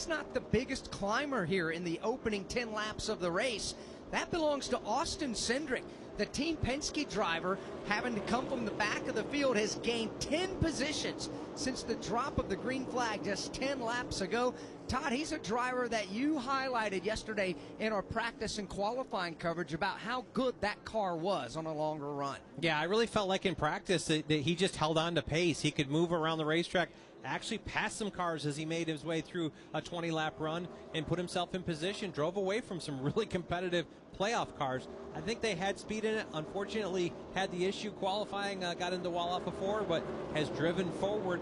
He's not the biggest climber here in the opening 10 laps of the race. That belongs to Austin Cindric. The Team Penske driver, having to come from the back of the field, has gained 10 positions since the drop of the green flag just 10 laps ago. Todd, he's a driver that you highlighted yesterday in our practice and qualifying coverage about how good that car was on a longer run. Yeah, I really felt like in practice that he just held on to pace. He could move around the racetrack, actually pass some cars as he made his way through a 20-lap run and put himself in position, drove away from some really competitive playoff cars. I think they had speed in it. Unfortunately, had the issue qualifying, got into wall off before, but has driven forward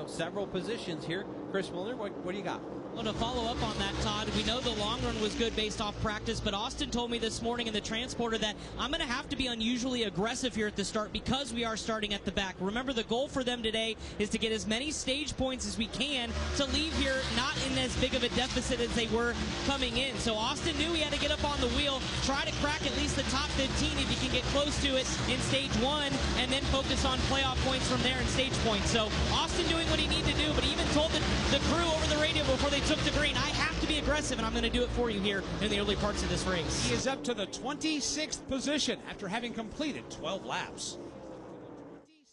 several positions here. Chris Milner, what do you got? Well, to follow up on that, Todd, we know the long run was good based off practice, but Austin told me this morning in the transporter that I'm going to have to be unusually aggressive here at the start because we are starting at the back. Remember, the goal for them today is to get as many stage points as we can to leave here not in as big of a deficit as they were coming in. So Austin knew he had to get up on the wheel, try to crack at least the top 15 if he can get close to it in stage one, and then focus on playoff points from there in stage points. So Austin doing what he needed to do, but he even told the crew over the radio before they took the green, I have to be aggressive, and I'm going to do it for you here in the early parts of this race. He is up to the 26th position after having completed 12 laps.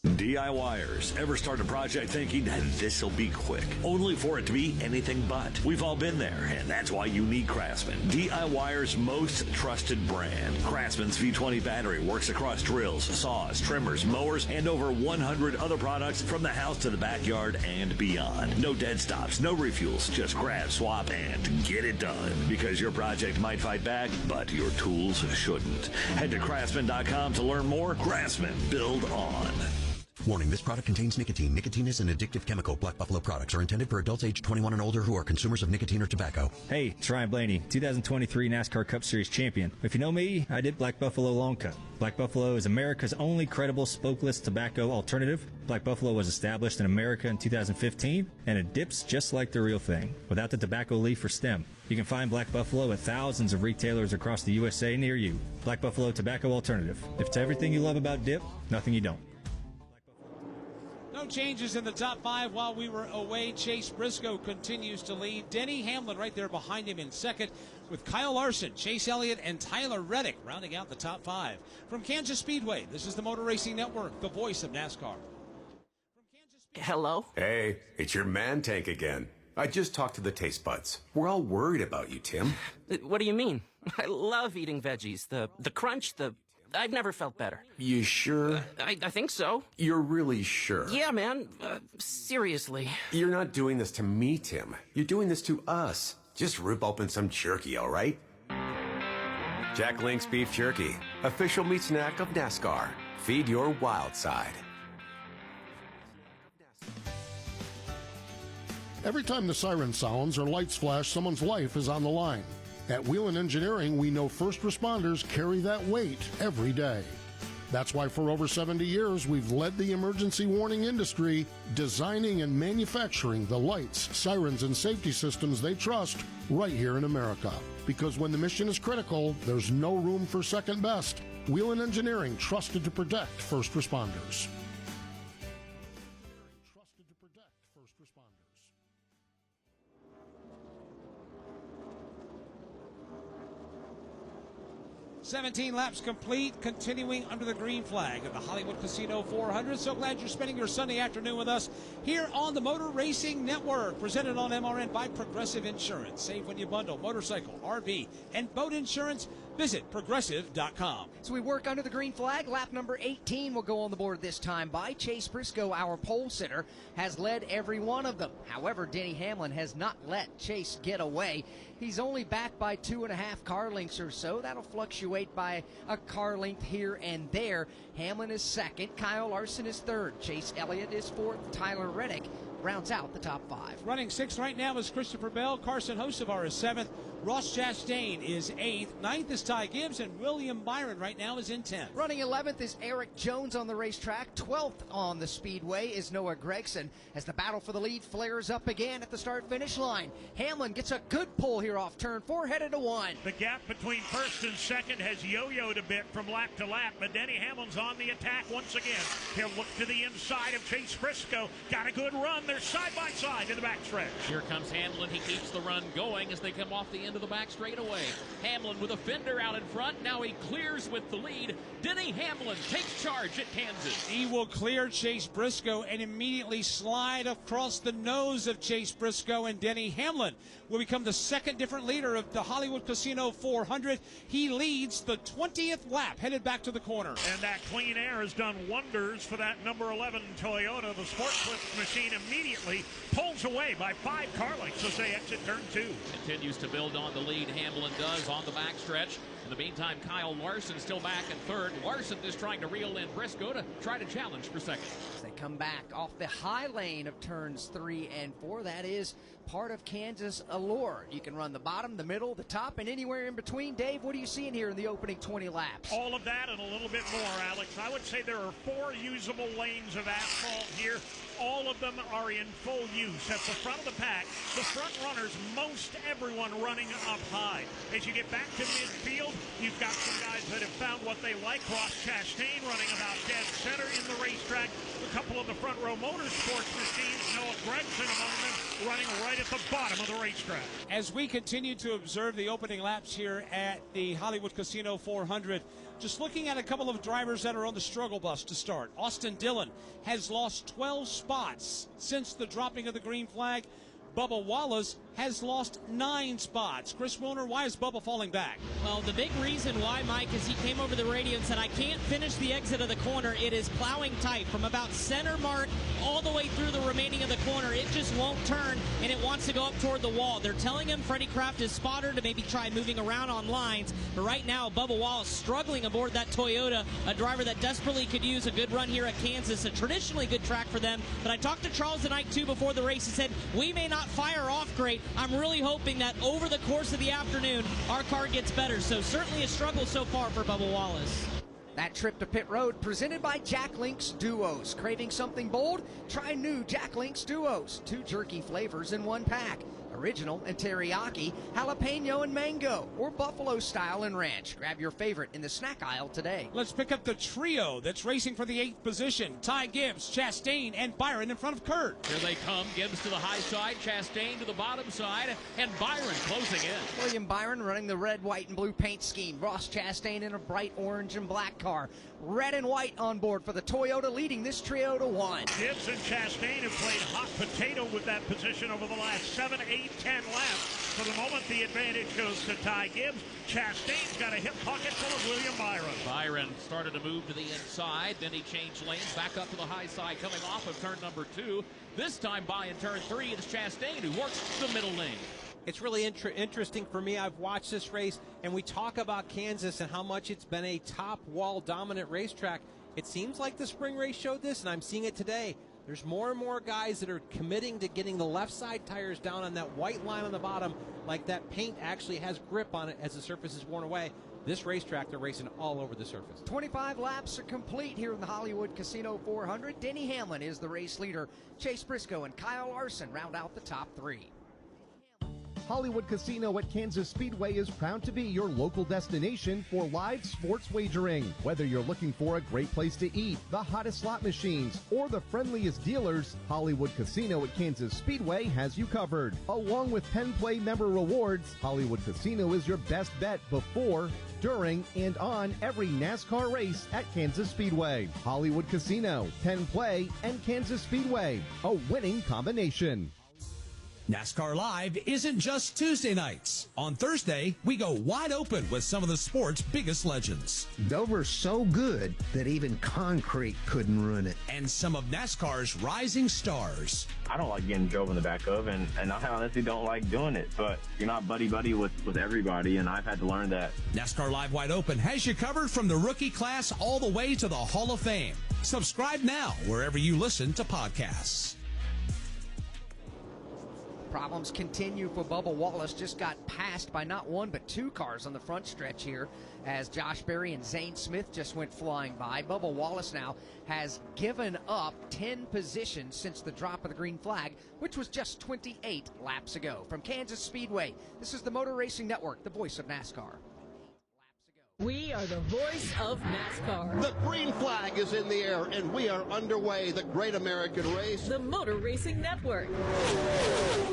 DIYers, ever start a project thinking this'll be quick, only for it to be anything but? We've all been there, and that's why you need Craftsman, DIYers' most trusted brand. Craftsman's V20 battery works across drills, saws, trimmers, mowers, and over 100 other products from the house to the backyard and beyond. No dead stops, no refuels, just grab, swap, and get it done. Because your project might fight back, but your tools shouldn't. Head to Craftsman.com to learn more. Craftsman, build on. Warning, this product contains nicotine. Nicotine is an addictive chemical. Black Buffalo products are intended for adults age 21 and older who are consumers of nicotine or tobacco. Hey, it's Ryan Blaney, 2023 NASCAR Cup Series champion. If you know me, I did Black Buffalo Long Cut. Black Buffalo is America's only credible smokeless tobacco alternative. Black Buffalo was established in America in 2015, and it dips just like the real thing, without the tobacco leaf or stem. You can find Black Buffalo at thousands of retailers across the USA near you. Black Buffalo Tobacco Alternative. If it's everything you love about dip, nothing you don't. No changes in the top five while we were away. Chase Briscoe continues to lead. Denny Hamlin right there behind him in second, with Kyle Larson, Chase Elliott, and Tyler Reddick rounding out the top five. From Kansas Speedway, this is the Motor Racing Network, the voice of NASCAR. Hello? Hey, it's your man tank again. I just talked to the taste buds. We're all worried about you, Tim. What do you mean? I love eating veggies. The crunch, I've never felt better. You sure? I think so. You're really sure? Yeah, man. Seriously. You're not doing this to me, Tim. You're doing this to us. Just rip open some jerky, all right? Jack Link's Beef Jerky, official meat snack of NASCAR. Feed your wild side. Every time the siren sounds or lights flash, someone's life is on the line. At Whelen Engineering, we know first responders carry that weight every day. That's why for over 70 years, we've led the emergency warning industry, designing and manufacturing the lights, sirens, and safety systems they trust right here in America. Because when the mission is critical, there's no room for second best. Whelen Engineering, trusted to protect first responders. Trusted to protect first responders. 17 laps complete, continuing under the green flag at the Hollywood Casino 400. So glad you're spending your Sunday afternoon with us here on the Motor Racing Network, presented on MRN by Progressive Insurance. Save when you bundle motorcycle, RV, and boat insurance. Visit Progressive.com. So we work under the green flag. Lap number 18 will go on the board this time by Chase Briscoe. Our pole sitter has led every one of them. However, Denny Hamlin has not let Chase get away. He's only back by 2.5 car lengths or so. That'll fluctuate by a car length here and there. Hamlin is second. Kyle Larson is third. Chase Elliott is fourth. Tyler Reddick rounds out the top five. Running sixth right now is Christopher Bell. Carson Hocevar is seventh. Ross Chastain is eighth. Ninth is Ty Gibbs, and William Byron right now is in 10th. Running 11th is Eric Jones on the racetrack. 12th on the speedway is Noah Gregson as the battle for the lead flares up again at the start-finish line. Hamlin gets a good pull here off turn 4, headed to 1. The gap between first and second has yo-yoed a bit from lap to lap, but Denny Hamlin's on the attack once again. He'll look to the inside of Chase Briscoe. Got a good run. they're side by side in the backstretch. Here comes Hamlin. He keeps the run going as they come off the end of the back straightaway. Hamlin with a fender out in front. Now he clears with the lead. Denny Hamlin takes charge at Kansas. He will clear Chase Briscoe and immediately slide across the nose of Chase Briscoe, and Denny Hamlin will become the second different leader of the Hollywood Casino 400. He leads the 20th lap, headed back to the corner. And that clean air has done wonders for that number 11 Toyota. The Sport Clips machine immediately pulls away by 5 car lengths as they exit turn 2. Continues to build on the lead. Hamlin does on the backstretch. In the meantime, Kyle Larson still back in third. Larson is trying to reel in Briscoe to try to challenge for second. As they come back off the high lane of turns 3 and 4, that is part of Kansas allure. You can run the bottom, the middle, the top, and anywhere in between. Dave, what are you seeing here in the opening 20 laps? All of that and a little bit more, Alex. I would say there are 4 usable lanes of asphalt here. All of them are in full use. At the front of the pack, the front runners, most everyone running up high. As you get back to midfield, you've got some guys that have found what they like. Ross Chastain running about dead center in the racetrack. A couple of the front row motorsports machines, Noah Gregson among them, running right at the bottom of the racetrack. As we continue to observe the opening laps here at the Hollywood Casino 400, just looking at a couple of drivers that are on the struggle bus to start. Austin Dillon has lost 12 spots since the dropping of the green flag. Bubba Wallace has lost 9 spots. Chris Wilner, why is Bubba falling back? Well, the big reason why, Mike, is he came over the radio and said, I can't finish the exit of the corner. It is plowing tight from about center mark all the way through the remaining of the corner. It just won't turn, and it wants to go up toward the wall. They're telling him Freddie Kraft is spotter to maybe try moving around on lines. But right now, Bubba Wallace struggling aboard that Toyota, a driver that desperately could use a good run here at Kansas, a traditionally good track for them. But I talked to Charles the night, too, before the race. He said, we may not fire off great. I'm really hoping that over the course of the afternoon, our car gets better. So certainly a struggle so far for Bubba Wallace. That trip to pit road presented by Jack Link's Duos. Craving something bold? Try new Jack Link's Duos. 2 jerky flavors in 1 pack. Original and teriyaki, jalapeno and mango, or buffalo style and ranch. Grab your favorite in the snack aisle today. Let's pick up the trio that's racing for the 8th position. Ty Gibbs, Chastain, and Byron in front of Kurt. Here they come. Gibbs to the high side, Chastain to the bottom side, and Byron closing in. William Byron running the red, white, and blue paint scheme. Ross Chastain in a bright orange and black car. Red and white on board for the Toyota, leading this trio to 1. Gibbs and Chastain have played hot potato with that position over the last 7, 8, 10 laps. For the moment, the advantage goes to Ty Gibbs. Chastain's got a hip pocket full of William Byron. Byron started to move to the inside, then he changed lanes back up to the high side coming off of turn number 2. This time by in turn 3, it's Chastain who works the middle lane. It's really interesting for me. I've watched this race, and we talk about Kansas and how much it's been a top wall dominant racetrack. It seems like the spring race showed this, and I'm seeing it today. There's more and more guys that are committing to getting the left side tires down on that white line on the bottom, like that paint actually has grip on it as the surface is worn away. This racetrack, they're racing all over the surface. 25 laps are complete here in the Hollywood Casino 400. Denny Hamlin is the race leader. Chase Briscoe and Kyle Larson round out the top 3. Hollywood Casino at Kansas Speedway is proud to be your local destination for live sports wagering. Whether you're looking for a great place to eat, the hottest slot machines, or the friendliest dealers, Hollywood Casino at Kansas Speedway has you covered. Along with Penn Play member rewards, Hollywood Casino is your best bet before, during, and on every NASCAR race at Kansas Speedway. Hollywood Casino, Penn Play, and Kansas Speedway, a winning combination. NASCAR Live isn't just Tuesday nights. On Thursday, we go wide open with some of the sport's biggest legends. Dover's so good that even concrete couldn't ruin it. And some of NASCAR's rising stars. I don't like getting drove in the back of, and I honestly don't like doing it, but you're not buddy-buddy with everybody, and I've had to learn that. NASCAR Live Wide Open has you covered from the rookie class all the way to the Hall of Fame. Subscribe now wherever you listen to podcasts. Problems continue for Bubba Wallace. Just got passed by not 1 but 2 cars on the front stretch here as Josh Berry and Zane Smith just went flying by. Bubba Wallace now has given up 10 positions since the drop of the green flag, which was just 28 laps ago. From Kansas Speedway, this is the Motor Racing Network, the voice of NASCAR. We are the voice of NASCAR. The green flag is in the air, and we are underway. The Great American Race. The Motor Racing Network.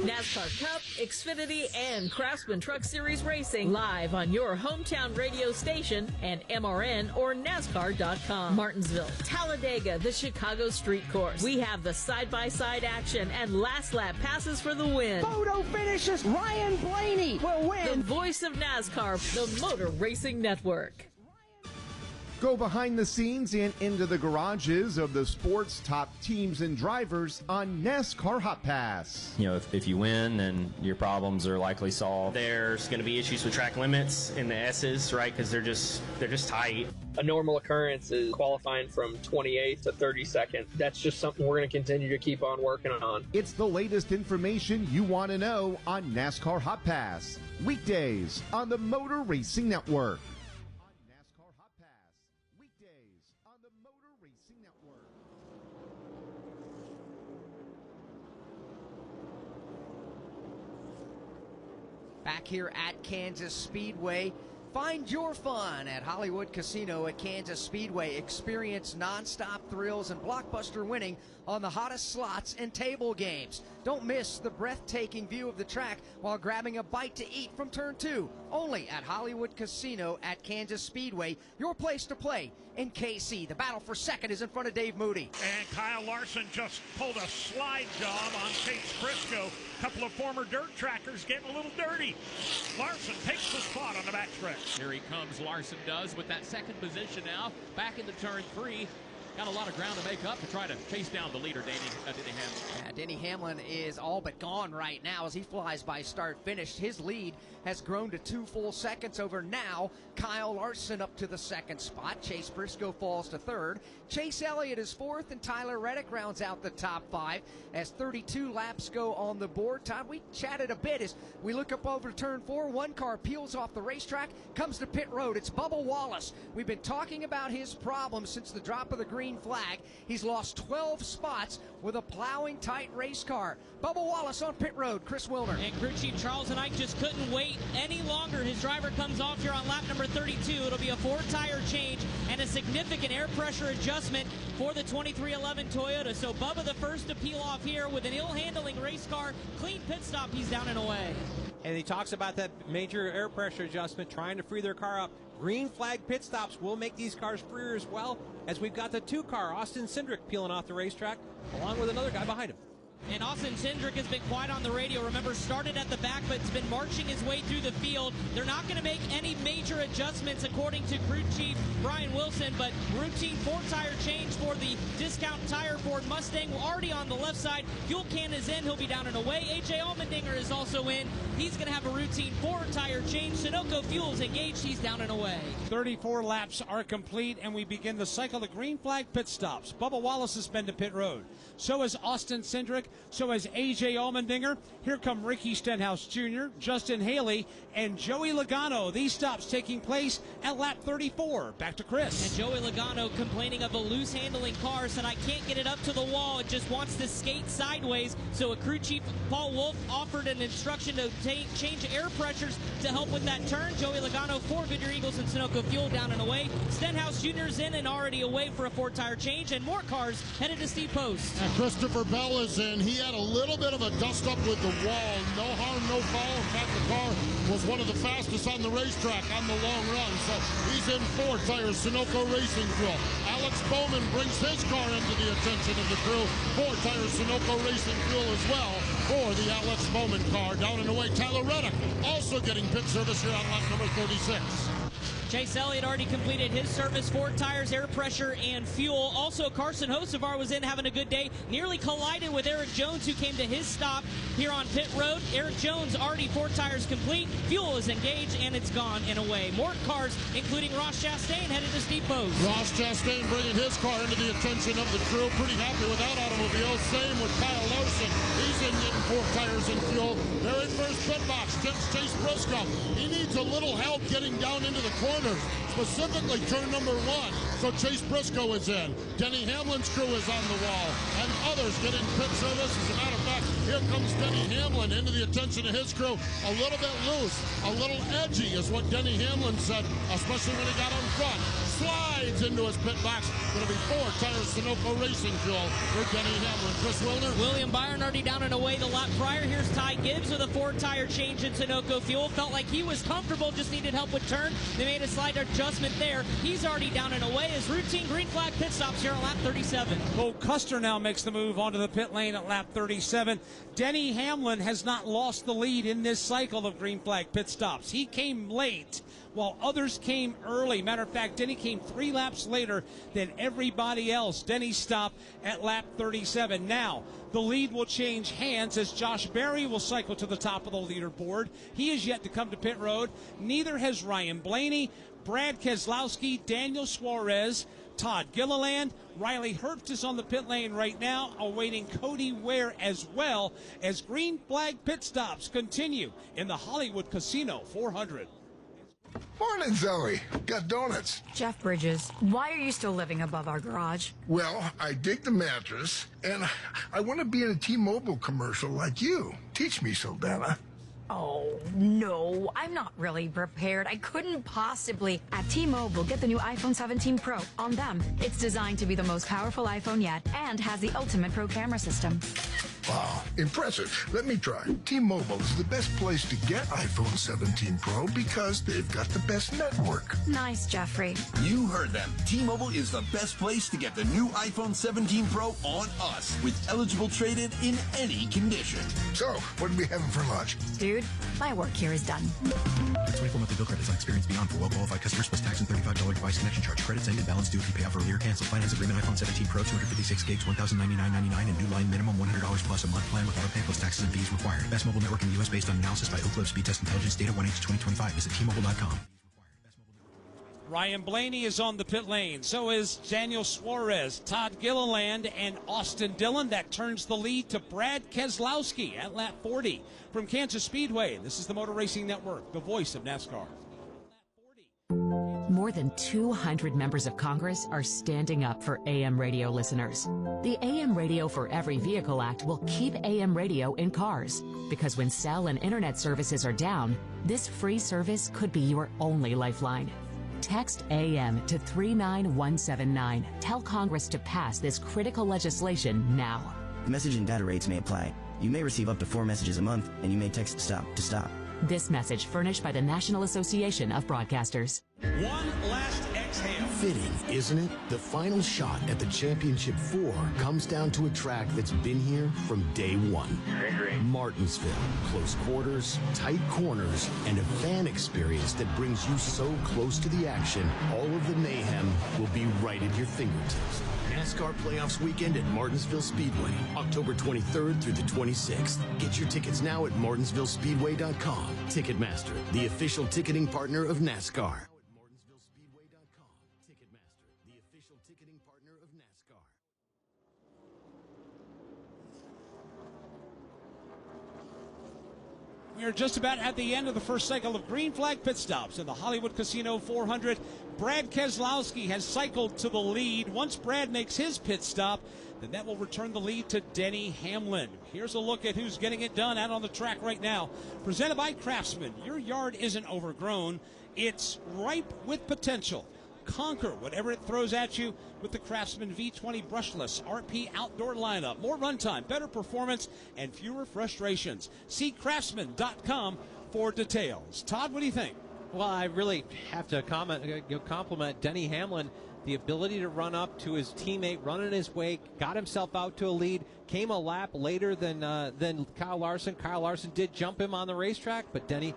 NASCAR Cup, Xfinity, and Craftsman Truck Series Racing live on your hometown radio station and MRN or NASCAR.com. Martinsville, Talladega, the Chicago Street Course. We have the side-by-side action and last lap passes for the win. Photo finishes. Ryan Blaney will win. The voice of NASCAR, the Motor Racing Network. Go behind the scenes and into the garages of the sport's top teams and drivers on NASCAR Hot Pass. You know, if you win, then your problems are likely solved. There's going to be issues with track limits in the S's, right? Because they're just tight. A normal occurrence is qualifying from 28th to 32nd. That's just something we're going to continue to keep on working on. It's the latest information you want to know on NASCAR Hot Pass. Weekdays on the Motor Racing Network. Back here at Kansas Speedway. Find your fun at Hollywood Casino at Kansas Speedway. Experience nonstop thrills and blockbuster winning on the hottest slots and table games. Don't miss the breathtaking view of the track while grabbing a bite to eat from Turn 2. Only at Hollywood Casino at Kansas Speedway. Your place to play in KC. The battle for second is in front of Dave Moody. And Kyle Larson just pulled a slide job on Chase Briscoe. A couple of former dirt trackers getting a little dirty. Larson takes the spot on the backstretch. Here he comes, Larson does, with that second position now. Back into turn 3. Got a lot of ground to make up to try to chase down the leader, Denny Hamlin. Yeah, Denny Hamlin is all but gone right now as he flies by start-finish. His lead has grown to 2 full seconds over now. Kyle Larson up to the second spot. Chase Briscoe falls to third. Chase Elliott is fourth, and Tyler Reddick rounds out the top 5 as 32 laps go on the board. Todd, we chatted a bit as we look up over turn 4. One car peels off the racetrack, comes to pit road. It's Bubba Wallace. We've been talking about his problems since the drop of the green flag. He's lost 12 spots with a plowing tight race car. Bubba Wallace on pit road. Chris Wilner. And crew chief Charles and Ike just couldn't wait any longer. His driver comes off here on lap number 32. It'll be a 4-tire change and a significant air pressure adjustment for the 2311 Toyota. So Bubba the first to peel off here with an ill-handling race car. Clean pit stop. He's down and away. And he talks about that major air pressure adjustment, trying to free their car up. Green flag pit stops will make these cars freer as well, as we've got the 2-car Austin Cindric peeling off the racetrack, along with another guy behind him. And Austin Cindric has been quiet on the radio. Remember, started at the back, but has been marching his way through the field. They're not going to make any major adjustments, according to crew chief Brian Wilson, but routine 4-tire change for the discount tire Ford Mustang. Already on the left side. Fuel can is in. He'll be down and away. A.J. Allmendinger is also in. He's going to have a routine 4-tire change. Sunoco Fuel's engaged. He's down and away. 34 laps are complete, and we begin the cycle of green flag pit stops. Bubba Wallace has been to pit road. So has Austin Cindric. So has A.J. Allmendinger. Here come Ricky Stenhouse Jr., Justin Haley, and Joey Logano. These stops taking place at lap 34. Back to Chris. And Joey Logano complaining of a loose handling car, said, I can't get it up to the wall. It just wants to skate sideways. So a crew chief, Paul Wolf, offered an instruction to change air pressures to help with that turn. Joey Logano, 4 Goodyear Eagles and Sunoco Fuel down and away. Stenhouse Jr.'s in and already away for a 4-tire change, and more cars headed to Steve Post. And Christopher Bell is in. He had a little bit of a dust up with the wall. No harm, no foul. In fact, the car was one of the fastest on the racetrack on the long run. So he's in 4 tires, Sunoco Racing Fuel. Alex Bowman brings his car into the attention of the crew. 4 tires, Sunoco Racing Fuel as well for the Alex Bowman car. Down and away, Tyler Reddick also getting pit service here on lap number 36. Chase Elliott already completed his service, 4 tires, air pressure, and fuel. Also, Carson Hocevar was in having a good day. Nearly collided with Eric Jones, who came to his stop here on pit road. Eric Jones already 4 tires complete. Fuel is engaged, and it's gone and away. More cars, including Ross Chastain, headed to Steve Post. Ross Chastain bringing his car into the attention of the crew. Pretty happy with that automobile. Same with Kyle Larson. He's in getting 4 tires and fuel. Very first pit box, Chase Briscoe. He needs a little help getting down into the corner. Specifically turn number 1. So Chase Briscoe is in. Denny Hamlin's crew is on the wall. And others getting pit service. As a matter of fact, back. Here comes Denny Hamlin into the attention of his crew. A little bit loose, a little edgy is what Denny Hamlin said, especially when he got on front. Slides into his pit box. Going to be 4 tires Sunoco Racing fuel for Denny Hamlin. Chris Wilner. William Byron already down and away the lap prior. Here's Ty Gibbs with a 4-tire change in Sunoco fuel. Felt like he was comfortable, just needed help with turn. They made a slight adjustment there. He's already down and away. His routine green flag pit stops here on lap 37. Cole Custer now makes the move onto the pit lane at lap 37. Denny Hamlin has not lost the lead in this cycle of green flag pit stops. He came late while others came early. Matter of fact, Denny came 3 laps later than everybody else. Denny stopped at lap 37. Now, the lead will change hands as Josh Berry will cycle to the top of the leaderboard. He is yet to come to pit road. Neither has Ryan Blaney, Brad Keselowski, Daniel Suarez, Todd Gilliland. Riley Herbst is on the pit lane right now, awaiting Cody Ware as well as green flag pit stops continue in the Hollywood Casino 400. Morning, Zoe. Got donuts. Jeff Bridges, why are you still living above our garage? Well, I dig the mattress, and I want to be in a T-Mobile commercial like you. Teach me, Saldana. Oh, no, I'm not really prepared. I couldn't possibly. At T-Mobile, get the new iPhone 17 Pro. On them, it's designed to be the most powerful iPhone yet and has the ultimate Pro camera system. Wow, impressive. Let me try. T-Mobile is the best place to get iPhone 17 Pro because they've got the best network. Nice, Jeffrey. You heard them. T-Mobile is the best place to get the new iPhone 17 Pro on us with eligible trade-in in any condition. So, what are we having for lunch? Dude, my work here is done. 24 monthly bill credits on experience beyond for well-qualified customers plus tax and $35 device connection charge. Credits ended, balance due if you pay off earlier. Cancel. Finance agreement iPhone 17 Pro, 256 gigs, $1,099.99 and new line minimum $100 plus a month plan with auto pay plus taxes and fees required. Best mobile network in the U.S. based on analysis by Oak Cliff Speed Test Intelligence data 1H2025. Visit T-Mobile.com. Ryan Blaney is on the pit lane. So is Daniel Suarez, Todd Gilliland, and Austin Dillon. That turns the lead to Brad Keselowski at lap 40 from Kansas Speedway. This is the Motor Racing Network, the voice of NASCAR. More than 200 members of Congress are standing up for AM radio listeners. The AM Radio for Every Vehicle Act will keep AM radio in cars, because when cell and internet services are down, this free service could be your only lifeline. Text AM to 39179. Tell Congress to pass this critical legislation now. Message and data rates may apply. You may receive up to 4 messages a month, and you may text STOP to stop. This message furnished by the National Association of Broadcasters. One last exhale. Fitting, isn't it? The final shot at the Championship 4 comes down to a track that's been here from day one. Martinsville. Close quarters, tight corners, and a fan experience that brings you so close to the action, all of the mayhem will be right at your fingertips. NASCAR Playoffs Weekend at Martinsville Speedway, October 23rd through the 26th. Get your tickets now at martinsvillespeedway.com. Ticketmaster, the official ticketing partner of NASCAR. We are just about at the end of the first cycle of green flag pit stops in the Hollywood Casino 400. Brad Keselowski has cycled to the lead. Once Brad makes his pit stop, then that will return the lead to Denny Hamlin. Here's a look at who's getting it done out on the track right now. Presented by Craftsman. Your yard isn't overgrown. It's ripe with potential. Conquer whatever it throws at you with the Craftsman V20 brushless RP outdoor lineup. More runtime, better performance, and fewer frustrations. See craftsman.com for details. Todd, what do you think? Well, I really have to compliment Denny Hamlin. The ability to run up to his teammate, run in his wake, got himself out to a lead, came a lap later than Kyle Larson. Kyle Larson did jump him on the racetrack, but Denny,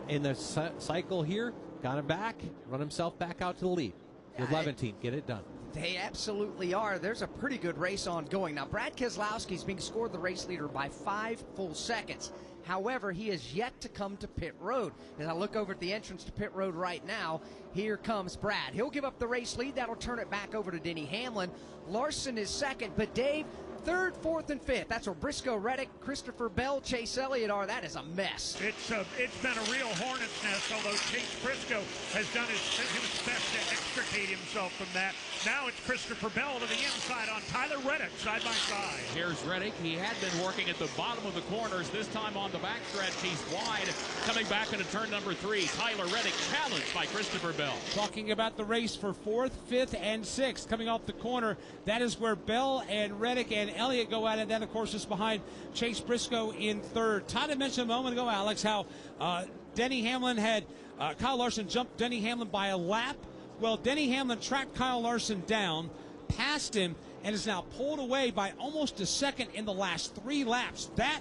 in the cycle here, got him back, run himself back out to the lead. The 11 team, get it done. They absolutely are. There's a pretty good race ongoing. Now, Brad Keselowski's being scored the race leader by 5 full seconds. However, he has yet to come to pit road. As I look over at the entrance to pit road right now, here comes Brad. He'll give up the race lead. That'll turn it back over to Denny Hamlin. Larson is second, but Dave, Third, fourth, and fifth. That's where Briscoe Reddick, Christopher Bell, Chase Elliott are. That is a mess. It's been a real hornet's nest, although Chase Briscoe has done his best to extricate himself from that. Now it's Christopher Bell to the inside on Tyler Reddick, side by side. Here's Reddick. He had been working at the bottom of the corners. This time on the backstretch, he's wide. Coming back into turn number 3, Tyler Reddick challenged by Christopher Bell. Talking about the race for 4th, 5th, and 6th. Coming off the corner, that is where Bell and Reddick and Elliott go at it. Then, of course, is behind Chase Briscoe in 3rd. Todd had mentioned a moment ago, Alex, how Denny Hamlin had Kyle Larson jump Denny Hamlin by a lap. Well, Denny Hamlin tracked Kyle Larson down, passed him, and is now pulled away by almost a second in the last 3 laps. That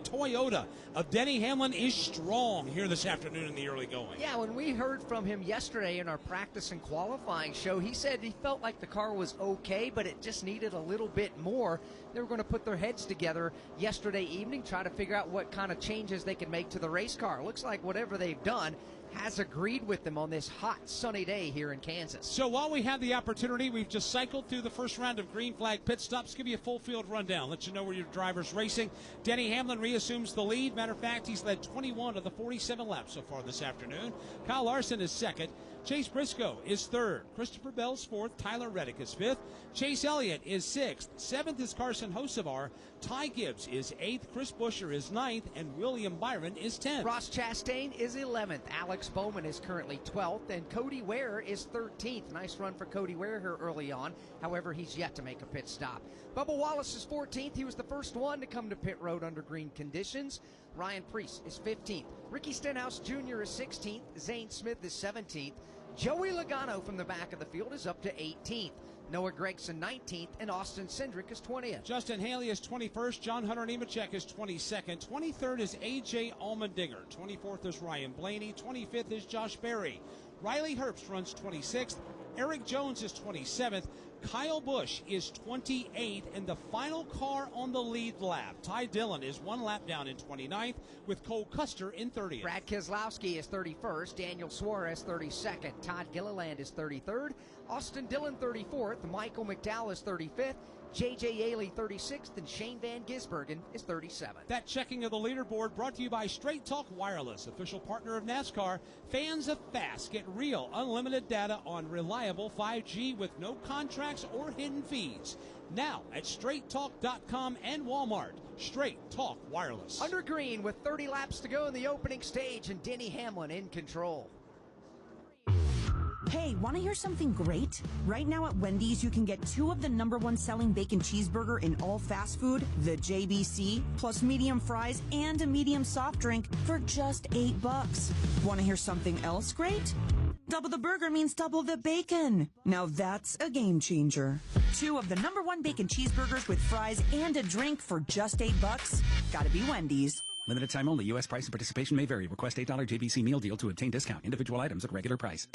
Toyota of Denny Hamlin is strong here this afternoon in the early going. Yeah, when we heard from him yesterday in our practice and qualifying show, he said he felt like the car was okay, but it just needed a little bit more. They were going to put their heads together yesterday evening, try to figure out what kind of changes they could make to the race car. Looks like whatever they've done has agreed with them on this hot, sunny day here in Kansas. So while we have the opportunity, we've just cycled through the first round of green flag pit stops. Give you a full field rundown, let you know where your driver's racing. Denny Hamlin reassumes the lead. Matter of fact, he's led 21 of the 47 laps so far this afternoon. Kyle Larson is second. Chase Briscoe is third. Christopher Bell's fourth. Tyler Reddick is fifth. Chase Elliott is sixth. Seventh is Carson Hocevar. Ty Gibbs is eighth. Chris Buescher is ninth. And William Byron is 10th. Ross Chastain is 11th. Alex Bowman is currently 12th. And Cody Ware is 13th. Nice run for Cody Ware here early on. However, he's yet to make a pit stop. Bubba Wallace is 14th. He was the first one to come to pit road under green conditions. Ryan Preece is 15th. Ricky Stenhouse Jr. is 16th. Zane Smith is 17th. Joey Logano from the back of the field is up to 18th. Noah Gragson 19th, and Austin Cindric is 20th. Justin Haley is 21st. John Hunter Nemechek is 22nd. 23rd is A.J. Allmendinger. 24th is Ryan Blaney. 25th is Josh Berry. Riley Herbst runs 26th. Eric Jones is 27th. Kyle Busch is 28th, and the final car on the lead lap, Ty Dillon, is 1 lap down in 29th, with Cole Custer in 30th. Brad Keselowski is 31st, Daniel Suarez 32nd, Todd Gilliland is 33rd, Austin Dillon 34th, Michael McDowell is 35th, J.J. Yaley 36th, and Shane Van Gisbergen is 37th. That checking of the leaderboard brought to you by Straight Talk Wireless, official partner of NASCAR. Fans of fast get real, unlimited data on reliable 5G with no contracts or hidden fees. Now at straighttalk.com and Walmart. Straight Talk Wireless. Under green with 30 laps to go in the opening stage, and Denny Hamlin in control. Hey, want to hear something great? Right now at Wendy's, you can get 2 of the #1 selling bacon cheeseburger in all fast food, the JBC, plus medium fries and a medium soft drink for just $8. Want to hear something else great? Double the burger means double the bacon. Now that's a game changer. 2 of the #1 bacon cheeseburgers with fries and a drink for just $8. Gotta be Wendy's. Limited time only. U.S. price and participation may vary. Request $8 JBC meal deal to obtain discount. Individual items at regular price.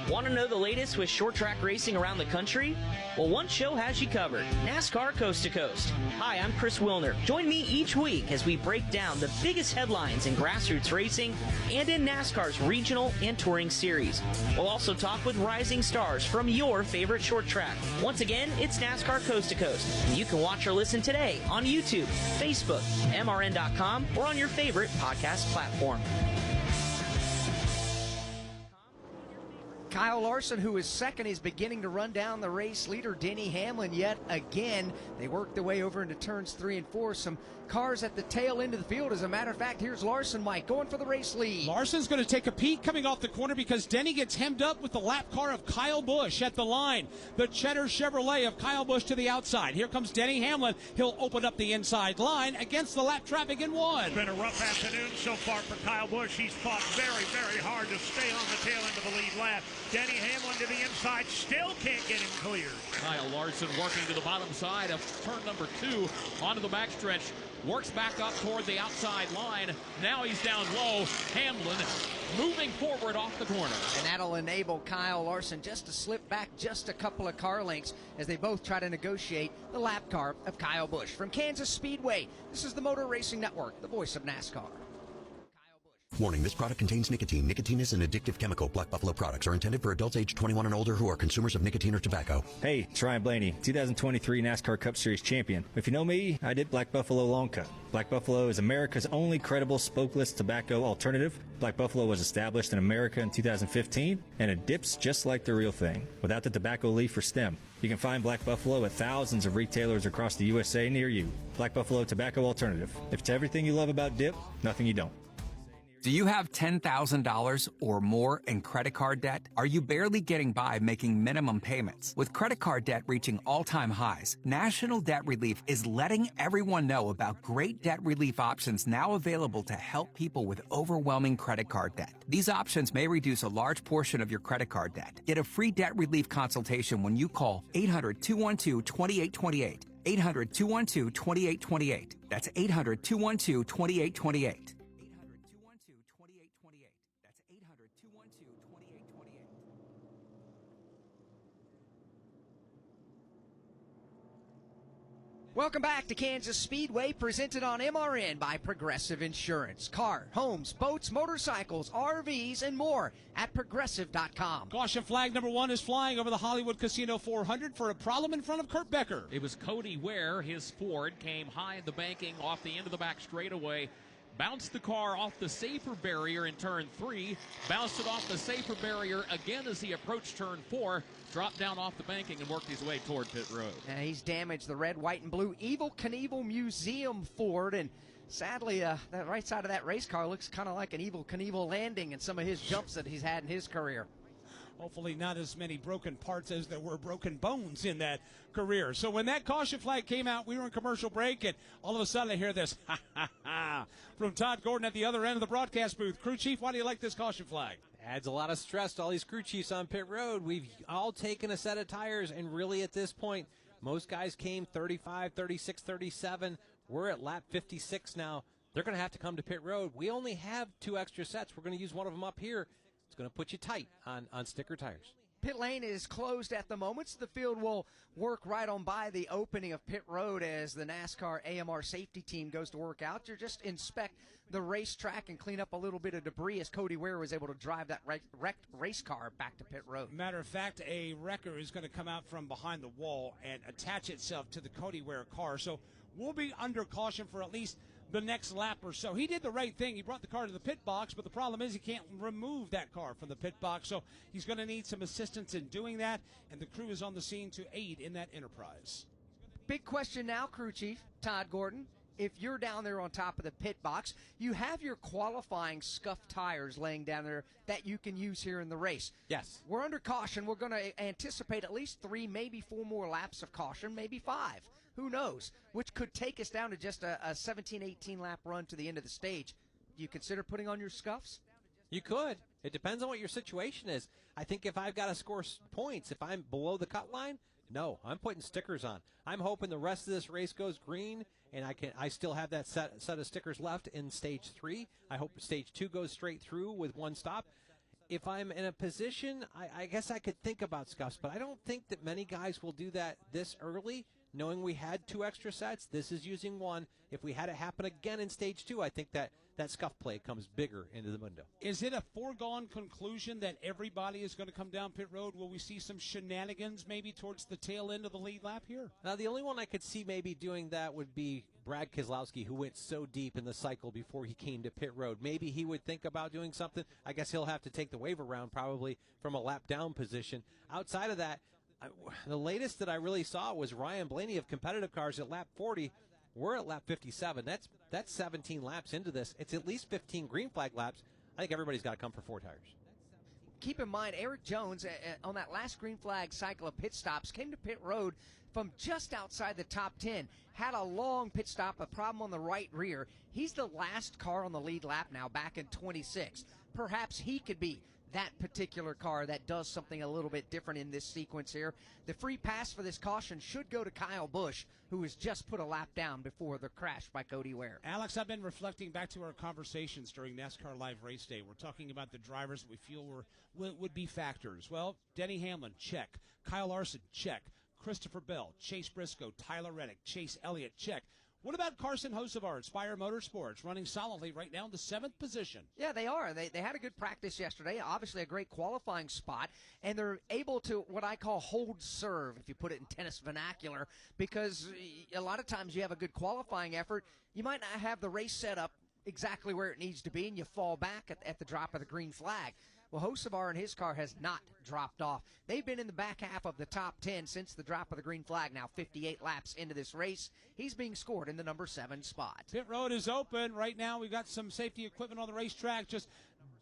Want to know the latest with short track racing around the country? Well, one show has you covered, NASCAR Coast to Coast. Hi, I'm Chris Wilner. Join me each week as we break down the biggest headlines in grassroots racing and in NASCAR's regional and touring series. We'll also talk with rising stars from your favorite short track. Once again, it's NASCAR Coast to Coast. And you can watch or listen today on YouTube, Facebook, MRN.com, or on your favorite podcast platform. Kyle Larson, who is second, is beginning to run down the race leader, Denny Hamlin, yet again. They work their way over into turns 3 and 4. Some cars at the tail end of the field. As a matter of fact, here's Larson, Mike, going for the race lead. Larson's going to take a peek coming off the corner because Denny gets hemmed up with the lap car of Kyle Busch at the line. The Cheddar Chevrolet of Kyle Busch to the outside. Here comes Denny Hamlin. He'll open up the inside line against the lap traffic in 1. It's been a rough afternoon so far for Kyle Busch. He's fought very, very hard to stay on the tail end of the lead lap. Denny Hamlin to the inside, still can't get him cleared. Kyle Larson working to the bottom side of turn number 2 onto the backstretch. Works back up toward the outside line. Now he's down low. Hamlin moving forward off the corner. And that'll enable Kyle Larson just to slip back just a couple of car lengths as they both try to negotiate the lap car of Kyle Busch. From Kansas Speedway, this is the Motor Racing Network, the voice of NASCAR. Warning, this product contains nicotine. Nicotine is an addictive chemical. Black Buffalo products are intended for adults age 21 and older who are consumers of nicotine or tobacco. Hey, it's Ryan Blaney, 2023 NASCAR Cup Series champion. If you know me, I did Black Buffalo Long Cut. Black Buffalo is America's only credible smokeless tobacco alternative. Black Buffalo was established in America in 2015, and it dips just like the real thing, without the tobacco leaf or stem. You can find Black Buffalo at thousands of retailers across the USA near you. Black Buffalo Tobacco Alternative. If it's everything you love about dip, nothing you don't. Do you have $10,000 or more in credit card debt? Are you barely getting by making minimum payments? With credit card debt reaching all-time highs, National Debt Relief is letting everyone know about great debt relief options now available to help people with overwhelming credit card debt. These options may reduce a large portion of your credit card debt. Get a free debt relief consultation when you call 800-212-2828. 800-212-2828. That's 800-212-2828. Welcome back to Kansas Speedway, presented on MRN by Progressive Insurance. Car, homes, boats, motorcycles, RVs, and more at Progressive.com. Caution flag number 1 is flying over the Hollywood Casino 400 for a problem in front of Kurt Becker. It was Cody Ware. His Ford came high in the banking off the end of the back straightaway. Bounced the car off the safer barrier in turn 3, bounced it off the safer barrier again as he approached turn 4, dropped down off the banking and worked his way toward pit road. He's damaged the red, white, and blue Evel Knievel Museum Ford, and sadly, that right side of that race car looks kind of like an Evel Knievel landing in some of his jumps that he's had in his career. Hopefully not as many broken parts as there were broken bones in that career. So when that caution flag came out, we were in commercial break, and all of a sudden I hear this, ha, ha, ha, from Todd Gordon at the other end of the broadcast booth. Crew chief, why do you like this caution flag? Adds a lot of stress to all these crew chiefs on pit road. We've all taken a set of tires, and really at this point, most guys came 35, 36, 37. We're at lap 56 now. They're going to have to come to pit road. We only have 2 extra sets. We're going to use one of them up here. It's going to put you tight on sticker tires. Pit lane is closed at the moment, so the field will work right on by the opening of pit road as the NASCAR AMR safety team goes to work out. You just inspect the racetrack and clean up a little bit of debris as Cody Ware was able to drive that wrecked race car back to pit road. Matter of fact, a wrecker is going to come out from behind the wall and attach itself to the Cody Ware car. So we'll be under caution for at least the next lap or so. He did the right thing. He brought the car to the pit box, but the problem is he can't remove that car from the pit box, so he's going to need some assistance in doing that, and the crew is on the scene to aid in that enterprise. Big question now, crew chief Todd Gordon. If you're down there on top of the pit box, you have your qualifying scuffed tires laying down there that you can use here in the race. Yes. We're under caution. We're going to anticipate at least 3, maybe 4 more laps of caution, maybe 5. Who knows? Which could take us down to just a 17, 18 lap run to the end of the stage. Do you consider putting on your scuffs? You could. It depends on what your situation is. I think if I've got to score points, if I'm below the cut line, no, I'm putting stickers on. I'm hoping the rest of this race goes green, and I still have that set of stickers left in stage 3. I hope stage 2 goes straight through with one stop. If I'm in a position, I guess I could think about scuffs, but I don't think that many guys will do that this early. Knowing we had 2 extra sets, this is using 1. If we had it happen again in stage 2, I think that scuff play comes bigger into the window. Is it a foregone conclusion that everybody is going to come down pit road? Will we see some shenanigans maybe towards the tail end of the lead lap here? Now, the only one I could see maybe doing that would be Brad Keselowski, who went so deep in the cycle before he came to pit road. Maybe he would think about doing something. I guess he'll have to take the waiver round probably from a lap down position. Outside of that, the latest that I really saw was Ryan Blaney of Competitive Cars at lap 40. We're at lap 57. That's 17 laps into this. It's at least 15 green flag laps. I think everybody's got to come for 4 tires. Keep in mind, Eric Jones, on that last green flag cycle of pit stops, came to pit road from just outside the top 10. Had a long pit stop, a problem on the right rear. He's the last car on the lead lap now, back in 26. Perhaps he could be that particular car that does something a little bit different in this sequence here. The free pass for this caution should go to Kyle Busch, who has just put a lap down before the crash by Cody Ware. Alex, I've been reflecting back to our conversations during NASCAR Live Race Day. We're talking about the drivers that we feel would be factors. Well, Denny Hamlin, check. Kyle Larson, check. Christopher Bell, Chase Briscoe, Tyler Reddick, Chase Elliott, check. What about Carson Hocevar, Inspire Motorsports, running solidly right now in the 7th position? Yeah, they are. They had a good practice yesterday, obviously a great qualifying spot, and they're able to what I call hold serve, if you put it in tennis vernacular, because a lot of times you have a good qualifying effort, you might not have the race set up exactly where it needs to be, and you fall back at the drop of the green flag. Well, Hocevar and his car has not dropped off. They've been in the back half of the top 10 since the drop of the green flag. Now 58 laps into this race. He's being scored in the number 7 spot. Pit road is open. Right now we've got some safety equipment on the racetrack just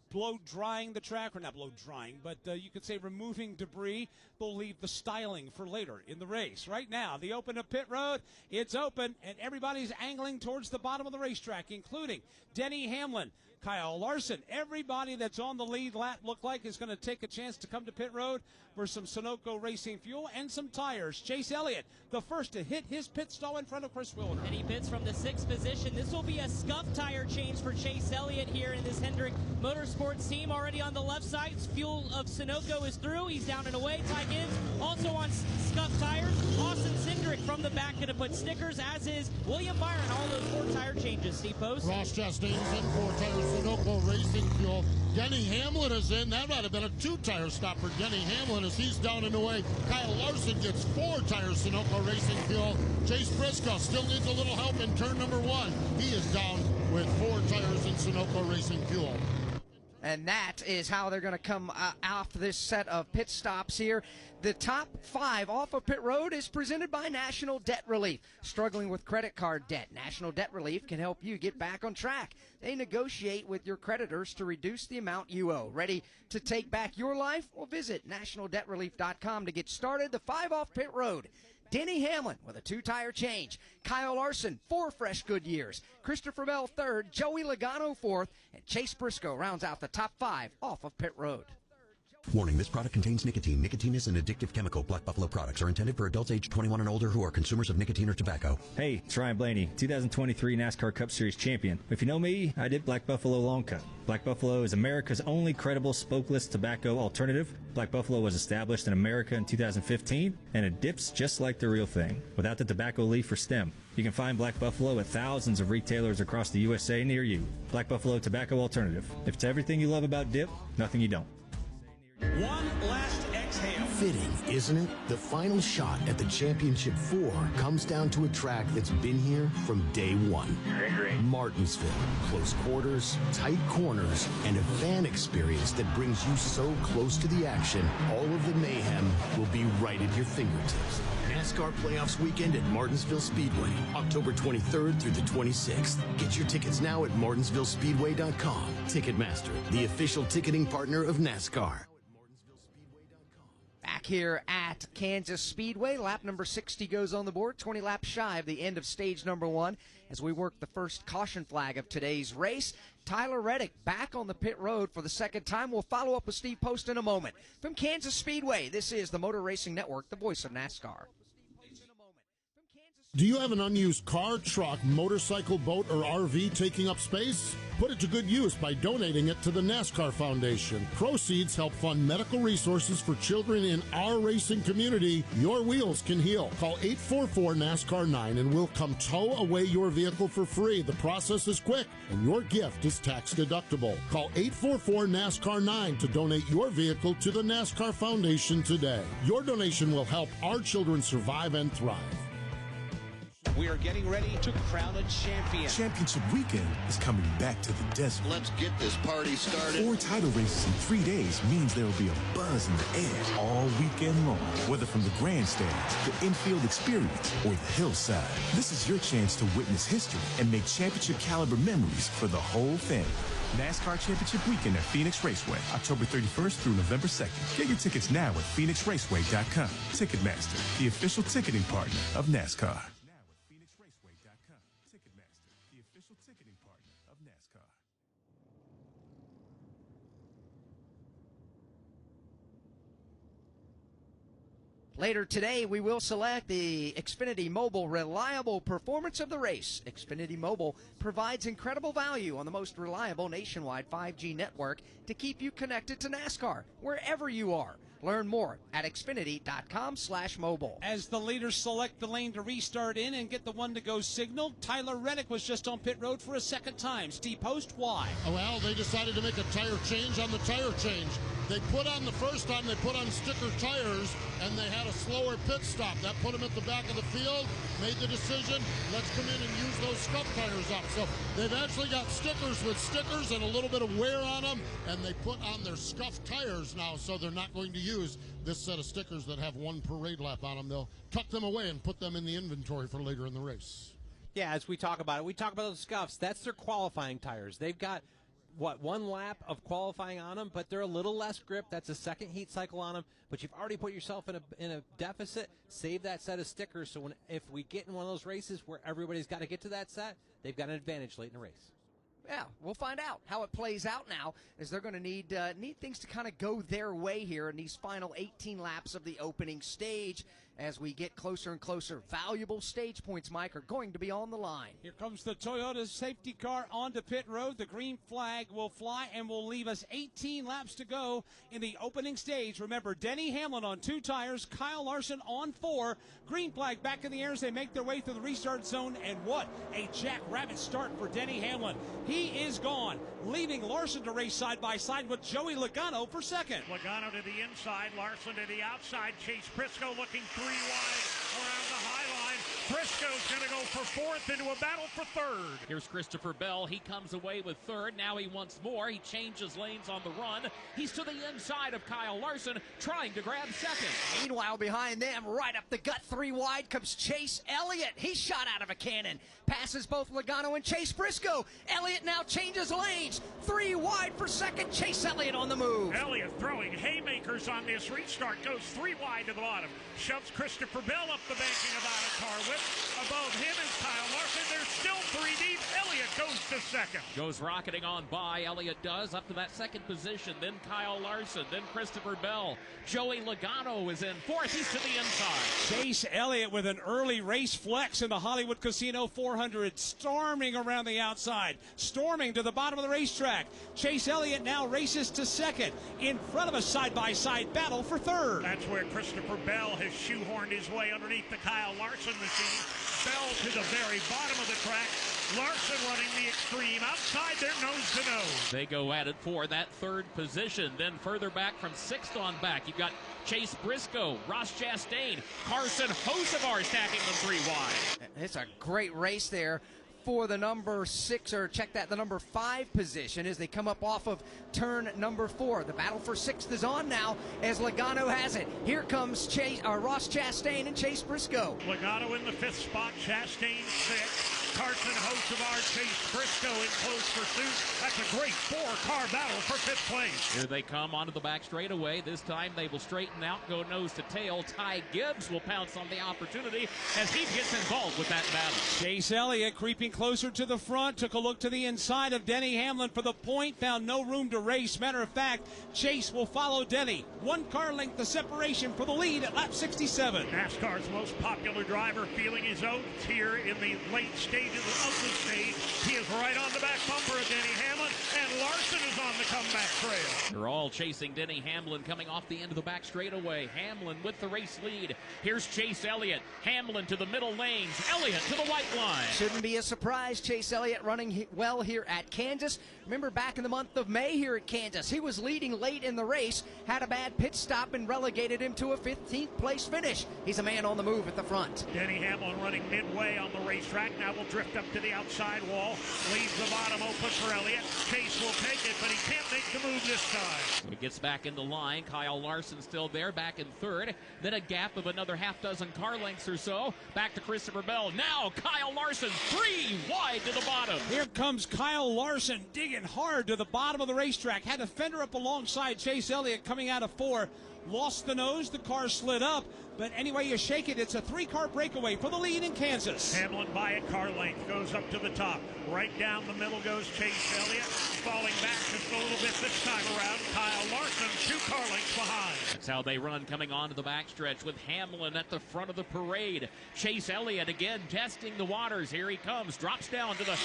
blow drying the track, or not blow drying, but you could say removing debris. They'll leave the styling for later in the race. Right now, the open of pit road, it's open, and everybody's angling towards the bottom of the racetrack, including Denny Hamlin, Kyle Larson. Everybody that's on the lead lap look like is going to take a chance to come to pit road for some Sunoco Racing fuel and some tires. Chase Elliott, the first to hit his pit stall in front of Chris Wilner. And he pits from the 6th position. This will be a scuff tire change for Chase Elliott here in this Hendrick Motorsports team. Already on the left side, fuel of Sunoco is through. He's down and away. Ty Gibbs also on scuff tires. Austin Cindric from the back going to put stickers, as is William Byron. All those 4 tire changes. Steve Post. Ross Chastain's in 4 tires, Sunoco Racing fuel. Denny Hamlin is in. That might have been a 2-tire stop for Denny Hamlin as he's down and away. Kyle Larson gets 4 tires, Sunoco Racing fuel. Chase Briscoe still needs a little help in turn number 1. He is down with 4 tires in Sunoco Racing fuel. And that is how they're going to come off this set of pit stops here. The top 5 off of pit road is presented by National Debt Relief. Struggling with credit card debt, National Debt Relief can help you get back on track. They negotiate with your creditors to reduce the amount you owe. Ready to take back your life? Well, visit nationaldebtrelief.com to get started. The 5 off pit road. Denny Hamlin with a 2-tire change. Kyle Larson, 4 fresh good years. Christopher Bell 3rd, Joey Logano 4th, and Chase Briscoe rounds out the top 5 off of pit road. Warning, this product contains nicotine. Nicotine is an addictive chemical. Black Buffalo products are intended for adults age 21 and older who are consumers of nicotine or tobacco. Hey, it's Ryan Blaney, 2023 NASCAR Cup Series champion. If you know me, I did Black Buffalo Long Cut. Black Buffalo is America's only credible smokeless tobacco alternative. Black Buffalo was established in America in 2015, and it dips just like the real thing, without the tobacco leaf or stem. You can find Black Buffalo at thousands of retailers across the USA near you. Black Buffalo Tobacco Alternative. If it's everything you love about dip, nothing you don't. One last exhale. Fitting, isn't it? The final shot at the Championship 4 comes down to a track that's been here from day 1. Martinsville. Close quarters, tight corners, and a fan experience that brings you so close to the action, all of the mayhem will be right at your fingertips. NASCAR Playoffs Weekend at Martinsville Speedway, October 23rd through the 26th. Get your tickets now at martinsvillespeedway.com. Ticketmaster, the official ticketing partner of NASCAR. Back here at Kansas Speedway, lap number 60 goes on the board, 20 laps shy of the end of stage number 1 as we work the first caution flag of today's race. Tyler Reddick back on the pit road for the 2nd time. We'll follow up with Steve Post in a moment. From Kansas Speedway, this is the Motor Racing Network, the voice of NASCAR. Do you have an unused car, truck, motorcycle, boat, or RV taking up space? Put it to good use by donating it to the NASCAR Foundation. Proceeds help fund medical resources for children in our racing community. Your wheels can heal. Call 844-NASCAR-9 and we'll come tow away your vehicle for free. The process is quick and your gift is tax deductible. Call 844-NASCAR-9 to donate your vehicle to the NASCAR Foundation today. Your donation will help our children survive and thrive. We are getting ready to crown a champion. Championship weekend is coming back to the desert. Let's get this party started. 4 title races in 3 days means there will be a buzz in the air all weekend long. Whether from the grandstands, the infield experience, or the hillside, this is your chance to witness history and make championship caliber memories for the whole family. NASCAR Championship Weekend at Phoenix Raceway, October 31st through November 2nd. Get your tickets now at PhoenixRaceway.com. Ticketmaster, the official ticketing partner of NASCAR. Ticketing partner of NASCAR. Later today, we will select the Xfinity Mobile Reliable Performance of the Race. Xfinity Mobile provides incredible value on the most reliable nationwide 5G network to keep you connected to NASCAR wherever you are. Learn more at Xfinity.com/mobile. As the leaders select the lane to restart in and get the one to go signal, Tyler Reddick was just on pit road for a second time. Steve Post, why? Well, they decided to make a tire change on the tire change. They put on the first time, they put on sticker tires, and they had a slower pit stop. That put them at the back of the field, made the decision, let's come in and use those scuff tires up. So they've actually got stickers with stickers and a little bit of wear on them, and they put on their scuff tires now, so they're not going to use this set of stickers that have one parade lap on them. They'll tuck them away and put them in the inventory for later in the race. Yeah, as we talk about it, we talk about those scuffs. That's their qualifying tires. They've got, one lap of qualifying on them, but they're a little less grip. That's a second heat cycle on them, but you've already put yourself in a deficit. Save that set of stickers, so if we get in one of those races where everybody's got to get to that set, they've got an advantage late in the race. Yeah, we'll find out how it plays out now, as they're going to need things to kind of go their way here in these final 18 laps of the opening stage. As we get closer and closer, valuable stage points, Mike, are going to be on the line. Here comes the Toyota safety car onto pit road. The green flag will fly and will leave us 18 laps to go in the opening stage. Remember, Denny Hamlin on 2 tires, Kyle Larson on 4. Green flag back in the air as they make their way through the restart zone. And what a jackrabbit start for Denny Hamlin. He is gone, leaving Larson to race side by side with Joey Logano for second. Logano to the inside, Larson to the outside. Chase Briscoe looking 3 wide around the high line. Briscoe's going to go for 4th into a battle for 3rd. Here's Christopher Bell. He comes away with 3rd. Now he wants more. He changes lanes on the run. He's to the inside of Kyle Larson, trying to grab 2nd. Meanwhile, behind them, right up the gut, 3 wide, comes Chase Elliott. He's shot out of a cannon. Passes both Logano and Chase Briscoe. Elliott now changes lanes. 3 wide for 2nd. Chase Elliott on the move. Elliott throwing haymakers on this restart. Goes 3 wide to the bottom. Shoves Christopher Bell up the banking of a car whip. Above him is Kyle Larson. There's still 3 deep. Elliott goes to 2nd. Goes rocketing on by. Elliott does up to that 2nd position. Then Kyle Larson. Then Christopher Bell. Joey Logano is in 4th. He's to the inside. Chase Elliott with an early race flex in the Hollywood Casino 400. Storming around the outside. Storming to the bottom of the racetrack. Chase Elliott now races to 2nd. In front of a side-by-side battle for 3rd. That's where Christopher Bell has shoehorned his way underneath the Kyle Larson machine. Bell to the very bottom of the track. Larson running the extreme outside their nose to nose. They go at it for that 3rd position. Then further back from 6th on back, you've got Chase Briscoe, Ross Chastain, Carson Hocevar stacking them 3 wide. It's a great race there for the number 6, or check that, the number 5 position as they come up off of turn number 4. The battle for 6th is on now as Logano has it. Here comes Ross Chastain and Chase Briscoe. Logano in the 5th spot, Chastain 6th. Carson Hocevar, Chase Briscoe in close pursuit. That's a great 4-car battle for 5th place. Here they come onto the back straightaway. This time they will straighten out, go nose to tail. Ty Gibbs will pounce on the opportunity as he gets involved with that battle. Chase Elliott creeping closer to the front, took a look to the inside of Denny Hamlin for the point, found no room to race. Matter of fact, Chase will follow Denny. 1 car length of separation for the lead at lap 67. NASCAR's most popular driver feeling his oats here in the late stages of the stage. He is right on the back bumper of Denny Hamlin, and Larson is on the comeback trail. They're all chasing Denny Hamlin coming off the end of the back straightaway. Hamlin with the race lead. Here's Chase Elliott. Hamlin to the middle lanes. Elliott to the white line. Shouldn't be a surprise. Chase Elliott running well here at Kansas. Remember back in the month of May here at Kansas, he was leading late in the race, had a bad pit stop and relegated him to a 15th place finish. He's a man on the move at the front. Denny Hamlin running midway on the racetrack. Now will drift up to the outside wall. Leaves the bottom open for Elliott. Chase will take it, but he can't make the move this time. So he gets back into line. Kyle Larson still there, back in 3rd. Then a gap of another half dozen car lengths or so. Back to Christopher Bell. Now Kyle Larson 3 wide to the bottom. Here comes Kyle Larson digging hard to the bottom of the racetrack. Had a fender up alongside Chase Elliott coming out of 4. Lost the nose, the car slid up, but anyway you shake it, it's a 3-car breakaway for the lead in Kansas. Hamlin by a car length goes up to the top. Right down the middle goes Chase Elliott, falling back just a little bit This time around, Kyle Larson 2 car lengths behind. That's how they run coming onto the backstretch with Hamlin at the front of the parade. Chase Elliott again testing the waters. Here he comes, drops down to the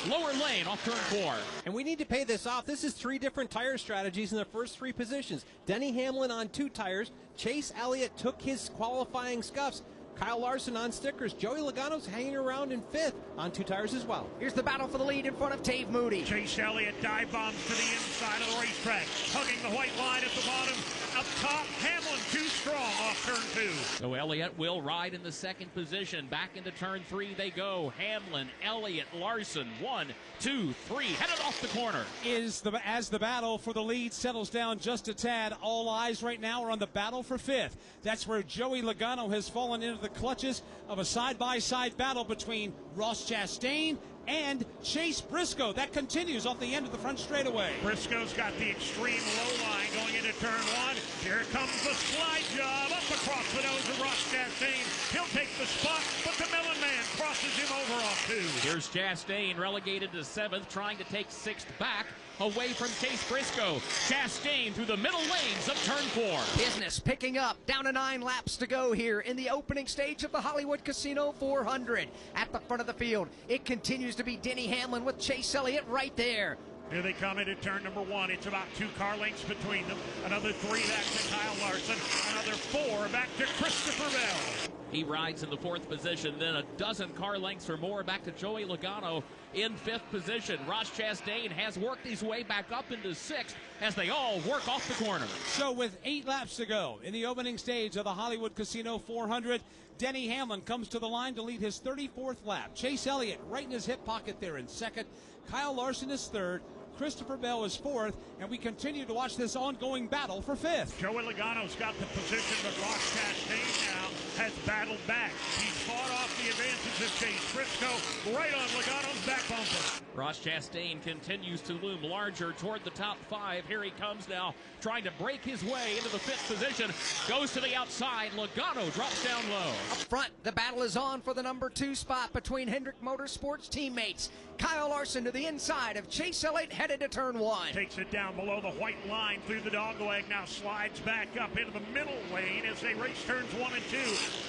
lower lane off turn 4. And we need to pay this off. This is 3 different tire strategies in the first 3 positions. Denny Hamlin on 2 tires. Chase Elliott took his qualifying scuffs. Kyle Larson on stickers. Joey Logano's hanging around in 5th on 2 tires as well. Here's the battle for the lead in front of Dave Moody. Chase Elliott dive bombs to the inside of the racetrack, hugging the white line at the bottom. Up top, Hamlin too strong off turn 2. So Elliott will ride in the 2nd position. Back into turn 3 they go. Hamlin, Elliott, Larson, 1, 2, 3, headed off the corner. As the battle for the lead settles down just a tad, all eyes right now are on the battle for 5th. That's where Joey Logano has fallen into the clutches of a side-by-side battle between Ross Chastain and Chase Briscoe. That continues off the end of the front straightaway. Briscoe's got the extreme low line going into turn 1. Here comes the slide job up across the nose of Ross Chastain. He'll take the spot, but the Mellon man crosses him over off 2. Here's Chastain relegated to 7th, trying to take 6th back away from Chase Briscoe. Chastain through the middle lanes of turn 4. Business picking up, down to 9 laps to go here in the opening stage of the Hollywood Casino 400. At the front of the field, it continues to be Denny Hamlin with Chase Elliott right there. Here they come into turn number 1. It's about 2 car lengths between them. Another 3 back to Kyle Larson. Another 4 back to Christopher Bell. He rides in the 4th position, then a dozen car lengths or more back to Joey Logano in 5th position. Ross Chastain has worked his way back up into 6th as they all work off the corner. So with 8 laps to go in the opening stage of the Hollywood Casino 400, Denny Hamlin comes to the line to lead his 34th lap. Chase Elliott right in his hip pocket there in 2nd. Kyle Larson is 3rd. Christopher Bell is 4th, and we continue to watch this ongoing battle for 5th. Joey Logano's got the position, but Ross Chastain now has battled back. He's fought off the advances of Chase Briscoe right on Logano's back bumper. Ross Chastain continues to loom larger toward the top 5. Here he comes now, trying to break his way into the 5th position. Goes to the outside. Logano drops down low. Up front, the battle is on for the number 2 spot between Hendrick Motorsports teammates. Kyle Larson to the inside of Chase Elliott, headed to turn 1. Takes it down below the white line through the dogleg. Now slides back up into the middle lane as they race turns 1 and 2.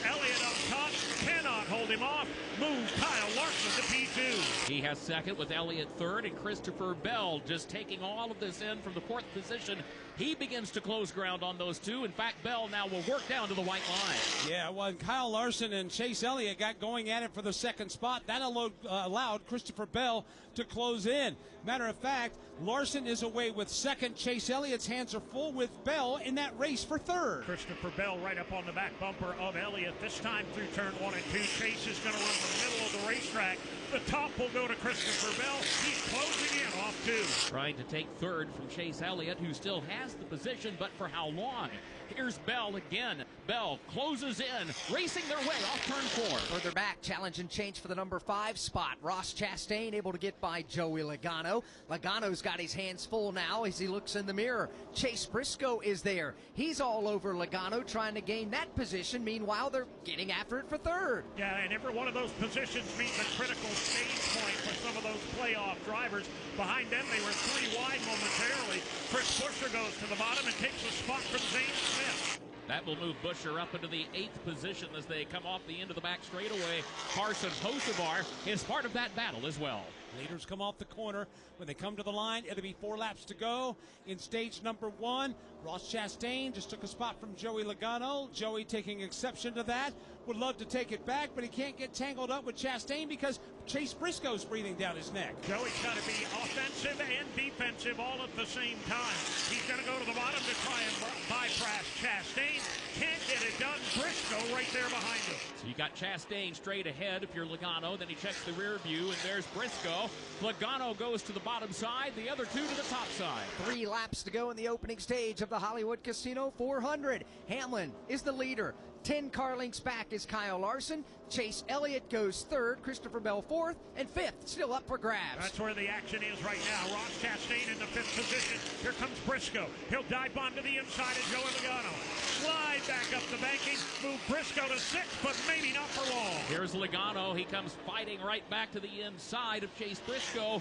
Elliott up top, cannot hold him off. Move Kyle Larson to P2. He has 2nd with Elliott 3rd, and Christopher Bell just taking all of this in from the 4th position. He begins to close ground on those 2. In fact, Bell now will work down to the white line. Yeah, when Kyle Larson and Chase Elliott got going at it for the 2nd spot, that allowed Christopher Bell to close in. Matter of fact, Larson is away with 2nd. Chase Elliott's hands are full with Bell in that race for 3rd. Christopher Bell right up on the back bumper of Elliott. This time through turn 1 and 2. Chase is going to run the middle of the racetrack. The top will go to Christopher Bell. He's closing in off 2. Trying to take 3rd from Chase Elliott, who still has the position, but for how long? Here's Bell again. Bell closes in, racing their way off turn 4. Further back, challenge and change for the number 5 spot. Ross Chastain able to get by Joey Logano. Logano's got his hands full now as he looks in the mirror. Chase Briscoe is there. He's all over Logano trying to gain that position. Meanwhile, they're getting after it for 3rd. Yeah, and every one of those positions means a critical stage point for some of those playoff drivers. Behind them, they were 3 wide momentarily. Chris Buescher goes to the bottom and takes a spot from Zane Smith. That will move Buescher up into the 8th position as they come off the end of the back straightaway. Carson Hocevar is part of that battle as well. Leaders come off the corner. When they come to the line, it'll be 4 laps to go. In stage number 1, Ross Chastain just took a spot from Joey Logano. Joey taking exception to that. Would love to take it back, but he can't get tangled up with Chastain because Chase Briscoe's breathing down his neck. Joey's got to be offensive and defensive all at the same time. He's going to go to the bottom to try and bypass Chastain. Can't get it done. Briscoe right there behind him. So you got Chastain straight ahead if you're Logano. Then he checks the rear view, and there's Briscoe. Logano goes to the bottom side, the other 2 to the top side. 3 laps to go in the opening stage of the Hollywood Casino 400. Hamlin is the leader. 10 car lengths back is Kyle Larson. Chase Elliott goes 3rd, Christopher Bell 4th, and 5th still up for grabs. That's where the action is right now. Ross Chastain in the 5th position. Here comes Briscoe. He'll dive bomb to the inside of Joey Logano. Slide back up the banking. Move Briscoe to 6th, but maybe not for long. Here's Logano. He comes fighting right back to the inside of Chase Briscoe.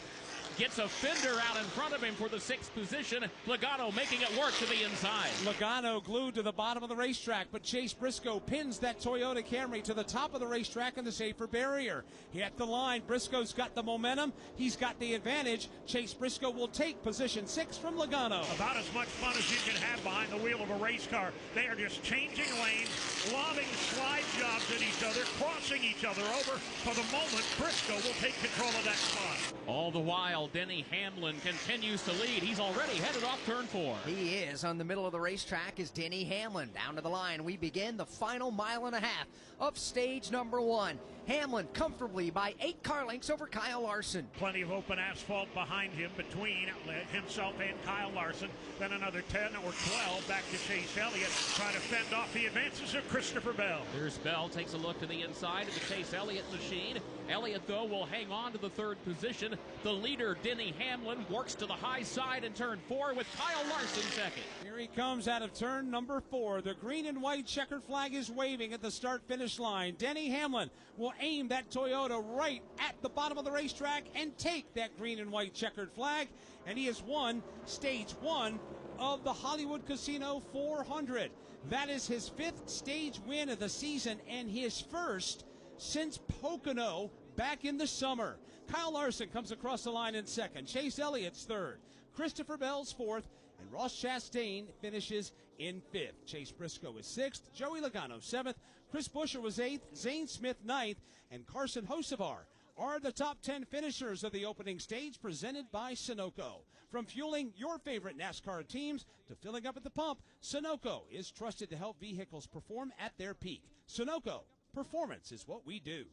Gets a fender out in front of him for the 6th position. Logano making it work to the inside. Logano glued to the bottom of the racetrack, but Chase Briscoe pins that Toyota Camry to the top of the racetrack in the safer barrier. He at the line. Briscoe's got the momentum. He's got the advantage. Chase Briscoe will take position 6 from Logano. About as much fun as you can have behind the wheel of a race car. They are just changing lanes, lobbing slide jobs at each other, crossing each other over. For the moment, Briscoe will take control of that spot. All the while, Denny Hamlin continues to lead. He's already headed off turn 4. He is. On the middle of the racetrack is Denny Hamlin. Down to the line, we begin the final mile and a half of stage number 1. Hamlin comfortably by 8 car lengths over Kyle Larson. Plenty of open asphalt behind him between himself and Kyle Larson. Then another 10 or 12 back to Chase Elliott, trying to fend off the advances of Christopher Bell. Here's Bell, takes a look to the inside of the Chase Elliott machine. Elliott, though, will hang on to the 3rd position. The leader, Denny Hamlin, works to the high side in turn 4 with Kyle Larson 2nd. Here he comes out of turn number 4. The green and white checkered flag is waving at the start-finish line. Denny Hamlin will aim that Toyota right at the bottom of the racetrack and take that green and white checkered flag. And he has won stage 1 of the Hollywood Casino 400. That is his 5th stage win of the season and his first since Pocono back in the summer. Kyle Larson comes across the line in 2nd. Chase Elliott's 3rd. Christopher Bell's 4th. And Ross Chastain finishes in 5th. Chase Briscoe is 6th. Joey Logano 7th. Chris Buescher was 8th. Zane Smith 9th. And Carson Hocevar are the top 10 finishers of the opening stage, presented by Sunoco. From fueling your favorite NASCAR teams to filling up at the pump, Sunoco is trusted to help vehicles perform at their peak. Sunoco, performance is what we do.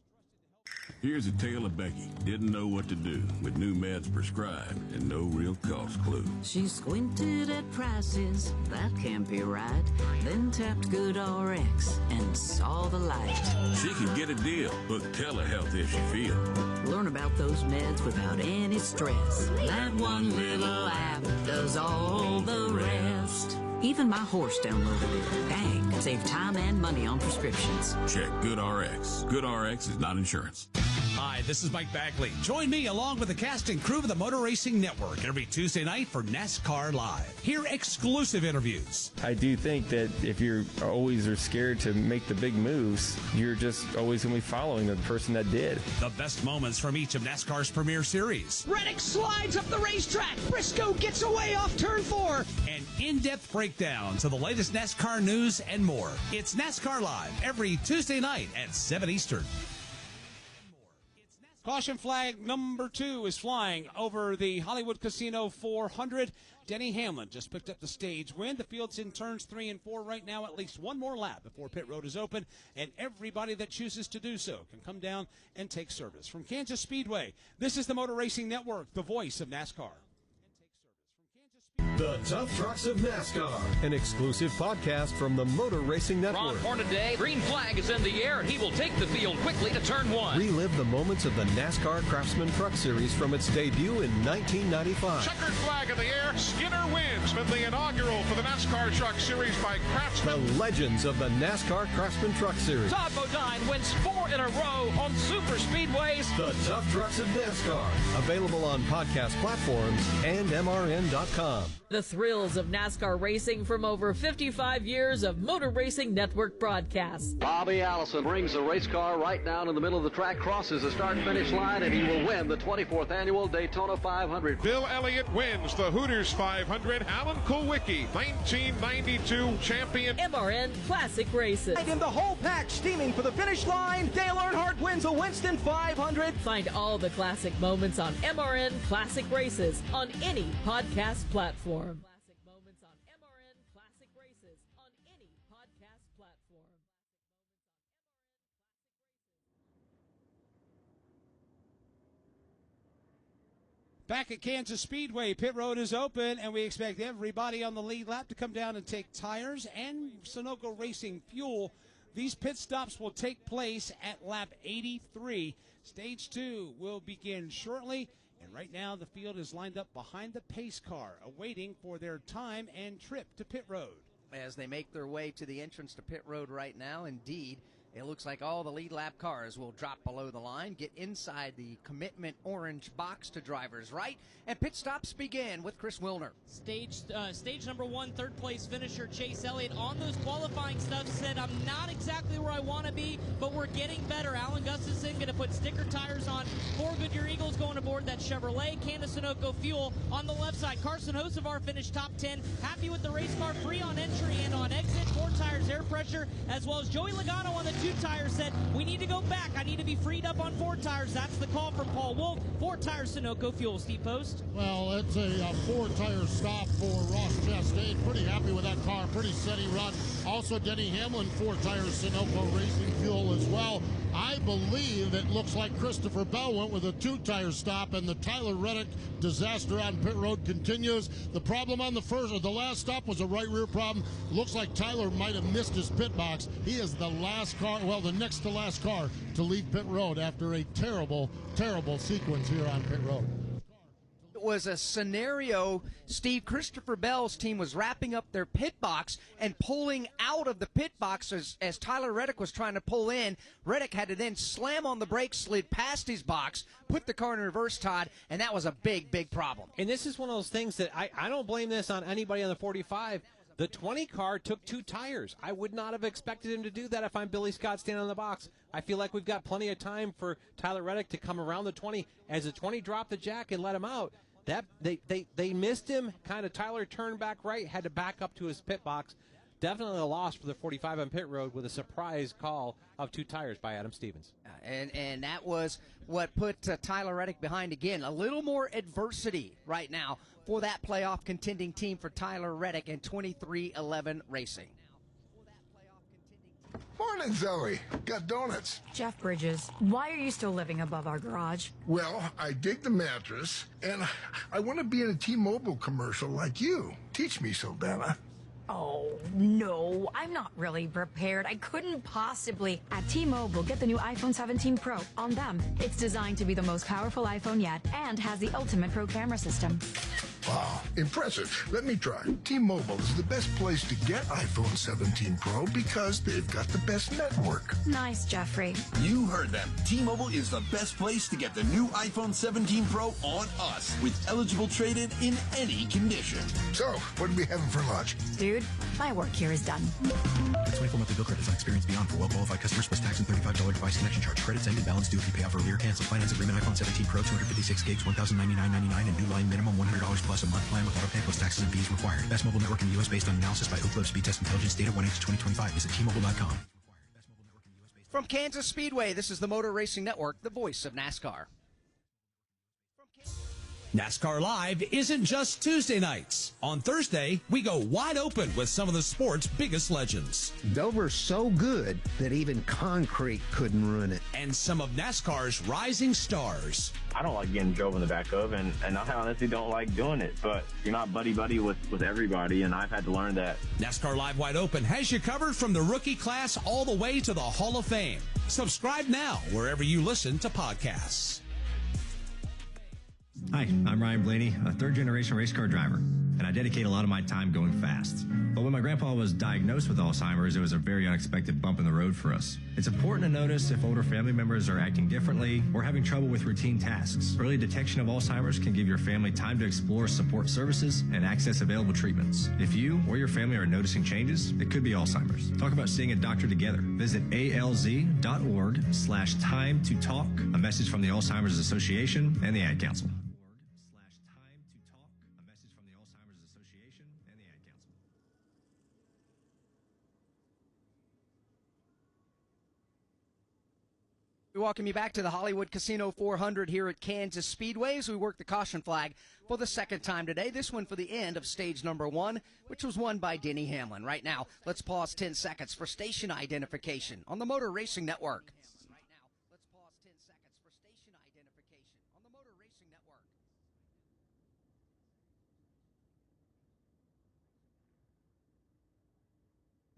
Here's a tale of Becky. Didn't know what to do with new meds prescribed and no real cost clue. She squinted at prices, that can't be right. Then tapped GoodRx and saw the light. She can get a deal, book telehealth if she feels. Learn about those meds without any stress. That one little app does all the rest. Even my horse downloaded it. Dang, save time and money on prescriptions. Check GoodRx. GoodRx is not insurance. Hi, this is Mike Bagley. Join me along with the cast and crew of the Motor Racing Network every Tuesday night for NASCAR Live. Hear exclusive interviews. I do think that if you're always are scared to make the big moves, you're just always going to be following the person that did. The best moments from each of NASCAR's premier series. Reddick slides up the racetrack. Briscoe gets away off turn 4. And in-depth breakdowns of the latest NASCAR news and more. It's NASCAR Live every Tuesday night at 7 Eastern. Caution flag number 2 is flying over the Hollywood Casino 400. Denny Hamlin just picked up the stage win. The field's in turns 3 and 4 right now. At least one more lap before pit road is open, and everybody that chooses to do so can come down and take service. From Kansas Speedway, this is the Motor Racing Network, the voice of NASCAR. The Tough Trucks of NASCAR, an exclusive podcast from the Motor Racing Network. Ron Hornaday, green flag is in the air, and he will take the field quickly to turn 1. Relive the moments of the NASCAR Craftsman Truck Series from its debut in 1995. Checkered flag in the air, Skinner wins with the inaugural for the NASCAR Truck Series by Craftsman. The legends of the NASCAR Craftsman Truck Series. Todd Bodine wins 4 in a row on super speedways. The Tough Trucks of NASCAR, available on podcast platforms and MRN.com. The thrills of NASCAR racing from over 55 years of Motor Racing Network broadcasts. Bobby Allison brings the race car right down in the middle of the track, crosses the start-finish line, and he will win the 24th annual Daytona 500. Bill Elliott wins the Hooters 500. Alan Kulwicki, 1992 champion. MRN Classic Races. And in the whole pack, steaming for the finish line, Dale Earnhardt wins a Winston 500. Find all the classic moments on MRN Classic Races on any podcast platform. Classic moments on MRN Classic Races on any podcast platform. Back at Kansas Speedway, pit road is open, and we expect everybody on the lead lap to come down and take tires and Sunoco Racing fuel. These pit stops will take place at lap 83. Stage 2 will begin shortly. And right now, the field is lined up behind the pace car, awaiting for their time and trip to pit road. As they make their way to the entrance to pit road right now, indeed, It looks like all the lead lap cars will drop below the line, get inside the commitment orange box to driver's right, and pit stops begin with Chris Wilner. Stage number 1, third place finisher Chase Elliott on those qualifying stuff said, I'm not exactly where I want to be, but we're getting better. Alan Gustafson going to put sticker tires on. 4 Goodyear Eagles going aboard that Chevrolet. Candace Sunoco fuel on the left side. Carson Hocevar finished top 10. Happy with the race car, free on entry and on exit. 4 tires air pressure, as well as Joey Logano on the 2 tires said, we need to go back. I need to be freed up on 4 tires. That's the call from Paul Wolf. 4 tires Sunoco fuel. Steve Post. Well, it's a 4-tire stop for Ross Chastain. Pretty happy with that car. Pretty steady run. Also, Denny Hamlin, 4 tires Sunoco racing fuel as well. I believe it looks like Christopher Bell went with a 2-tire stop, and the Tyler Reddick disaster on pit road continues. The problem on the last stop was a right rear problem. Looks like Tyler might have missed his pit box. He is the last car, well, the next to last car to leave pit road after a terrible, terrible sequence here on pit road. It was a scenario, Steve, Christopher Bell's team was wrapping up their pit box and pulling out of the pit box as Tyler Reddick was trying to pull in. Reddick had to then slam on the brakes, slid past his box, put the car in reverse, Todd, and that was a big, big problem. And this is one of those things that I don't blame this on anybody on the 45. The 20 car took 2 tires. I would not have expected him to do that if I'm Billy Scott standing on the box. I feel like we've got plenty of time for Tyler Reddick to come around the 20. As the 20 dropped the jack and let him out, they missed him. Kind of Tyler turned back right, had to back up to his pit box. Definitely a loss for the 45 on pit road with a surprise call of 2 tires by Adam Stevens. And that was what put Tyler Reddick behind again. A little more adversity right now for that playoff contending team for Tyler Reddick in 23-11 Racing. Morning, Zoe. Got donuts. Jeff Bridges, why are you still living above our garage? Well, I dig the mattress, and I want to be in a T-Mobile commercial like you. Teach me, Saldana. Oh, no, I'm not really prepared. I couldn't possibly. At T-Mobile, get the new iPhone 17 Pro. On them, it's designed to be the most powerful iPhone yet and has the ultimate pro camera system. Wow, impressive. Let me try. T-Mobile is the best place to get iPhone 17 Pro because they've got the best network. Nice, Jeffrey. You heard them. T-Mobile is the best place to get the new iPhone 17 Pro on us with eligible trade-in in any condition. So, what are we having for lunch? Dude, my work here is done. 24 monthly bill credits on experience beyond for well-qualified customers plus tax and $35 device connection charge. Credits end and balance due if you pay off earlier. Cancel finance agreement iPhone 17 Pro 256 gigs, $1,099.99 and new line minimum $100 plus a month plan with auto pay plus taxes and fees required. Best mobile network in the U.S. based on analysis by Oak Cliff Speed Test Intelligence data 1/8/2025. Visit T-Mobile.com. From Kansas Speedway, this is the Motor Racing Network, the voice of NASCAR. NASCAR Live isn't just Tuesday nights. On Thursday, we go wide open with some of the sport's biggest legends. Dover's so good that even concrete couldn't ruin it. And some of NASCAR's rising stars. I don't like getting drove in the back of, and I honestly don't like doing it, but you're not buddy-buddy with everybody, and I've had to learn that. NASCAR Live Wide Open has you covered from the rookie class all the way to the Hall of Fame. Subscribe now wherever you listen to podcasts. Hi, I'm Ryan Blaney, a third-generation race car driver, and I dedicate a lot of my time going fast. But when my grandpa was diagnosed with Alzheimer's, it was a very unexpected bump in the road for us. It's important to notice if older family members are acting differently or having trouble with routine tasks. Early detection of Alzheimer's can give your family time to explore support services and access available treatments. If you or your family are noticing changes, it could be Alzheimer's. Talk about seeing a doctor together. Visit alz.org/time to talk. A message from the Alzheimer's Association and the Ad Council. We welcome you back to the Hollywood Casino 400 here at Kansas Speedway as we work the caution flag for the second time today. This one for the end of stage number 1, which was won by Denny Hamlin. Right now, let's pause 10 seconds for station identification on the Motor Racing Network.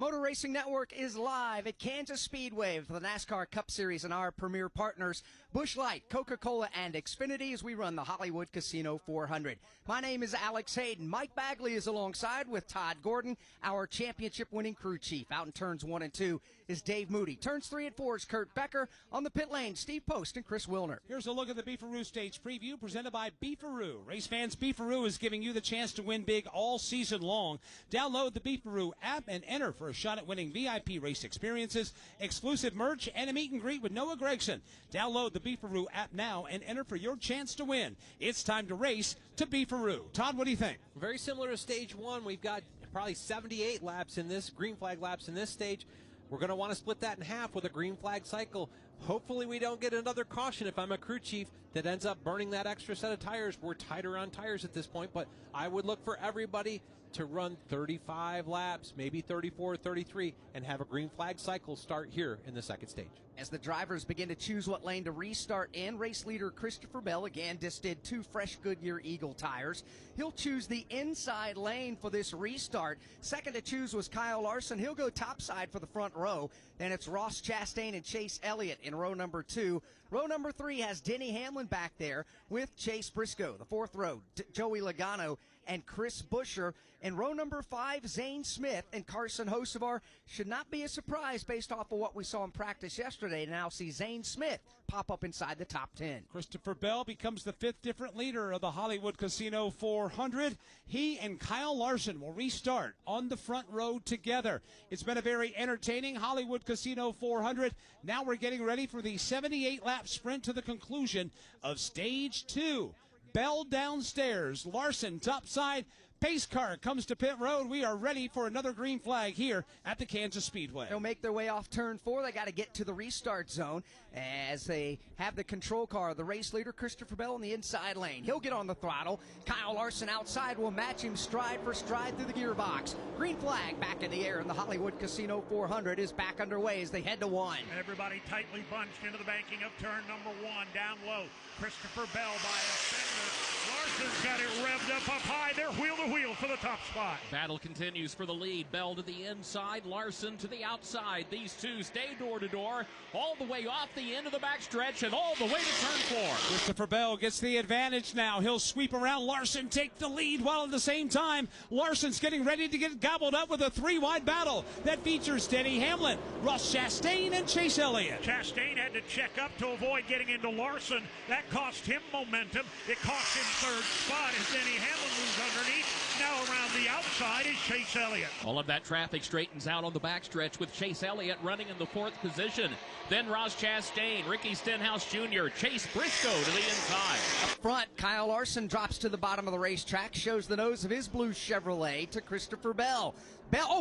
Motor Racing Network is live at Kansas Speedway for the NASCAR Cup Series and our premier partners, Busch Light, Coca-Cola, and Xfinity, as we run the Hollywood Casino 400. My name is Alex Hayden. Mike Bagley is alongside with Todd Gordon, our championship-winning crew chief. Out in turns 1 and 2 is Dave Moody. Turns 3 and 4 is Kurt Becker. On the pit lane, Steve Post and Chris Wilner. Here's a look at the Beefaroo Stage preview presented by Beefaroo. Race fans, Beefaroo is giving you the chance to win big all season long. Download the Beefaroo app and enter for a shot at winning VIP race experiences, exclusive merch, and a meet and greet with Noah Gregson. Download the Beefaroo app now and enter for your chance to win. It's time to race to Beefaroo. Todd, what do you think? Very similar to Stage 1. We've got probably 78 laps in this, green flag laps in this stage. We're going to want to split that in half with a green flag cycle. Hopefully we don't get another caution if I'm a crew chief that ends up burning that extra set of tires. We're tighter on tires at this point, but I would look for everybody to run 35 laps, maybe 34, 33, and have a green flag cycle start here in the second stage. As the drivers begin to choose what lane to restart in, race leader Christopher Bell again just did 2 fresh Goodyear Eagle tires. He'll choose the inside lane for this restart. Second to choose was Kyle Larson. He'll go topside for the front row. Then it's Ross Chastain and Chase Elliott in row number 2. Row number 3 has Denny Hamlin back there with Chase Briscoe. The fourth row, Joey Logano and Chris Buescher. In row number 5, Zane Smith and Carson Hocevar. Should not be a surprise based off of what we saw in practice yesterday to now see Zane Smith pop up inside the top 10. Christopher Bell becomes the 5th different leader of the Hollywood Casino 400. He and Kyle Larson will restart on the front row together. It's been a very entertaining Hollywood Casino 400. Now we're getting ready for the 78-lap sprint to the conclusion of Stage 2. Bell downstairs, Larson topside. Pace car comes to pit road. We are ready for another green flag here at the Kansas Speedway. They'll make their way off turn 4. They got to get to the restart zone as they have the control car. The race leader, Christopher Bell, in the inside lane. He'll get on the throttle. Kyle Larson outside will match him stride for stride through the gearbox. Green flag back in the air, and the Hollywood Casino 400 is back underway as they head to 1. Everybody tightly bunched into the banking of turn number 1. Down low, Christopher Bell by a fender. Larson's got it revved up high. They're wheel to wheel for the top spot. Battle continues for the lead. Bell to the inside, Larson to the outside. These two stay door to door, all the way off the end of the backstretch and all the way to turn 4. Christopher Bell gets the advantage now. He'll sweep around Larson, take the lead, while at the same time, Larson's getting ready to get gobbled up with a 3-wide battle that features Denny Hamlin, Ross Chastain, and Chase Elliott. Chastain had to check up to avoid getting into Larson. That cost him momentum. It cost him 3rd spot as Denny Hamlin moves underneath. Now around the outside is Chase Elliott. All of that traffic straightens out on the backstretch with Chase Elliott running in the 4th position. Then Ross Chastain, Ricky Stenhouse Jr., Chase Briscoe to the inside. Up front, Kyle Larson drops to the bottom of the racetrack, shows the nose of his blue Chevrolet to Christopher Bell.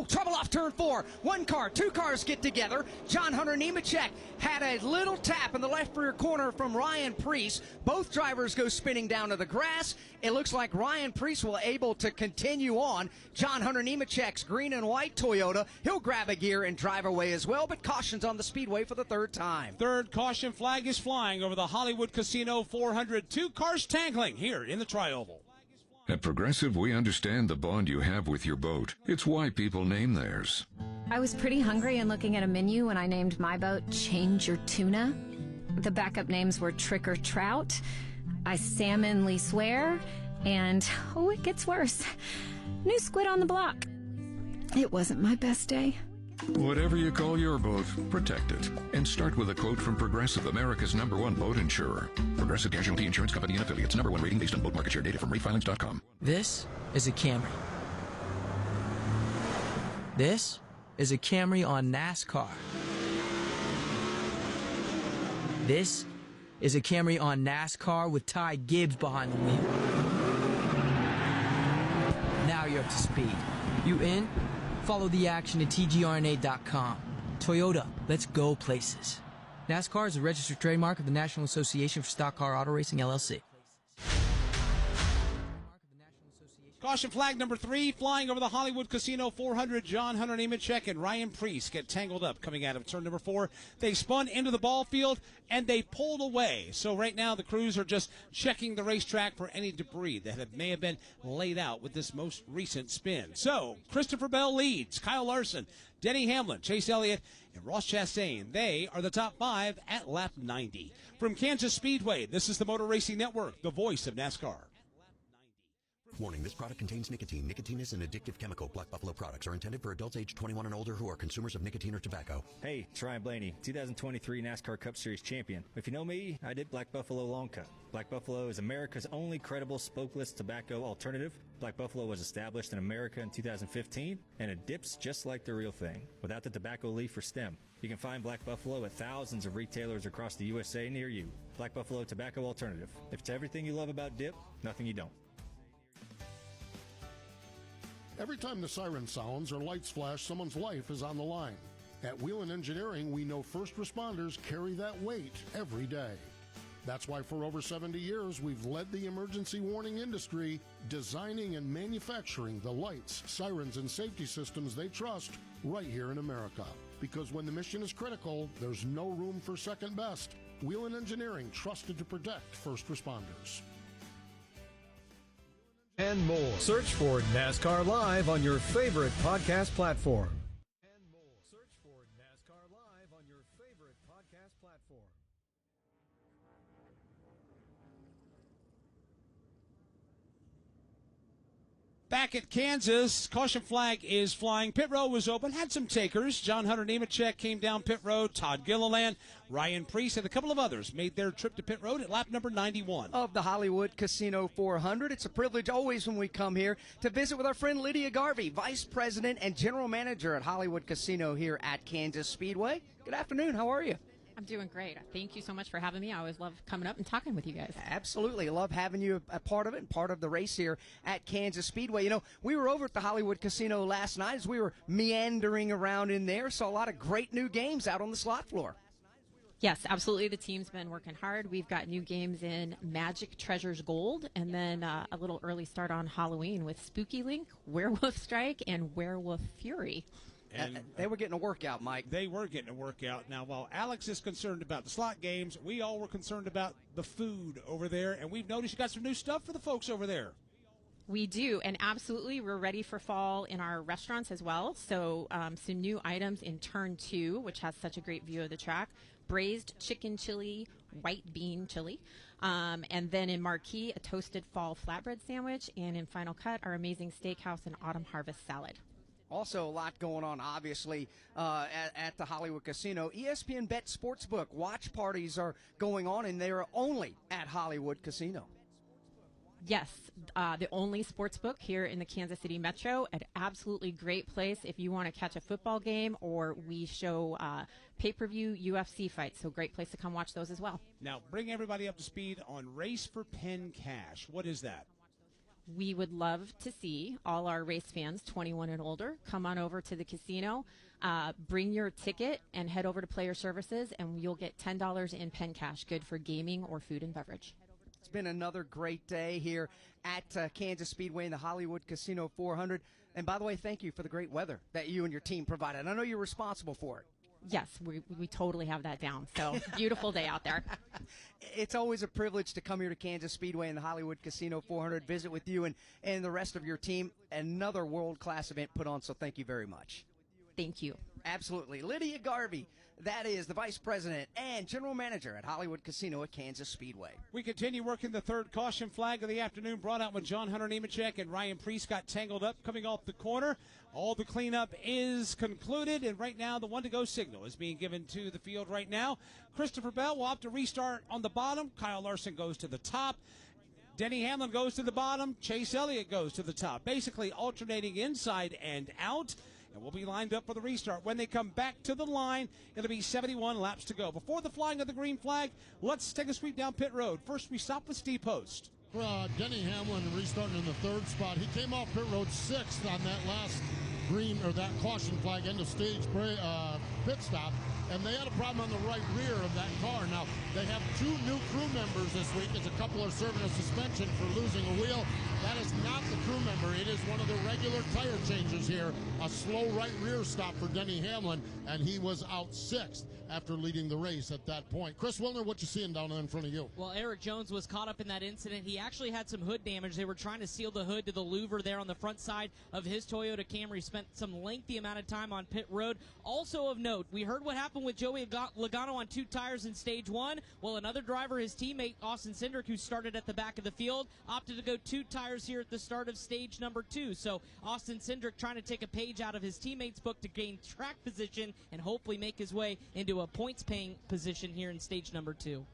Trouble off turn 4. 1 car, 2 cars get together. John Hunter Nemechek had a little tap in the left rear corner from Ryan Preece. Both drivers go spinning down to the grass. It looks like Ryan Preece will able to continue on. John Hunter Nemechek's green and white Toyota. He'll grab a gear and drive away as well, but caution's on the speedway for the 3rd time. 3rd caution flag is flying over the Hollywood Casino 400. 2 cars tangling here in the Tri-Oval. At Progressive, we understand the bond you have with your boat. It's why people name theirs. I was pretty hungry and looking at a menu when I named my boat Change Your Tuna. The backup names were Trick or Trout, I Salmonly Swear, and, it gets worse, New Squid on the Block. It wasn't my best day. Whatever you call your boat, protect it. And start with a quote from Progressive, America's #1 boat insurer. Progressive Casualty Insurance Company and Affiliates. #1 rating based on boat market share data from ratefilings.com. This is a Camry. This is a Camry on NASCAR. This is a Camry on NASCAR with Ty Gibbs behind the wheel. Now you're up to speed. You in? Follow the action at tgrna.com. Toyota, let's go places. NASCAR is a registered trademark of the National Association for Stock Car Auto Racing, LLC. Caution flag number 3, flying over the Hollywood Casino 400. John Hunter Nemechek and Ryan Priest get tangled up coming out of turn number 4. They spun into the ball field, and they pulled away. So right now the crews are just checking the racetrack for any debris that may have been laid out with this most recent spin. So Christopher Bell leads. Kyle Larson, Denny Hamlin, Chase Elliott, and Ross Chastain. They are the top 5 at lap 90. From Kansas Speedway, this is the Motor Racing Network, the voice of NASCAR. Warning, this product contains nicotine. Nicotine is an addictive chemical. Black Buffalo products are intended for adults age 21 and older who are consumers of nicotine or tobacco. Hey, it's Ryan Blaney, 2023 NASCAR Cup Series champion. If you know me, I did Black Buffalo Long Cut. Black Buffalo is America's only credible smokeless tobacco alternative. Black Buffalo was established in America in 2015, and it dips just like the real thing, without the tobacco leaf or stem. You can find Black Buffalo at thousands of retailers across the USA near you. Black Buffalo Tobacco Alternative. If it's everything you love about dip, nothing you don't. Every time the siren sounds or lights flash, someone's life is on the line. At Wheelan Engineering, we know first responders carry that weight every day. That's why for over 70 years, we've led the emergency warning industry, designing and manufacturing the lights, sirens, and safety systems they trust right here in America. Because when the mission is critical, there's no room for second best. Wheelan Engineering, trusted to protect first responders. And more. Search for NASCAR Live on your favorite podcast platform. And more. Search for NASCAR Live on your favorite podcast platform. Back at Kansas, caution flag is flying. Pit road was open, had some takers. John Hunter Nemechek came down pit road. Todd Gilliland, Ryan Priest, and a couple of others made their trip to pit road at lap number 91. Of the Hollywood Casino 400. It's a privilege always when we come here to visit with our friend Lydia Garvey, Vice President and General Manager at Hollywood Casino here at Kansas Speedway. Good afternoon. How are you? I'm doing great. Thank you so much for having me. I always love coming up and talking with you guys. Absolutely. Love having you a part of it and part of the race here at Kansas Speedway. You know, we were over at the Hollywood Casino last night as we were meandering around in there. Saw a lot of great new games out on the slot floor. Yes, absolutely. The team's been working hard. We've got new games in Magic Treasures Gold, and then a little early start on Halloween with Spooky Link, Werewolf Strike, and Werewolf Fury. And they were getting a workout, Mike. They were getting a workout. Now, while Alex is concerned about the slot games, we all were concerned about the food over there, and we've noticed you got some new stuff for the folks over there. We do, and absolutely, we're ready for fall in our restaurants as well. So some new items in Turn 2, which has such a great view of the track. Braised chicken chili, white bean chili. And then in Marquee, a toasted fall flatbread sandwich. And in Final Cut, our amazing steakhouse and autumn harvest salad. Also a lot going on, obviously, at the Hollywood Casino. ESPN Bet Sportsbook watch parties are going on, and they are only at Hollywood Casino. Yes, the only sports book here in the Kansas City Metro. An absolutely great place if you want to catch a football game, or we show pay-per-view UFC fights. So great place to come watch those as well. Now, bring everybody up to speed on Race for Penn Cash. What is that? We would love to see all our race fans, 21 and older, come on over to the casino, bring your ticket, and head over to Player Services, and you'll get $10 in Penn Cash, good for gaming or food and beverage. It's been another great day here at Kansas Speedway in the Hollywood Casino 400. And by the way, thank you for the great weather that you and your team provided. I know you're responsible for it. Yes, we totally have that down. So beautiful day out there. It's always a privilege to come here to Kansas Speedway and the Hollywood Casino 400, visit with you and the rest of your team. Another world-class event put on, so thank you very much. Thank you. Absolutely. Lydia Garvey, that is the Vice President and General Manager at Hollywood Casino at Kansas Speedway. We continue working the third caution flag of the afternoon, brought out when John Hunter Nemechek and Ryan Priest got tangled up coming off the corner. All the cleanup is concluded, and right now the one-to-go signal is being given to the field right now. Christopher Bell will have to restart on the bottom. Kyle Larson goes to the top. Denny Hamlin goes to the bottom. Chase Elliott goes to the top. Basically alternating inside and out. And we'll be lined up for the restart. When they come back to the line, it'll be 71 laps to go. Before the flying of the green flag, let's take a sweep down pit road. First, we stop with Steve Post. Denny Hamlin restarting in the third spot. He came off pit road sixth on that last green, or that caution flag end of stage pit stop, and they had a problem on the right rear of that car. Now, they have two new crew members this week, as a couple are serving a suspension for losing a wheel. That is not the crew member. It is one of the regular tire changes here. A slow right rear stop for Denny Hamlin, and he was out 6th after leading the race at that point. Chris Wilner, what you seeing down there in front of you? Well, Eric Jones was caught up in that incident. He actually had some hood damage. They were trying to seal the hood to the louver there on the front side of his Toyota Camry. Spent some lengthy amount of time on pit road. Also of note, we heard what happened with Joey Logano on 2 tires in stage 1. Well, another driver, his teammate Austin Cindric, who started at the back of the field, opted to go 2 tires here at the start of stage number 2. So Austin Cindric trying to take a page out of his teammate's book to gain track position and hopefully make his way into a points-paying position here in stage number 2.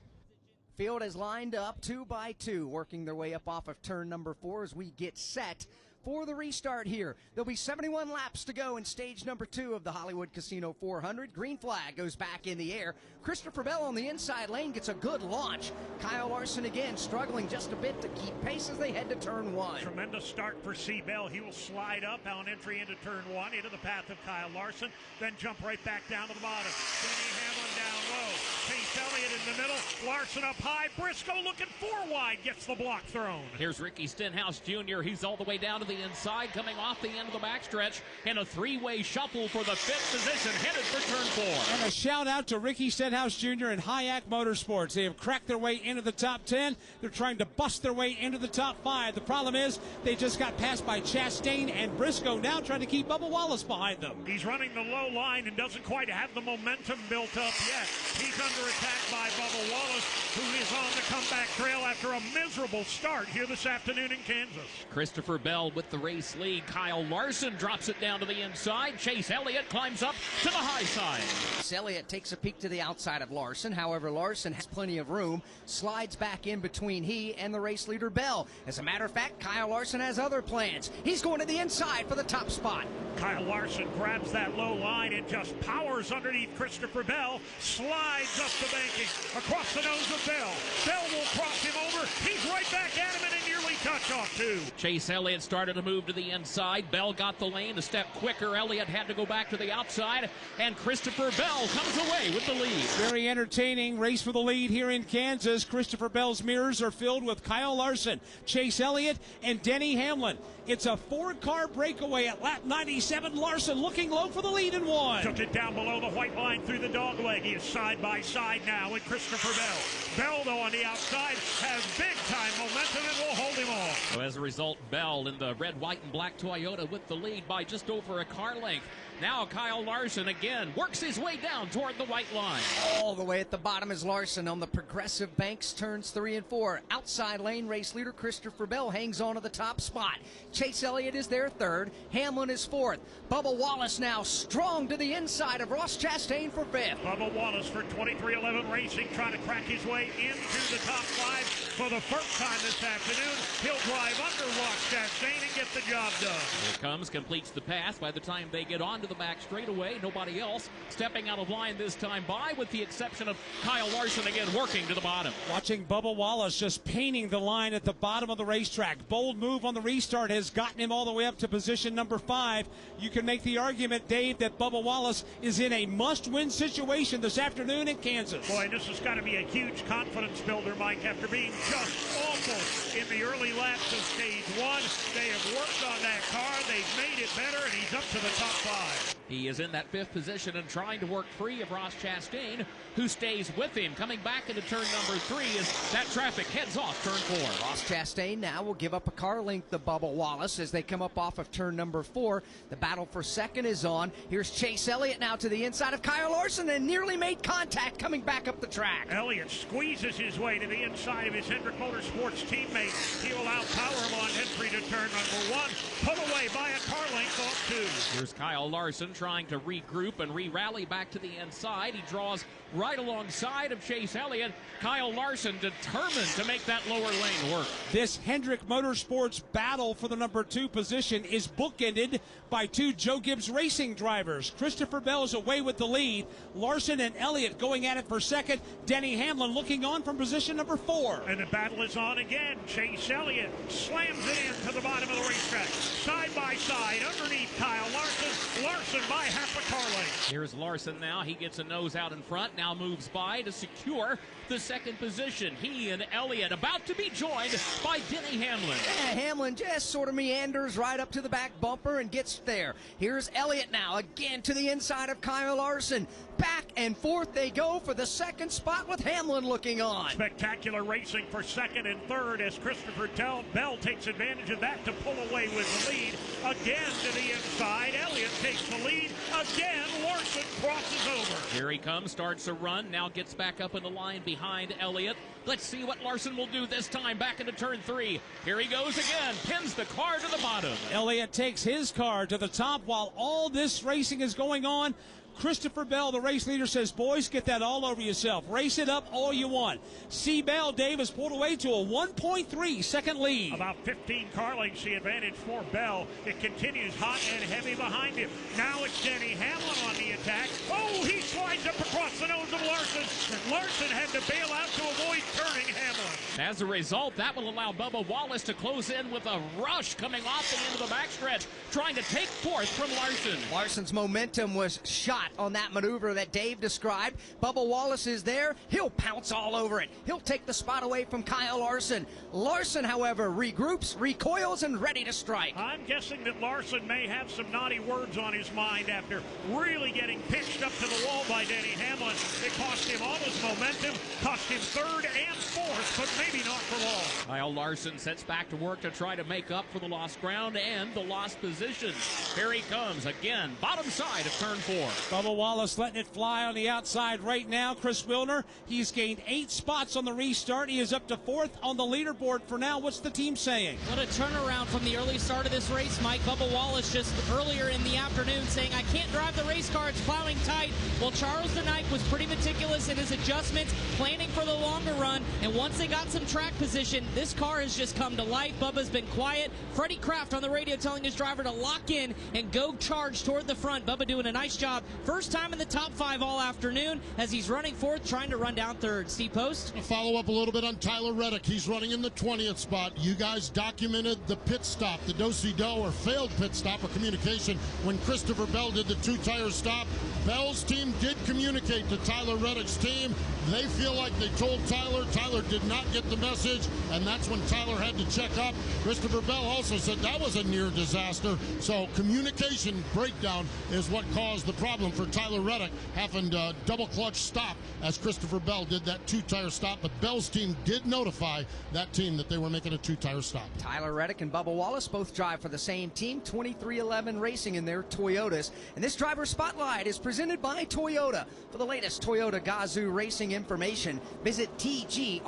Field is lined up 2 by 2, working their way up off of turn number 4 as we get set for the restart here. There'll be 71 laps to go in stage number 2 of the Hollywood Casino 400. Green flag goes back in the air. Christopher Bell on the inside lane gets a good launch. Kyle Larson again struggling just a bit to keep pace as they head to turn 1. Tremendous start for C. Bell. He will slide up on entry into turn 1, into the path of Kyle Larson, then jump right back down to the bottom. Denny Hamlin down low. Chase Elliott in the middle. Larson up high. Briscoe looking 4 wide. Gets the block thrown. Here's Ricky Stenhouse Jr. He's all the way down to the inside, coming off the end of the backstretch in a 3-way shuffle for the 5th position, headed for turn 4. And a shout out to Ricky Stenhouse Jr. and Hayek Motorsports. They have cracked their way into the top 10. They're trying to bust their way into the top 5. The problem is they just got passed by Chastain and Briscoe, now trying to keep Bubba Wallace behind them. He's running the low line and doesn't quite have the momentum built up yet. He's under attack by Bubba Wallace, who is on the comeback trail after a miserable start here this afternoon in Kansas. Christopher Bell with the race lead. Kyle Larson drops it down to the inside. Chase Elliott climbs up to the high side. Chase Elliott takes a peek to the outside of Larson. However, Larson has plenty of room, slides back in between he and the race leader Bell. As a matter of fact, Kyle Larson has other plans. He's going to the inside for the top spot. Kyle Larson grabs that low line and just powers underneath Christopher Bell, slides up the banking, across the nose of Bell. Bell will cross him over. He's right back at him and a nearly touch off too. Chase Elliott started to move to the inside. Bell got the lane a step quicker. Elliott had to go back to the outside, and Christopher Bell comes away with the lead. Very entertaining race for the lead here in Kansas. Christopher Bell's mirrors are filled with Kyle Larson, Chase Elliott, and Denny Hamlin. It's a 4-car breakaway at lap 97. Larson looking low for the lead in 1. Took it down below the white line through the dog leg. He is side by side now with Christopher Bell. Bell, though, on the outside has big-time momentum and will hold him off. So as a result, Bell in the red, white, and black Toyota with the lead by just over a car length. Now Kyle Larson again works his way down toward the white line. All the way at the bottom is Larson on the progressive banks, turns 3 and 4. Outside lane, race leader Christopher Bell hangs on to the top spot. Chase Elliott is there 3rd. Hamlin is 4th. Bubba Wallace now strong to the inside of Ross Chastain for 5th. Bubba Wallace for 2311 Racing trying to crack his way into the top 5 for the first time this afternoon. He'll drive under Ross Chastain and get the job done. Here comes, completes the pass. By the time they get on to the back straightaway, nobody else stepping out of line this time by, with the exception of Kyle Larson again working to the bottom. Watching Bubba Wallace just painting the line at the bottom of the racetrack. Bold move on the restart has gotten him all the way up to position number 5. You can make the argument, Dave, that Bubba Wallace is in a must-win situation this afternoon in Kansas. Boy, this has got to be a huge confidence builder, Mike, after being just awful in the early laps of stage 1. They have worked on that car. They've made it better, and he's up to the top 5. He is in that 5th position and trying to work free of Ross Chastain, who stays with him. Coming back into turn number 3 as that traffic heads off turn 4. Ross Chastain now will give up a car length to Bubba Wallace as they come up off of turn number 4. The battle for 2nd is on. Here's Chase Elliott now to the inside of Kyle Larson and nearly made contact coming back up the track. Elliott squeezes his way to the inside of his Hendrick Motorsports teammate. He will outpower him on entry to turn number 1. Put away by a car length off 2. Here's Kyle Larson trying to regroup and re-rally back to the inside. He draws right alongside of Chase Elliott. Kyle Larson determined to make that lower lane work. This Hendrick Motorsports battle for the number 2 position is bookended by 2 Joe Gibbs Racing drivers. Christopher Bell is away with the lead. Larson and Elliott going at it for 2nd. Denny Hamlin looking on from position number 4. And the battle is on again. Chase Elliott slams it in to the bottom of the racetrack. Side by side underneath Kyle Larson. Larson by half a car length. Here's Larson now. He gets a nose out in front, now moves by to secure the second position. He and Elliott about to be joined by Denny Hamlin. Yeah, Hamlin just sort of meanders right up to the back bumper and gets there. Here's Elliott now, again to the inside of Kyle Larson. Back and forth they go for the second spot with Hamlin looking on. Spectacular racing for second and third as Christopher Bell takes advantage of that to pull away with the lead. Again to the inside. Elliott takes the lead. Again, Larson crosses over. Here he comes, starts a run, now gets back up in the line behind Elliott. Let's see what Larson will do this time back into turn 3. Here he goes again, pins the car to the bottom. Elliott takes his car to the top while all this racing is going on. Christopher Bell, the race leader, says, boys, get that all over yourself. Race it up all you want. C. Bell Davis pulled away to a 1.3 second lead. About 15 car lengths the advantage for Bell. It continues hot and heavy behind him. Now it's Denny Hamlin on the attack. Oh, he slides up across the nose of Larson. And Larson had to bail out to avoid turning Hamlin. As a result, that will allow Bubba Wallace to close in with a rush coming off the end of the backstretch, trying to take fourth from Larson. Larson's momentum was shot on that maneuver that Dave described. Bubba Wallace is there. He'll pounce all over it. He'll take the spot away from Kyle Larson. Larson, however, regroups, recoils, and ready to strike. I'm guessing that Larson may have some naughty words on his mind after really getting pitched up to the wall by Denny Hamlin. It cost him all his momentum, cost him third and fourth, but maybe not for long. Kyle Larson sets back to work to try to make up for the lost ground and the lost position. Here he comes again, bottom side of turn 4. Bubba Wallace letting it fly on the outside right now. Chris Wilner, he's gained 8 spots on the restart. He is up to 4th on the leaderboard for now. What's the team saying? What a turnaround from the early start of this race, Mike. Bubba Wallace just earlier in the afternoon saying, I can't drive the race car, it's plowing tight. Well, Charles DeKnight was pretty meticulous in his adjustments, planning for the longer run, and once they got some track position, this car has just come to life. Bubba's been quiet. Freddie Kraft on the radio telling his driver to lock in and go charge toward the front. Bubba doing a nice job. First time in the top 5 all afternoon as he's running fourth, trying to run down third. Steve Post. Follow up a little bit on Tyler Reddick. He's running in the 20th spot. You guys documented the pit stop, the do-si-do or failed pit stop of communication when Christopher Bell did the 2-tire stop. Bell's team did communicate to Tyler Reddick's team. They feel like they told Tyler. Tyler did not get the message, and that's when Tyler had to check up. Christopher Bell also said that was a near disaster. So communication breakdown is what caused the problem for Tyler Reddick, having to double clutch stop as Christopher Bell did that 2-tire stop. But Bell's team did notify that team that they were making a 2-tire stop. Tyler Reddick and Bubba Wallace both drive for the same team, 2311 Racing in their Toyotas. And this driver spotlight is presented by Toyota. For the latest Toyota Gazoo racing information, visit tgrna.com.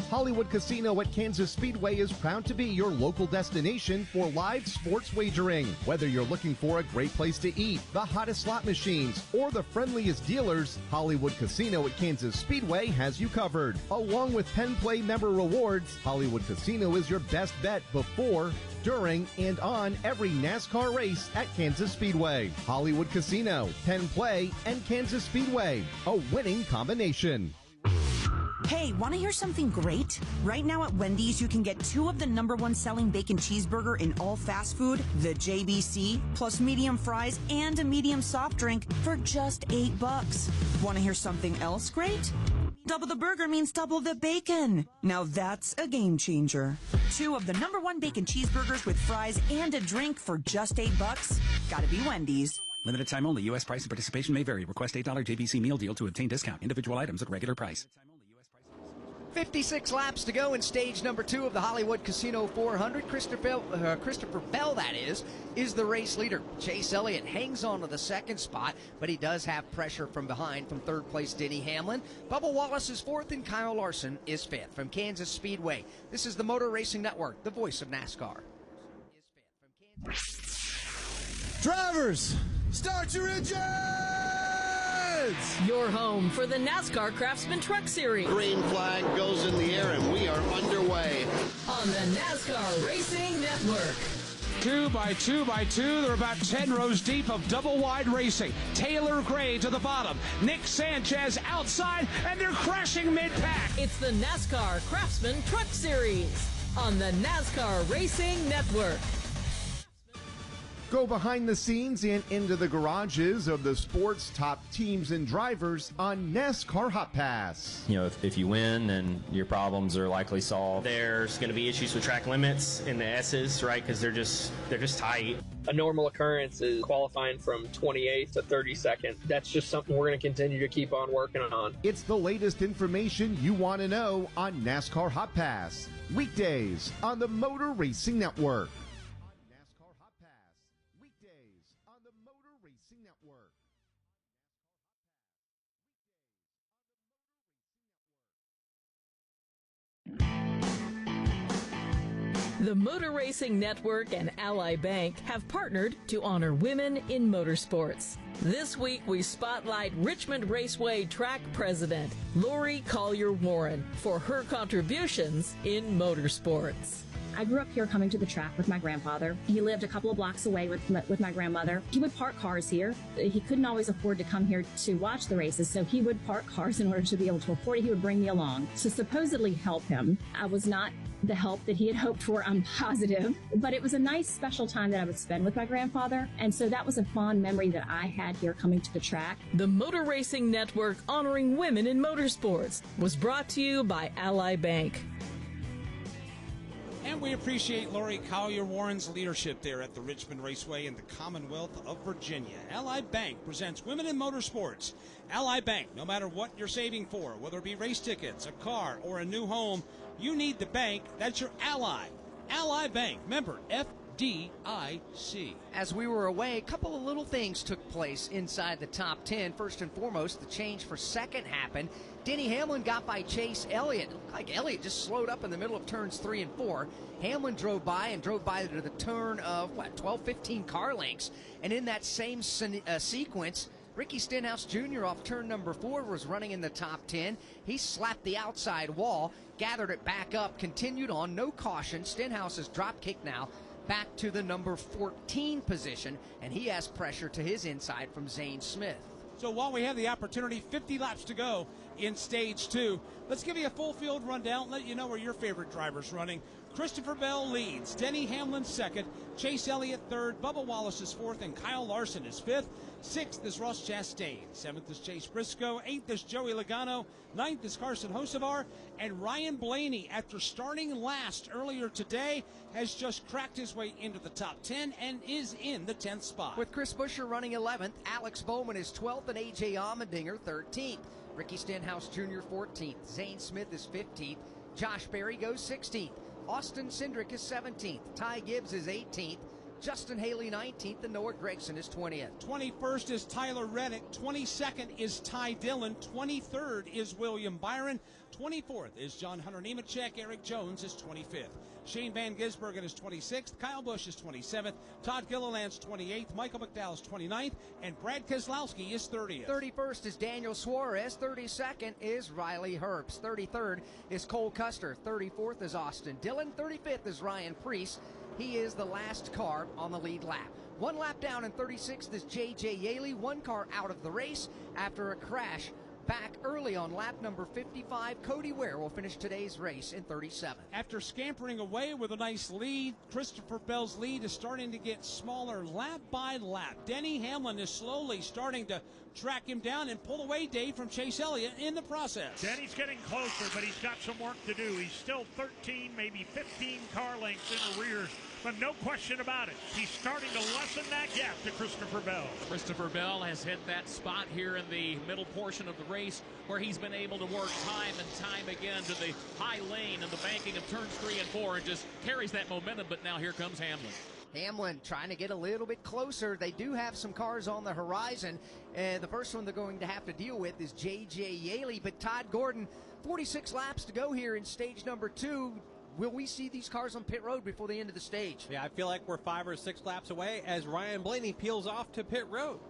Hollywood Casino at Kansas Speedway is proud to be your local destination for live sports wagering. Whether you're looking for a great place to eat, the hottest slot machines, or the friendliest dealers, Hollywood Casino at Kansas Speedway has you covered. Along with Penn Play member rewards, Hollywood Casino is your best bet before, during, and on every NASCAR race at Kansas Speedway. Hollywood Casino, Penn Play, and Kansas Speedway, a winning combination. Hey, want to hear something great? Right now at Wendy's, you can get 2 of the #1 selling bacon cheeseburger in all fast food, the JBC, plus medium fries and a medium soft drink for just $8. Want to hear something else great? Double the burger means double the bacon. Now that's a game changer. 2 of the #1 bacon cheeseburgers with fries and a drink for just $8. Gotta be Wendy's. Limited time only. U.S. price and participation may vary. Request $8 JBC meal deal to obtain discount. Individual items at regular price. 56 laps to go in stage number 2 of the Hollywood Casino 400. Christopher Bell, that is the race leader. Chase Elliott hangs on to the second spot, but he does have pressure from behind from third place Denny Hamlin. Bubba Wallace is 4th, and Kyle Larson is 5th. From Kansas Speedway, this is the Motor Racing Network, the voice of NASCAR. Drivers, start your engines! Your home for the NASCAR Craftsman Truck Series. Green flag goes in the air and we are underway. On the NASCAR Racing Network. 2 by 2 by 2. They're about 10 rows deep of double wide racing. Taylor Gray to the bottom. Nick Sanchez outside, and they're crashing mid-pack. It's the NASCAR Craftsman Truck Series on the NASCAR Racing Network. Go behind the scenes and into the garages of the sport's top teams and drivers on NASCAR Hot Pass. You know, if you win, then your problems are likely solved. There's going to be issues with track limits in the S's, right? Because they're just tight. A normal occurrence is qualifying from 28th to 32nd. That's just something we're going to continue to keep on working on. It's the latest information you want to know on NASCAR Hot Pass. Weekdays on the Motor Racing Network. The Motor Racing Network and Ally Bank have partnered to honor women in motorsports. This week, we spotlight Richmond Raceway track president Lori Collier-Warren for her contributions in motorsports. I grew up here coming to the track with my grandfather. He lived a couple of blocks away with my grandmother. He would park cars here. He couldn't always afford to come here to watch the races, so he would park cars in order to be able to afford it. He would bring me along to supposedly help him. I was not the help that he had hoped for, I'm positive, but it was a nice special time that I would spend with my grandfather, and so that was a fond memory that I had here coming to the track. The Motor Racing Network honoring women in motorsports was brought to you by Ally Bank. And we appreciate Lori Collier-Warren's leadership there at the Richmond Raceway in the Commonwealth of Virginia. Ally Bank presents Women in Motorsports. Ally Bank, no matter what you're saving for, whether it be race tickets, a car, or a new home, you need the bank. That's your ally. Ally Bank, member FDIC. As we were away, a couple of little things took place inside the top 10. First and foremost, the change for second happened. Denny Hamlin got by Chase Elliott. It looked like Elliott just slowed up in the middle of turns 3 and 4. Hamlin drove by to the turn of, 12, 15 car lengths. And in that same sequence, Ricky Stenhouse Jr. off turn number 4 was running in the top 10. He slapped the outside wall, gathered it back up, continued on, no caution. Stenhouse's drop kick now back to the number 14 position, and he has pressure to his inside from Zane Smith. So while we have the opportunity, 50 laps to go in stage 2, let's give you a full field rundown, let you know where your favorite driver's running. Christopher Bell leads, Denny Hamlin second, Chase Elliott third, Bubba Wallace is fourth, and Kyle Larson is fifth. Sixth is Ross Chastain. Seventh is Chase Briscoe. Eighth is Joey Logano. Ninth is Carson Hocevar. And Ryan Blaney, after starting last earlier today, has just cracked his way into the top 10 and is in the 10th spot. With Chris Buescher running 11th, Alex Bowman is 12th, and A.J. Allmendinger 13th. Ricky Stenhouse Jr. 14th. Zane Smith is 15th. Josh Berry goes 16th. Austin Cindric is 17th. Ty Gibbs is 18th. Justin Haley 19th, and Noah Gragson is 20th. 21st is Tyler Reddick. 22nd is Ty Dillon. 23rd is William Byron. 24th is John Hunter Nemechek. Eric Jones is 25th. Shane Van Gisbergen is 26th. Kyle Busch is 27th. Todd Gilliland's 28th. Michael McDowell's 29th. And Brad Keselowski is 30th. 31st is Daniel Suarez. 32nd is Riley Herbst. 33rd is Cole Custer. 34th is Austin Dillon. 35th is Ryan Preece. He is the last car on the lead lap. One lap down in 36th is J.J. Yaley. One car out of the race after a crash back early on lap number 55. Cody Ware will finish today's race in 37th. After scampering away with a nice lead, Christopher Bell's lead is starting to get smaller lap by lap. Denny Hamlin is slowly starting to track him down and pull away, Dave, from Chase Elliott in the process. Denny's getting closer, but he's got some work to do. He's still 13, maybe 15 car lengths in the rear, but no question about it. He's starting to lessen that gap to Christopher Bell. Christopher Bell has hit that spot here in the middle portion of the race where he's been able to work time and time again to the high lane and the banking of turns 3 and 4 and just carries that momentum, but now here comes Hamlin. Hamlin trying to get a little bit closer. They do have some cars on the horizon. The first one they're going to have to deal with is J.J. Yaley, but Todd Gordon, 46 laps to go here in stage number 2. Will we see these cars on pit road before the end of the stage? Yeah, I feel like we're 5 or 6 laps away as Ryan Blaney peels off to pit road.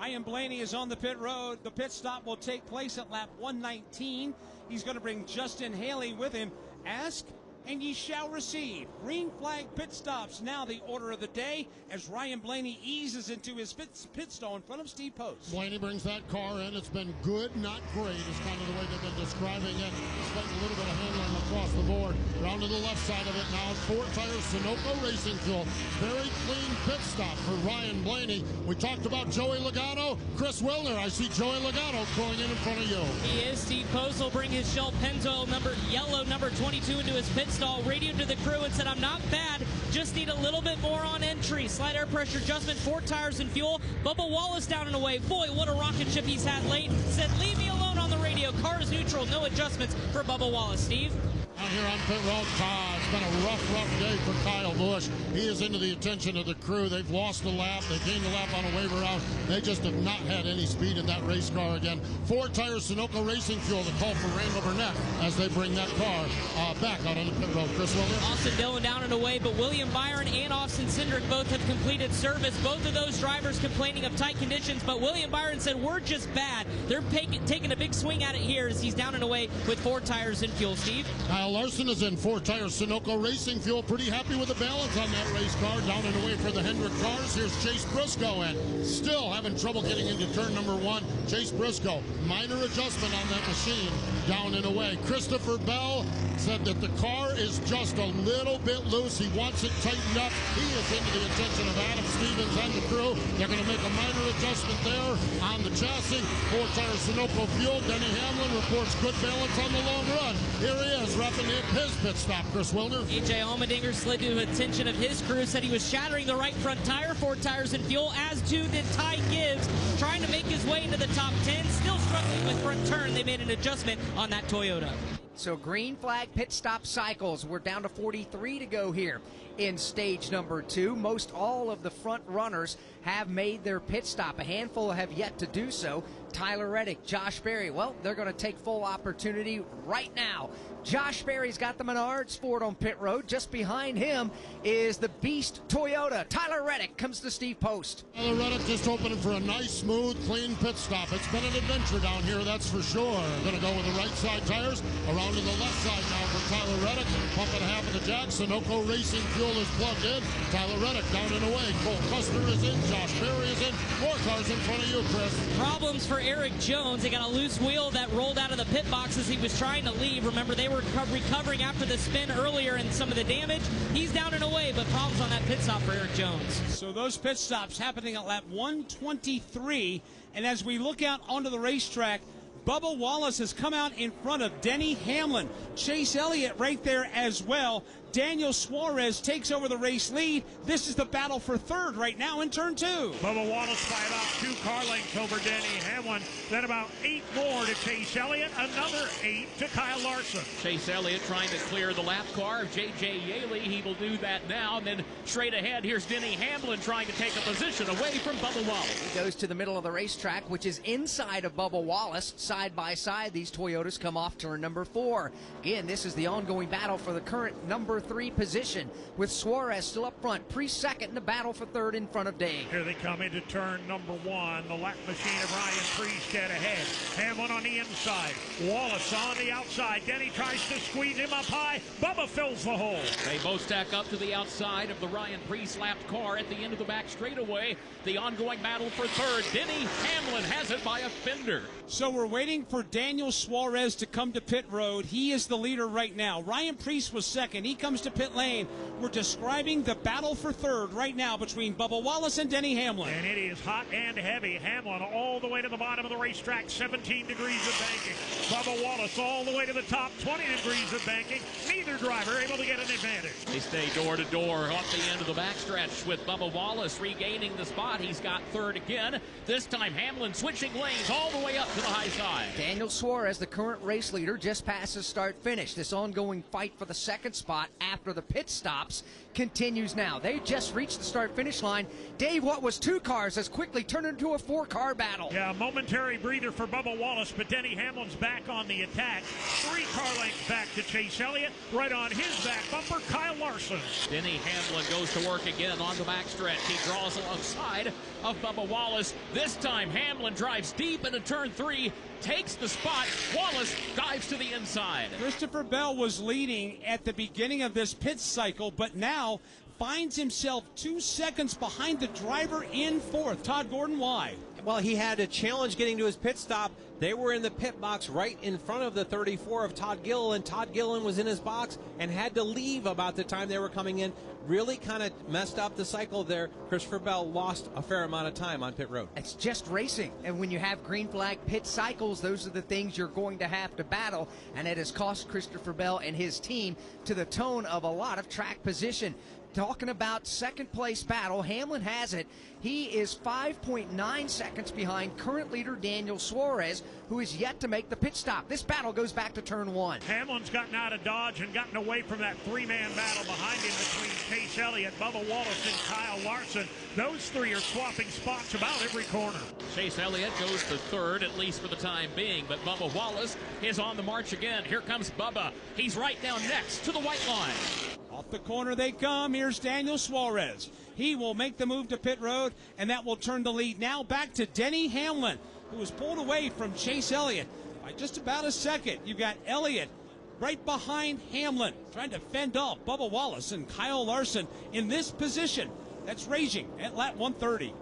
Ryan Blaney is on the pit road. The pit stop will take place at lap 119. He's going to bring Justin Haley with him. Ask and ye shall receive. Green flag pit stops now the order of the day as Ryan Blaney eases into his pit stall in front of Steve Post. Blaney brings that car in. It's been good, not great, is kind of the way they've been describing it. Despite a little bit of handling across the board. Down to the left side of it now. 4 tires, Sunoco Racing Fuel. Very clean pit stop for Ryan Blaney. We talked about Joey Logano. Chris Wilner, I see Joey Logano going in front of you. He is. Steve Post will bring his Shell Pennzoil yellow number 22 into his pit stall, radioed to the crew and said, I'm not bad, just need a little bit more on entry. Slight air pressure adjustment, 4 tires and fuel. Bubba Wallace down and away. Boy, what a rocket ship he's had late. Said, leave me alone on the radio. Car is neutral, no adjustments for Bubba Wallace. Steve? Out here on pit road, it's been a rough day for Kyle Busch. He is into the attention of the crew. They've lost a lap. They gained a lap on a wave around. They just have not had any speed in that race car again. 4 tires, Sunoco Racing Fuel, the call for Randall Burnett as they bring that car back out on the pit road. Chris Williams. Austin Dillon down and away, but William Byron and Austin Cindric both have completed service. Both of those drivers complaining of tight conditions, but William Byron said, we're just bad. They're taking a big swing at it here as he's down and away with 4 tires and fuel. Steve? Kyle Larson is in 4 tires, Sunoco Racing Fuel. Pretty happy with the balance on that race car. Down and away for the Hendrick cars. Here's Chase Briscoe in. Still having trouble getting into turn number 1. Chase Briscoe, minor adjustment on that machine. Down and away. Christopher Bell said that the car is just a little bit loose. He wants it tightened up. He is into the attention of Adam Stevens and the crew. They're going to make a minor adjustment there on the chassis. 4 tires, Sunoco Fuel. Denny Hamlin reports good balance on the long run. Here he is, wrapping his pit stop. Chris Wilner. AJ Allmendinger slid to the attention of his crew, said he was shattering the right front tire. 4 tires and fuel, as too did Ty Gibbs, trying to make his way into the top 10, still struggling with front turn. They made an adjustment on that Toyota. So green flag pit stop cycles. We're down to 43 to go here in stage number 2. Most all of the front runners have made their pit stop. A handful have yet to do so. Tyler Reddick, Josh Berry, well, they're going to take full opportunity right now. Josh Berry's got the Menards Ford on pit road. Just behind him is the Beast Toyota. Tyler Reddick comes to Steve Post. Tyler Reddick just opening for a nice, smooth, clean pit stop. It's been an adventure down here, that's for sure. Going to go with the right side tires. Around to the left side now for Tyler Reddick. Pumping half of the jack. Sunoco Racing Fuel is plugged in. Tyler Reddick down and away. Cole Custer is in. Josh Berry is in. More cars in front of you, Chris. Problems for Eric Jones. They got a loose wheel that rolled out of the pit box as he was trying to leave. Remember, they were recovering after the spin earlier and some of the damage. He's down and away, but problems on that pit stop for Eric Jones. So those pit stops happening at lap 123. And as we look out onto the racetrack, Bubba Wallace has come out in front of Denny Hamlin. Chase Elliott right there as well. Daniel Suarez takes over the race lead. This is the battle for third right now in turn 2. Bubba Wallace by about 2 car lengths over Denny Hamlin. Then about 8 more to Chase Elliott. Another 8 to Kyle Larson. Chase Elliott trying to clear the lap car of J.J. Yaley. He will do that now. And then straight ahead, here's Denny Hamlin trying to take a position away from Bubba Wallace. He goes to the middle of the racetrack, which is inside of Bubba Wallace. Side by side, these Toyotas come off turn number 4. Again, this is the ongoing battle for the current number 3 position, with Suarez still up front, pre-second in the battle for third in front of Dave. Here they come into turn number 1. The lap machine of Ryan Priest dead ahead. Hamlin on the inside. Wallace on the outside. Denny tries to squeeze him up high. Bubba fills the hole. They both stack up to the outside of the Ryan Priest lapped car at the end of the back straightaway. The ongoing battle for third. Denny Hamlin has it by a fender. So we're waiting for Daniel Suarez to come to pit road. He is the leader right now. Ryan Priest was second. He comes to pit lane. We're describing the battle for third right now between Bubba Wallace and Denny Hamlin. And it is hot and heavy. Hamlin all the way to the bottom of the racetrack, 17 degrees of banking. Bubba Wallace all the way to the top, 20 degrees of banking. Neither driver able to get an advantage. They stay door to door off the end of the backstretch with Bubba Wallace regaining the spot. He's got third again. This time Hamlin switching lanes all the way up to the high side. Daniel Suarez, the current race leader, just passes start-finish. This ongoing fight for the second spot after the pit stops continues now. They just reached the start-finish line. Dave, what was 2 cars has quickly turned into a 4-car battle. Yeah, momentary breather for Bubba Wallace, but Denny Hamlin's back on the attack. 3 car lengths back to Chase Elliott. Right on his back bumper, Kyle Larson. Denny Hamlin goes to work again on the backstretch. He draws alongside of Bubba Wallace. This time Hamlin drives deep into turn 3. takes the spot. Wallace dives to the inside. Christopher Bell was leading at the beginning of this pit cycle, but now finds himself 2 seconds behind the driver in fourth. Todd Gordon, why? Well, he had a challenge getting to his pit stop. They were in the pit box right in front of the 34 of Todd Gilliland. Todd Gilliland was in his box and had to leave about the time they were coming in. Really kind of messed up the cycle there. Christopher Bell lost a fair amount of time on pit road. It's just racing, and when you have green flag pit cycles, those are the things you're going to have to battle, and it has cost Christopher Bell and his team to the tone of a lot of track position. Talking about second place battle, Hamlin has it. He is 5.9 seconds behind current leader Daniel Suarez, who is yet to make the pit stop. This battle goes back to turn one. Hamlin's gotten out of Dodge and gotten away from that three-man battle behind him between Chase Elliott, Bubba Wallace, and Kyle Larson. Those three are swapping spots about every corner. Chase Elliott goes to third, at least for the time being, but Bubba Wallace is on the march again. Here comes Bubba. He's right down next to the white line. Off the corner they come. Here's Daniel Suarez. He will make the move to pit road, and that will turn the lead now back to Denny Hamlin, who was pulled away from Chase Elliott by just about a second. You've got Elliott right behind Hamlin, trying to fend off Bubba Wallace and Kyle Larson in this position. That's raging at lap 130.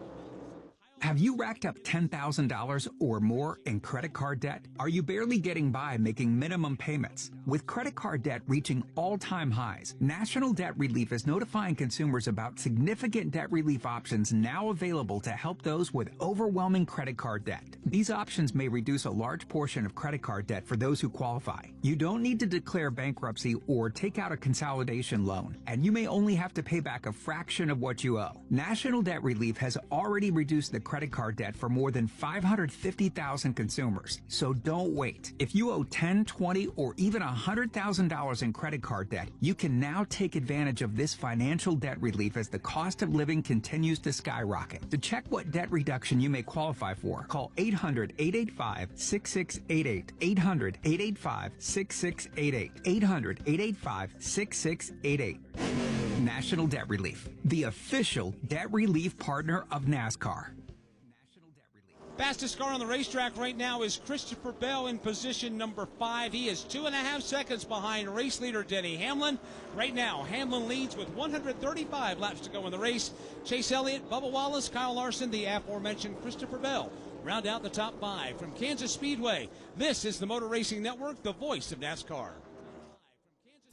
Have you racked up $10,000 or more in credit card debt? Are you barely getting by making minimum payments? With credit card debt reaching all-time highs, National Debt Relief is notifying consumers about significant debt relief options now available to help those with overwhelming credit card debt. These options may reduce a large portion of credit card debt for those who qualify. You don't need to declare bankruptcy or take out a consolidation loan, and you may only have to pay back a fraction of what you owe. National Debt Relief has already reduced the credit card debt for more than 550,000 consumers. So don't wait. If you owe $10, $20, or even $100,000 in credit card debt, you can now take advantage of this financial debt relief as the cost of living continues to skyrocket. To check what debt reduction you may qualify for, call 800-885-6688. 800-885-6688. 800-885-6688. National Debt Relief, the official debt relief partner of NASCAR. Fastest car on the racetrack right now is Christopher Bell in position number 5. He is 2.5 seconds behind race leader Denny Hamlin. Right now, Hamlin leads with 135 laps to go in the race. Chase Elliott, Bubba Wallace, Kyle Larson, the aforementioned Christopher Bell round out the top 5. From Kansas Speedway, this is the Motor Racing Network, the voice of NASCAR.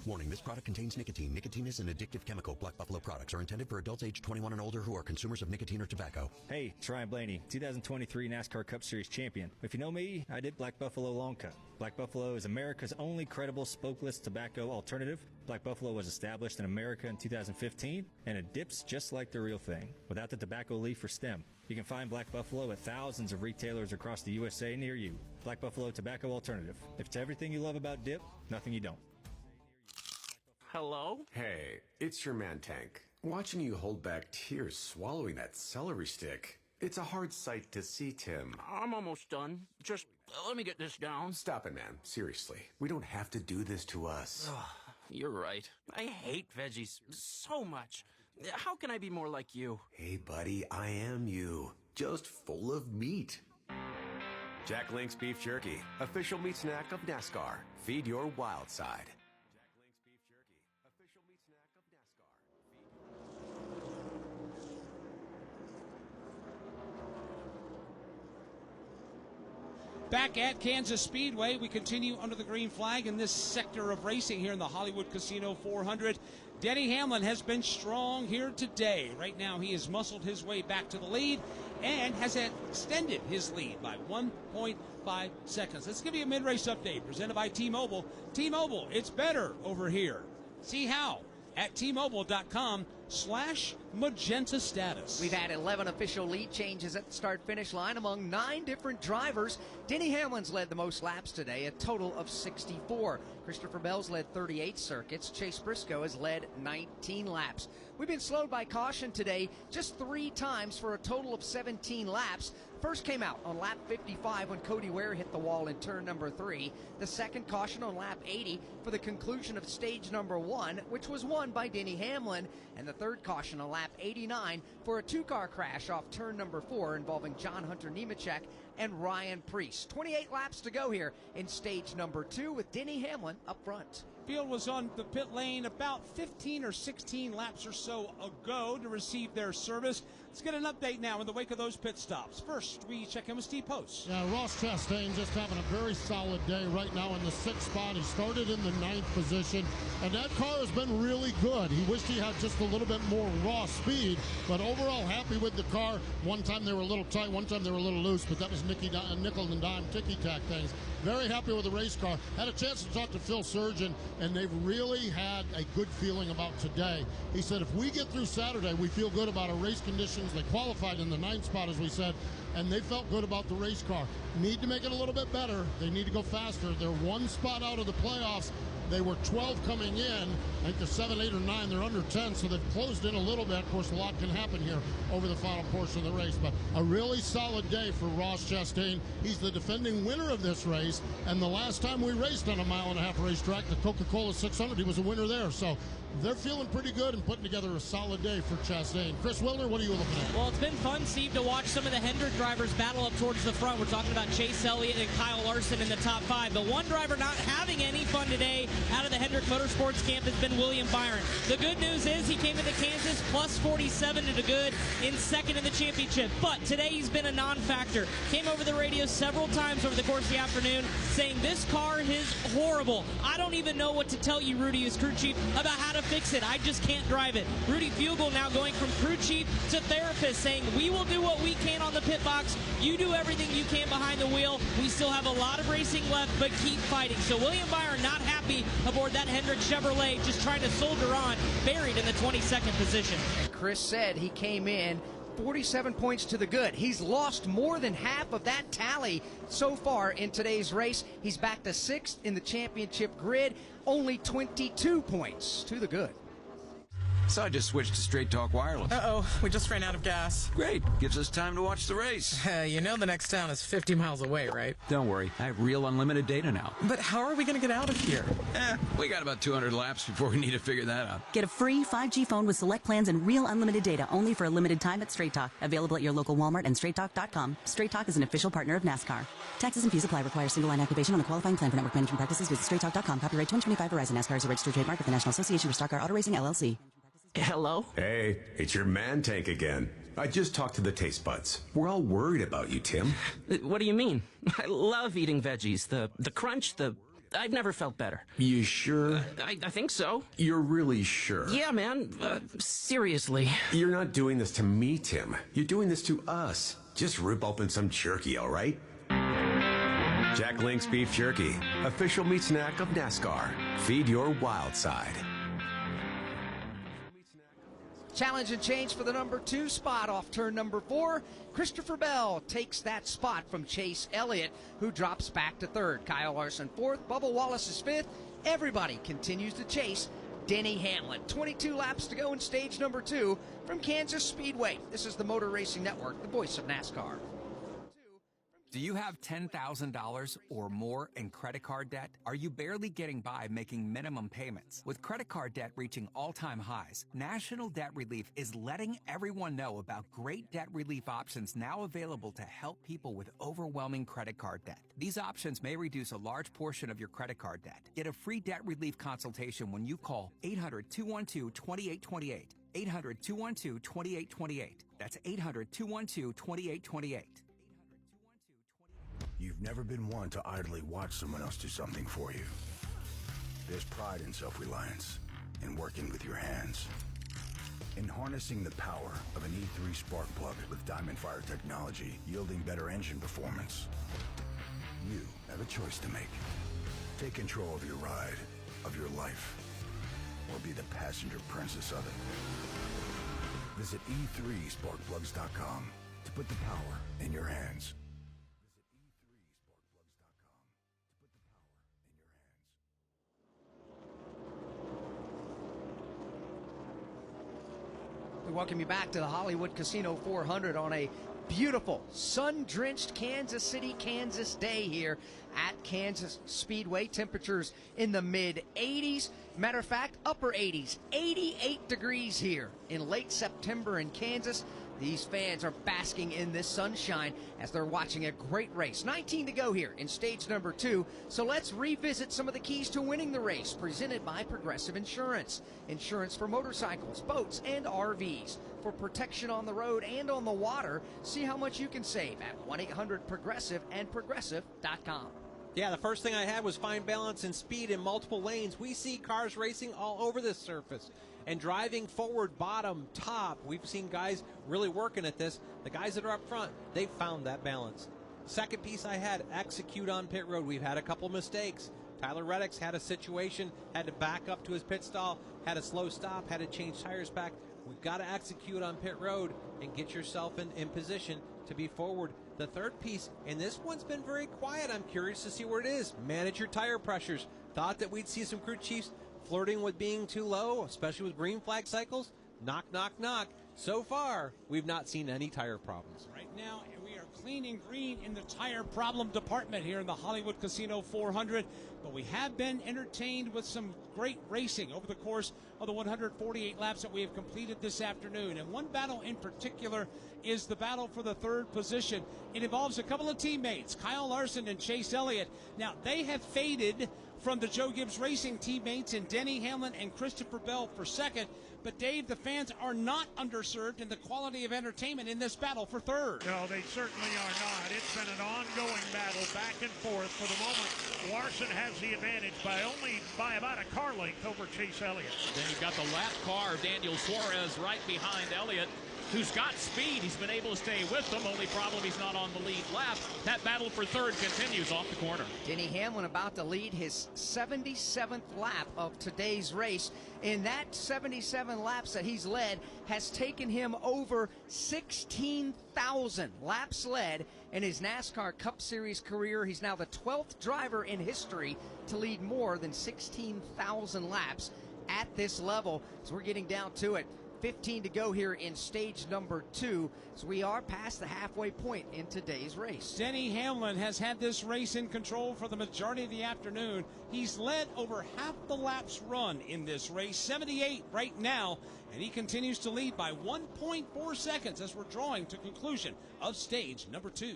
Warning, this product contains nicotine. Nicotine is an addictive chemical. Black Buffalo products are intended for adults age 21 and older who are consumers of nicotine or tobacco. Hey, it's Ryan Blaney, 2023 NASCAR Cup Series champion. If you know me, I did Black Buffalo Long Cut. Black Buffalo is America's only credible smokeless tobacco alternative. Black Buffalo was established in America in 2015, and it dips just like the real thing, without the tobacco leaf or stem. You can find Black Buffalo at thousands of retailers across the USA near you. Black Buffalo Tobacco Alternative. If it's everything you love about dip, nothing you don't. Hello? Hey, it's your man Tank. Watching you hold back tears swallowing that celery stick. It's a hard sight to see, Tim. I'm almost done. Just let me get this down. Stop it, man. Seriously. We don't have to do this to us. You're right. I hate veggies so much. How can I be more like you? Hey, buddy, I am you. Just full of meat. Jack Link's Beef Jerky. Official meat snack of NASCAR. Feed your wild side. Back at Kansas Speedway, we continue under the green flag in this sector of racing here in the Hollywood Casino 400. Denny Hamlin has been strong here today. Right now, he has muscled his way back to the lead and has extended his lead by 1.5 seconds. Let's give you a mid-race update presented by T-Mobile. T-Mobile, it's better over here. See how at T-Mobile.com/magenta status. We've had 11 official lead changes at the start-finish line among 9 different drivers. Denny Hamlin's led the most laps today, a total of 64. Christopher Bell's led 38 circuits. Chase Briscoe has led 19 laps. We've been slowed by caution today just 3 times for a total of 17 laps. First came out on lap 55 when Cody Ware hit the wall in turn number 3. The second caution on lap 80 for the conclusion of stage number 1, which was won by Denny Hamlin. And the third caution on lap 89 for a two-car crash off turn number 4 involving John Hunter Nemechek and Ryan Preece. 28 laps to go here in stage number 2 with Denny Hamlin up front. Field was on the pit lane about 15 or 16 laps or so ago to receive their service. Let's get an update now in the wake of those pit stops. First, we check in with Steve Post. Yeah, Ross Chastain just having a very solid day right now in the 6th spot. He started in the 9th position, and that car has been really good. He wished he had just a little bit more raw speed, but overall happy with the car. One time they were a little tight, one time they were a little loose, but that was nickel and dime ticky-tack things. Very happy with the race car. Had a chance to talk to Phil Surgeon, and they've really had a good feeling about today. He said, if we get through Saturday, we feel good about our race conditions. They qualified in the 9th spot, as we said, and they felt good about the race car. Need to make it a little bit better. They need to go faster. They're 1 spot out of the playoffs. They were 12 coming in. I think they're 7, 8, or 9. They're under 10, so they've closed in a little bit. Of course, a lot can happen here over the final portion of the race, but a really solid day for Ross Chastain. He's the defending winner of this race, and the last time we raced on a 1.5-mile racetrack, the Coca-Cola 600, he was a winner there. So they're feeling pretty good and putting together a solid day for Chastain. Chris Wilner, what are you looking at? Well, it's been fun, Steve, to watch some of the Hendrick drivers battle up towards the front. We're talking about Chase Elliott and Kyle Larson in the top 5. But one driver not having any fun today out of the Hendrick Motorsports camp has been William Byron. The good news is he came into Kansas plus 47 to the good in 2nd in the championship. But today he's been a non-factor. Came over the radio several times over the course of the afternoon saying this car is horrible. I don't even know what to tell you, Rudy, as crew chief, about how to fix it. I just can't drive it. Rudy Fugle now going from crew chief to therapist, saying we will do what we can on the pit box. You do everything you can behind the wheel. We still have a lot of racing left, but keep fighting. So William Byron not happy aboard that Hendrick Chevrolet, just trying to soldier on, buried in the 22nd position. And Chris said he came in 47 points to the good. He's lost more than half of that tally so far in today's race. He's back to 6th in the championship grid, only 22 points to the good. So I just switched to Straight Talk Wireless. Uh-oh, we just ran out of gas. Great, gives us time to watch the race. You know the next town is 50 miles away, right? Don't worry, I have real unlimited data now. But how are we going to get out of here? We got about 200 laps before we need to figure that out. Get a free 5G phone with select plans and real unlimited data only for a limited time at Straight Talk. Available at your local Walmart and straighttalk.com. Straight Talk is an official partner of NASCAR. Taxes and fees apply. Require single line activation on a qualifying plan for network management practices. Visit straighttalk.com. Copyright 2025 Verizon. NASCAR is a registered trademark of the National Association for Stock Car Auto Racing, LLC. Hello? Hey, it's your man tank again. I just talked to the taste buds. We're all worried about you, Tim. What do you mean? I love eating veggies. The crunch, I've never felt better. You sure? I think so. You're really sure? Yeah, man. Seriously. You're not doing this to me, Tim. You're doing this to us. Just rip open some jerky, all right? Jack Link's Beef Jerky, official meat snack of NASCAR. Feed your wild side. Challenge and change for the number 2 spot off turn number 4. Christopher Bell takes that spot from Chase Elliott, who drops back to 3rd. Kyle Larson 4th. Bubba Wallace is 5th. Everybody continues to chase Denny Hamlin. 22 laps to go in stage number 2 from Kansas Speedway. This is the Motor Racing Network, the voice of NASCAR. Do you have $10,000 or more in credit card debt? Are you barely getting by making minimum payments? With credit card debt reaching all-time highs, National Debt Relief is letting everyone know about great debt relief options now available to help people with overwhelming credit card debt. These options may reduce a large portion of your credit card debt. Get a free debt relief consultation when you call 800-212-2828. 800-212-2828. That's 800-212-2828. You've never been one to idly watch someone else do something for you. There's pride in self-reliance, in working with your hands, in harnessing the power of an E3 spark plug with Diamond Fire technology yielding better engine performance. You have a choice to make. Take control of your ride, of your life, or be the passenger princess of it. Visit e3sparkplugs.com to put the power in your hands. We welcome you back to the Hollywood Casino 400 on a beautiful sun-drenched Kansas City, Kansas day here at Kansas Speedway. Temperatures in the mid-80s. Matter of fact, upper 80s. 88 degrees here in late September in Kansas. These fans are basking in this sunshine as they're watching a great race. 19 to go here in stage number 2. So let's revisit some of the keys to winning the race, presented by Progressive Insurance. Insurance for motorcycles, boats, and RVs. For protection on the road and on the water, see how much you can save at 1-800-PROGRESSIVE and progressive.com. Yeah, the first thing I had was fine balance and speed in multiple lanes. We see cars racing all over this surface. And driving forward, bottom, top, we've seen guys really working at this. The guys that are up front, they've found that balance. Second piece I had, execute on pit road. We've had a couple mistakes. Tyler Reddick's had a situation, had to back up to his pit stall, had a slow stop, had to change tires back. We've got to execute on pit road and get yourself in position to be forward. The third piece, and this one's been very quiet. I'm curious to see where it is. Manage your tire pressures. Thought that we'd see some crew chiefs flirting with being too low, especially with green flag cycles. Knock, knock, knock. So far, we've not seen any tire problems. Right now, we are clean and green in the tire problem department here in the Hollywood Casino 400, but we have been entertained with some great racing over the course of the 148 laps that we have completed this afternoon. And one battle in particular is the battle for the third position. It involves a couple of teammates, Kyle Larson and Chase Elliott. Now, they have faded from the Joe Gibbs Racing teammates in Denny Hamlin and Christopher Bell for second. But, Dave, the fans are not underserved in the quality of entertainment in this battle for third. No, they certainly are not. It's been an ongoing battle back and forth. For the moment, Larson has the advantage by about a car length over Chase Elliott. Then you've got the lap car of Daniel Suarez right behind Elliott, who's got speed. He's been able to stay with them. Only problem, he's not on the lead lap. That battle for third continues off the corner. Denny Hamlin about to lead his 77th lap of today's race. In that 77 laps that he's led has taken him over 16,000 laps led in his NASCAR Cup Series career. He's now the 12th driver in history to lead more than 16,000 laps at this level. So we're getting down to it. 15 to go here in stage number 2, so we are past the halfway point in today's race. Denny Hamlin has had this race in control for the majority of the afternoon. He's led over half the laps run in this race, 78 right now, and he continues to lead by 1.4 seconds as we're drawing to conclusion of stage number 2.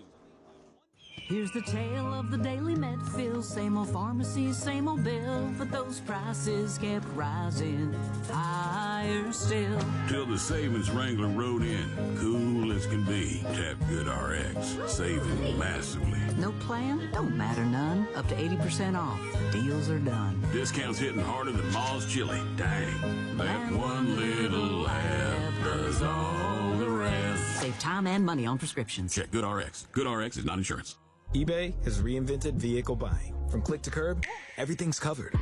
Here's the tale of the daily Medfill, same old pharmacy, same old bill, but those prices kept rising higher still. Till the savings wrangler rode in, cool as can be. Tap Good RX, saving massively. No plan? Don't matter none. Up to 80% off. Deals are done. Discounts hitting harder than Ma's chili. Dang, that one little app does all the rest. Save time and money on prescriptions. Check Good RX. Good RX is not insurance. eBay has reinvented vehicle buying. From click to curb, everything's covered.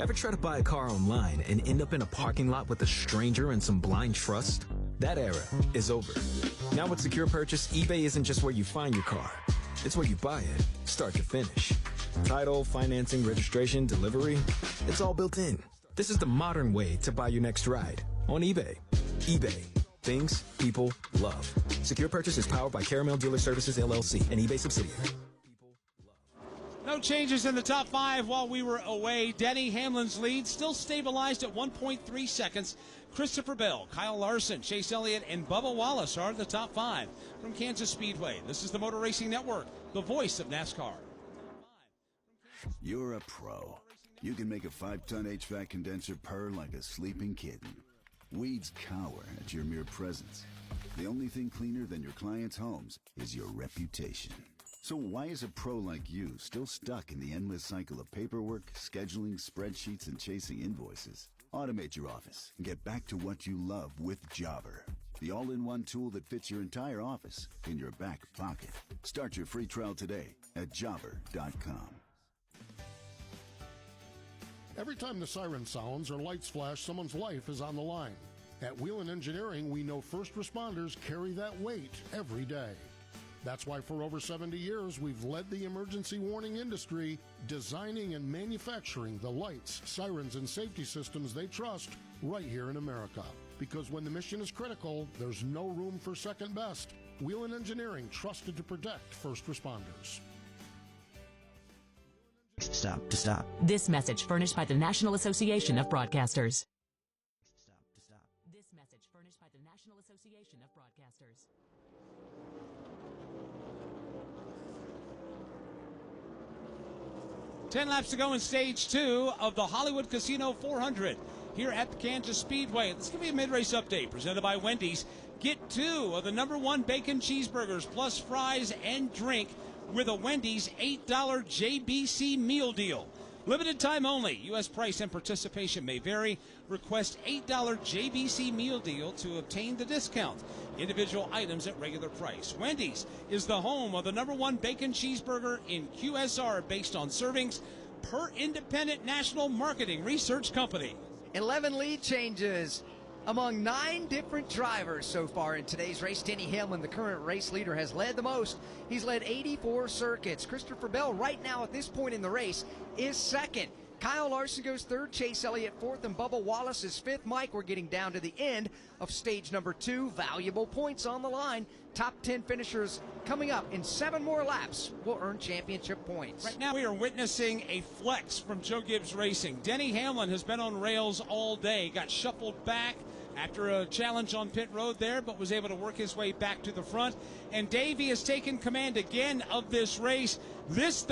Ever try to buy a car online and end up in a parking lot with a stranger and some blind trust? That era is over. Now with Secure Purchase, eBay isn't just where you find your car. It's where you buy it, start to finish. Title, financing, registration, delivery, it's all built in. This is the modern way to buy your next ride on eBay. eBay. Things people love. Secure Purchase is powered by Caramel Dealer Services, LLC, an eBay subsidiary. No changes in the top 5 while we were away. Denny Hamlin's lead still stabilized at 1.3 seconds. Christopher Bell, Kyle Larson, Chase Elliott, and Bubba Wallace are the top 5 from Kansas Speedway. This is the Motor Racing Network, the voice of NASCAR. You're a pro. You can make a 5-ton HVAC condenser purr like a sleeping kitten. Weeds cower at your mere presence. The only thing cleaner than your clients' homes is your reputation. So why is a pro like you still stuck in the endless cycle of paperwork, scheduling, spreadsheets, and chasing invoices? Automate your office and get back to what you love with Jobber, the all-in-one tool that fits your entire office in your back pocket. Start your free trial today at jobber.com. Every time the siren sounds or lights flash, someone's life is on the line. At Wheelan Engineering, we know first responders carry that weight every day. That's why for over 70 years, we've led the emergency warning industry, designing and manufacturing the lights, sirens, and safety systems they trust right here in America. Because when the mission is critical, there's no room for second best. Wheelan Engineering, trusted to protect first responders. Stop to stop. This message furnished by the National Association of Broadcasters. This message furnished by the National Association of Broadcasters. Ten laps to go in stage 2 of the Hollywood Casino 400 here at the Kansas Speedway. Let's give you a mid-race update presented by Wendy's. Get 2 of the #1 bacon cheeseburgers plus fries and drink with a Wendy's $8 JBC meal deal. Limited time only. U.S. price and participation may vary. Request $8 JBC meal deal to obtain the discount. Individual items at regular price. Wendy's is the home of the #1 bacon cheeseburger in QSR based on servings per independent national marketing research company. 11 lead changes among 9 different drivers so far in today's race. Denny Hamlin, the current race leader, has led the most. He's led 84 circuits. Christopher Bell, right now at this point in the race, is second. Kyle Larson goes third, Chase Elliott fourth, and Bubba Wallace is fifth. Mike, we're getting down to the end of stage number 2. Valuable points on the line. Top 10 finishers coming up in 7 more laps will earn championship points. Right now we are witnessing a flex from Joe Gibbs Racing. Denny Hamlin has been on rails all day, got shuffled back after a challenge on pit road there, but was able to work his way back to the front. And Davey has taken command again of this race. This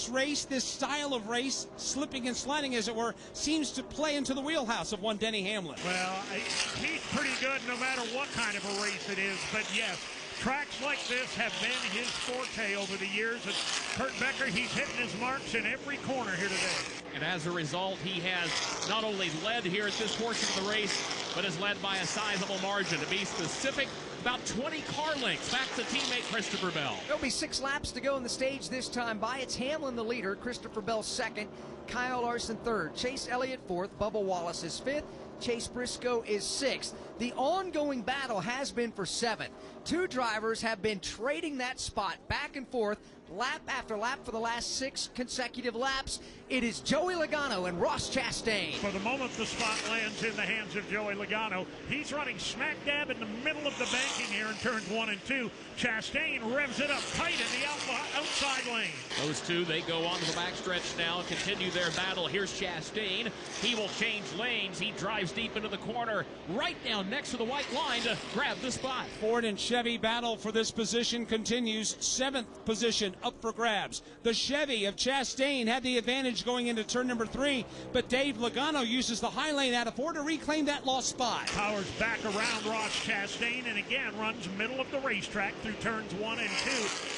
race, this style of race, slipping and sliding as it were, seems to play into the wheelhouse of one Denny Hamlin. Well, he's pretty good no matter what kind of a race it is, but yes, tracks like this have been his forte over the years. And Kurt Becker, he's hitting his marks in every corner here today. And as a result, he has not only led here at this portion of the race, but is led by a sizable margin. To be specific, about 20 car lengths back to teammate Christopher Bell. There'll be 6 laps to go in the stage this time by. It's Hamlin the leader, Christopher Bell second, Kyle Larson third, Chase Elliott fourth, Bubba Wallace is fifth, Chase Briscoe is sixth. The ongoing battle has been for 7th. 2 drivers have been trading that spot back and forth, lap after lap for the last 6 consecutive laps. It is Joey Logano and Ross Chastain. For the moment the spot lands in the hands of Joey Logano, he's running smack dab in the middle of the banking here in turns 1 and 2. Chastain revs it up tight in the outside lane. Those two, they go onto the backstretch now and continue their battle. Here's Chastain. He will change lanes. He drives deep into the corner, right down next to the white line to grab the spot. Ford and Chevy battle for this position continues. 7th position up for grabs. The Chevy of Chastain had the advantage going into turn number 3, but Dave Logano uses the high lane out of Ford to reclaim that lost spot. Powers back around Ross Chastain and again runs middle of the racetrack through turns 1 and 2.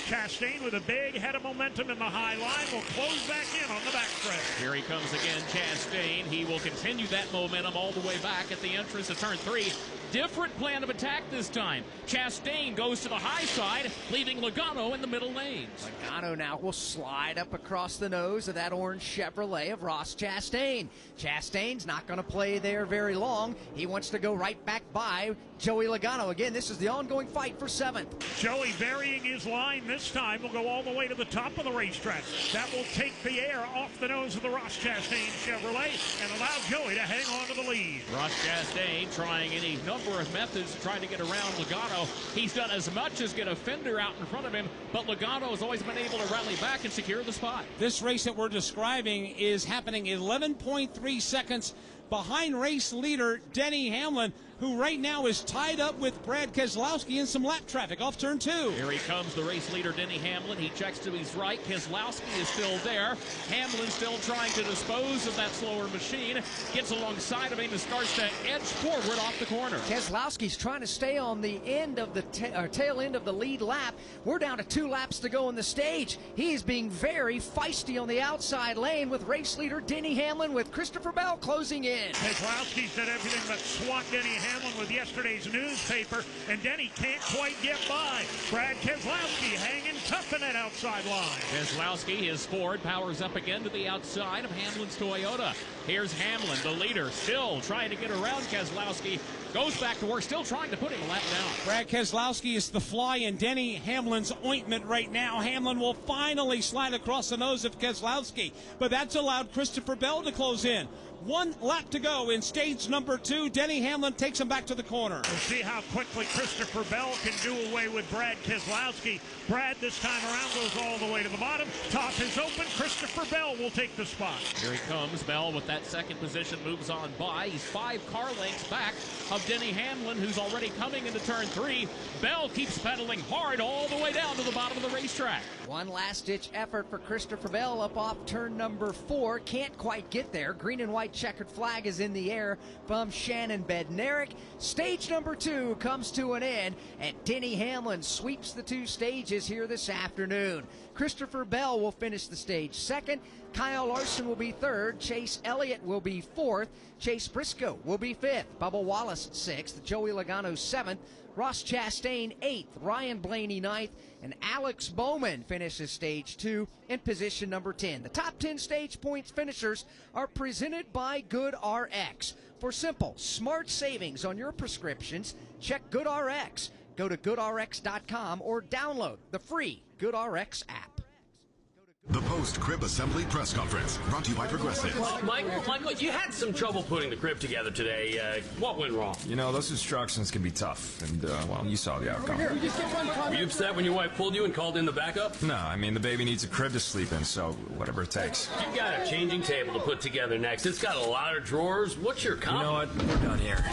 Chastain with a big head of momentum in the high line will close back in on the backstretch. Here he comes again, Chastain. He will continue that momentum all the way back at the entrance of turn 3. Different plan of attack this time. Chastain goes to the high side, leaving Logano in the middle lanes. Logano now will slide up across the nose of that orange Chevrolet of Ross Chastain. Chastain's not going to play there very long. He wants to go right back by Joey Logano. Again, this is the ongoing fight for 7th. Joey varying his line this time will go all the way to the top of the racetrack. That will take the air off the nose of the Ross Chastain Chevrolet and allow Joey to hang on to the lead. Ross Chastain trying any number of methods to try to get around Logano. He's done as much as get a fender out in front of him, but Logano has always been able to rally back and secure the spot. This race that we're describing is happening 11.3 seconds behind race leader Denny Hamlin, who right now is tied up with Brad Keselowski in some lap traffic off turn 2. Here he comes, the race leader Denny Hamlin. He checks to his right. Keselowski is still there. Hamlin still trying to dispose of that slower machine. Gets alongside of him and starts to edge forward off the corner. Keselowski's trying to stay on the end of the tail end of the lead lap. We're down to 2 laps to go in the stage. He is being very feisty on the outside lane with race leader Denny Hamlin with Christopher Bell closing in. Keselowski said everything but swat Denny Hamlin with yesterday's newspaper, and Denny can't quite get by. Brad Keselowski hanging tough in that outside line. Keselowski, his Ford, powers up again to the outside of Hamlin's Toyota. Here's Hamlin, the leader, still trying to get around Keselowski. Goes back to work, still trying to put him a lap down. Brad Keselowski is the fly in Denny Hamlin's ointment right now. Hamlin will finally slide across the nose of Keselowski, but that's allowed Christopher Bell to close in. 1 lap to go in stage number 2. Denny Hamlin takes him back to the corner. We'll see how quickly Christopher Bell can do away with Brad Keselowski. Brad this time around goes all the way to the bottom. Top is open. Christopher Bell will take the spot. Here he comes. Bell with that second position moves on by. He's 5 car lengths back of Denny Hamlin, who's already coming into turn 3. Bell keeps pedaling hard all the way down to the bottom of the racetrack. One last-ditch effort for Christopher Bell up off turn number 4. Can't quite get there. Green and white checkered flag is in the air from Shannon Bednarik. Stage number 2 comes to an end, and Denny Hamlin sweeps the 2 stages here this afternoon. Christopher Bell will finish the stage 2nd. Kyle Larson will be 3rd. Chase Elliott will be 4th. Chase Briscoe will be 5th. Bubba Wallace 6th. Joey Logano 7th. Ross Chastain 8th. Ryan Blaney 9th. And Alex Bowman finishes stage 2 in position number 10. The top 10 stage points finishers are presented by GoodRx. For simple, smart savings on your prescriptions, check GoodRx. Go to GoodRx.com or download the free GoodRx app. The post-crib assembly press conference, brought to you by Progressive. Michael, you had some trouble putting the crib together today. What went wrong? You know, those instructions can be tough, and, well, you saw the outcome. Were you upset when your wife pulled you and called in the backup? No, I mean, the baby needs a crib to sleep in, so whatever it takes. You've got a changing table to put together next. It's got a lot of drawers. What's your comment? You know what? We're done here.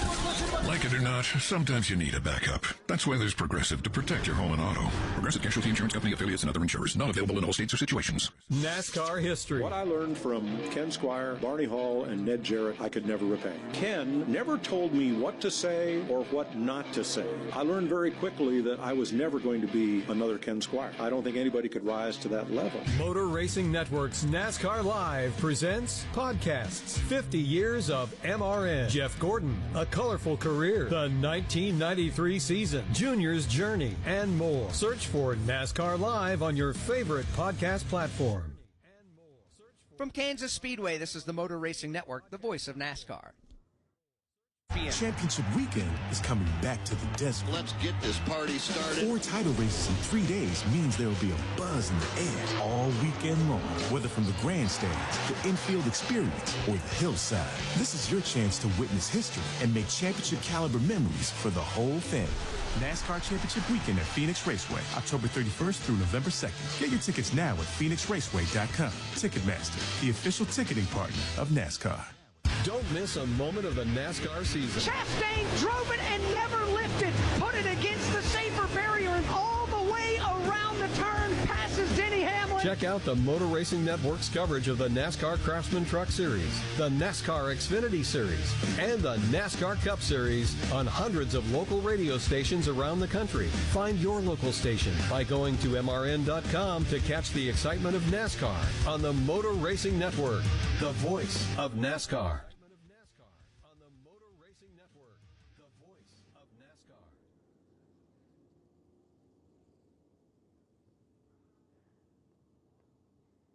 Like it or not, sometimes you need a backup. That's why there's Progressive to protect your home and auto. Progressive Casualty Insurance Company affiliates and other insurers. Not available in all states or situations. NASCAR history. What I learned from Ken Squire, Barney Hall, and Ned Jarrett, I could never repay. Ken never told me what to say or what not to say. I learned very quickly that I was never going to be another Ken Squire. I don't think anybody could rise to that level. Motor Racing Network's NASCAR Live presents podcasts 50 years of MRN. Jeff Gordon, A Colorful Career, the 1993 season, Junior's Journey, and more. Search for NASCAR Live on your favorite podcast platform. From Kansas Speedway, this is the Motor Racing Network, the voice of NASCAR. Championship weekend is coming back to the desert. Let's get this party started. 4 title races in 3 days means there will be a buzz in the air all weekend long. Whether from the grandstands, the infield experience, or the hillside, this is your chance to witness history and make championship caliber memories for the whole family. NASCAR Championship Weekend at Phoenix Raceway, October 31st through November 2nd. Get your tickets now at PhoenixRaceway.com. Ticketmaster, the official ticketing partner of NASCAR. Don't miss a moment of the NASCAR season. Chastain drove it and never lifted. Put it against the safer barrier and all the way around the turn. Passes Denny Hamlin. Check out the Motor Racing Network's coverage of the NASCAR Craftsman Truck Series, the NASCAR Xfinity Series, and the NASCAR Cup Series on hundreds of local radio stations around the country. Find your local station by going to MRN.com to catch the excitement of NASCAR on the Motor Racing Network, the voice of NASCAR.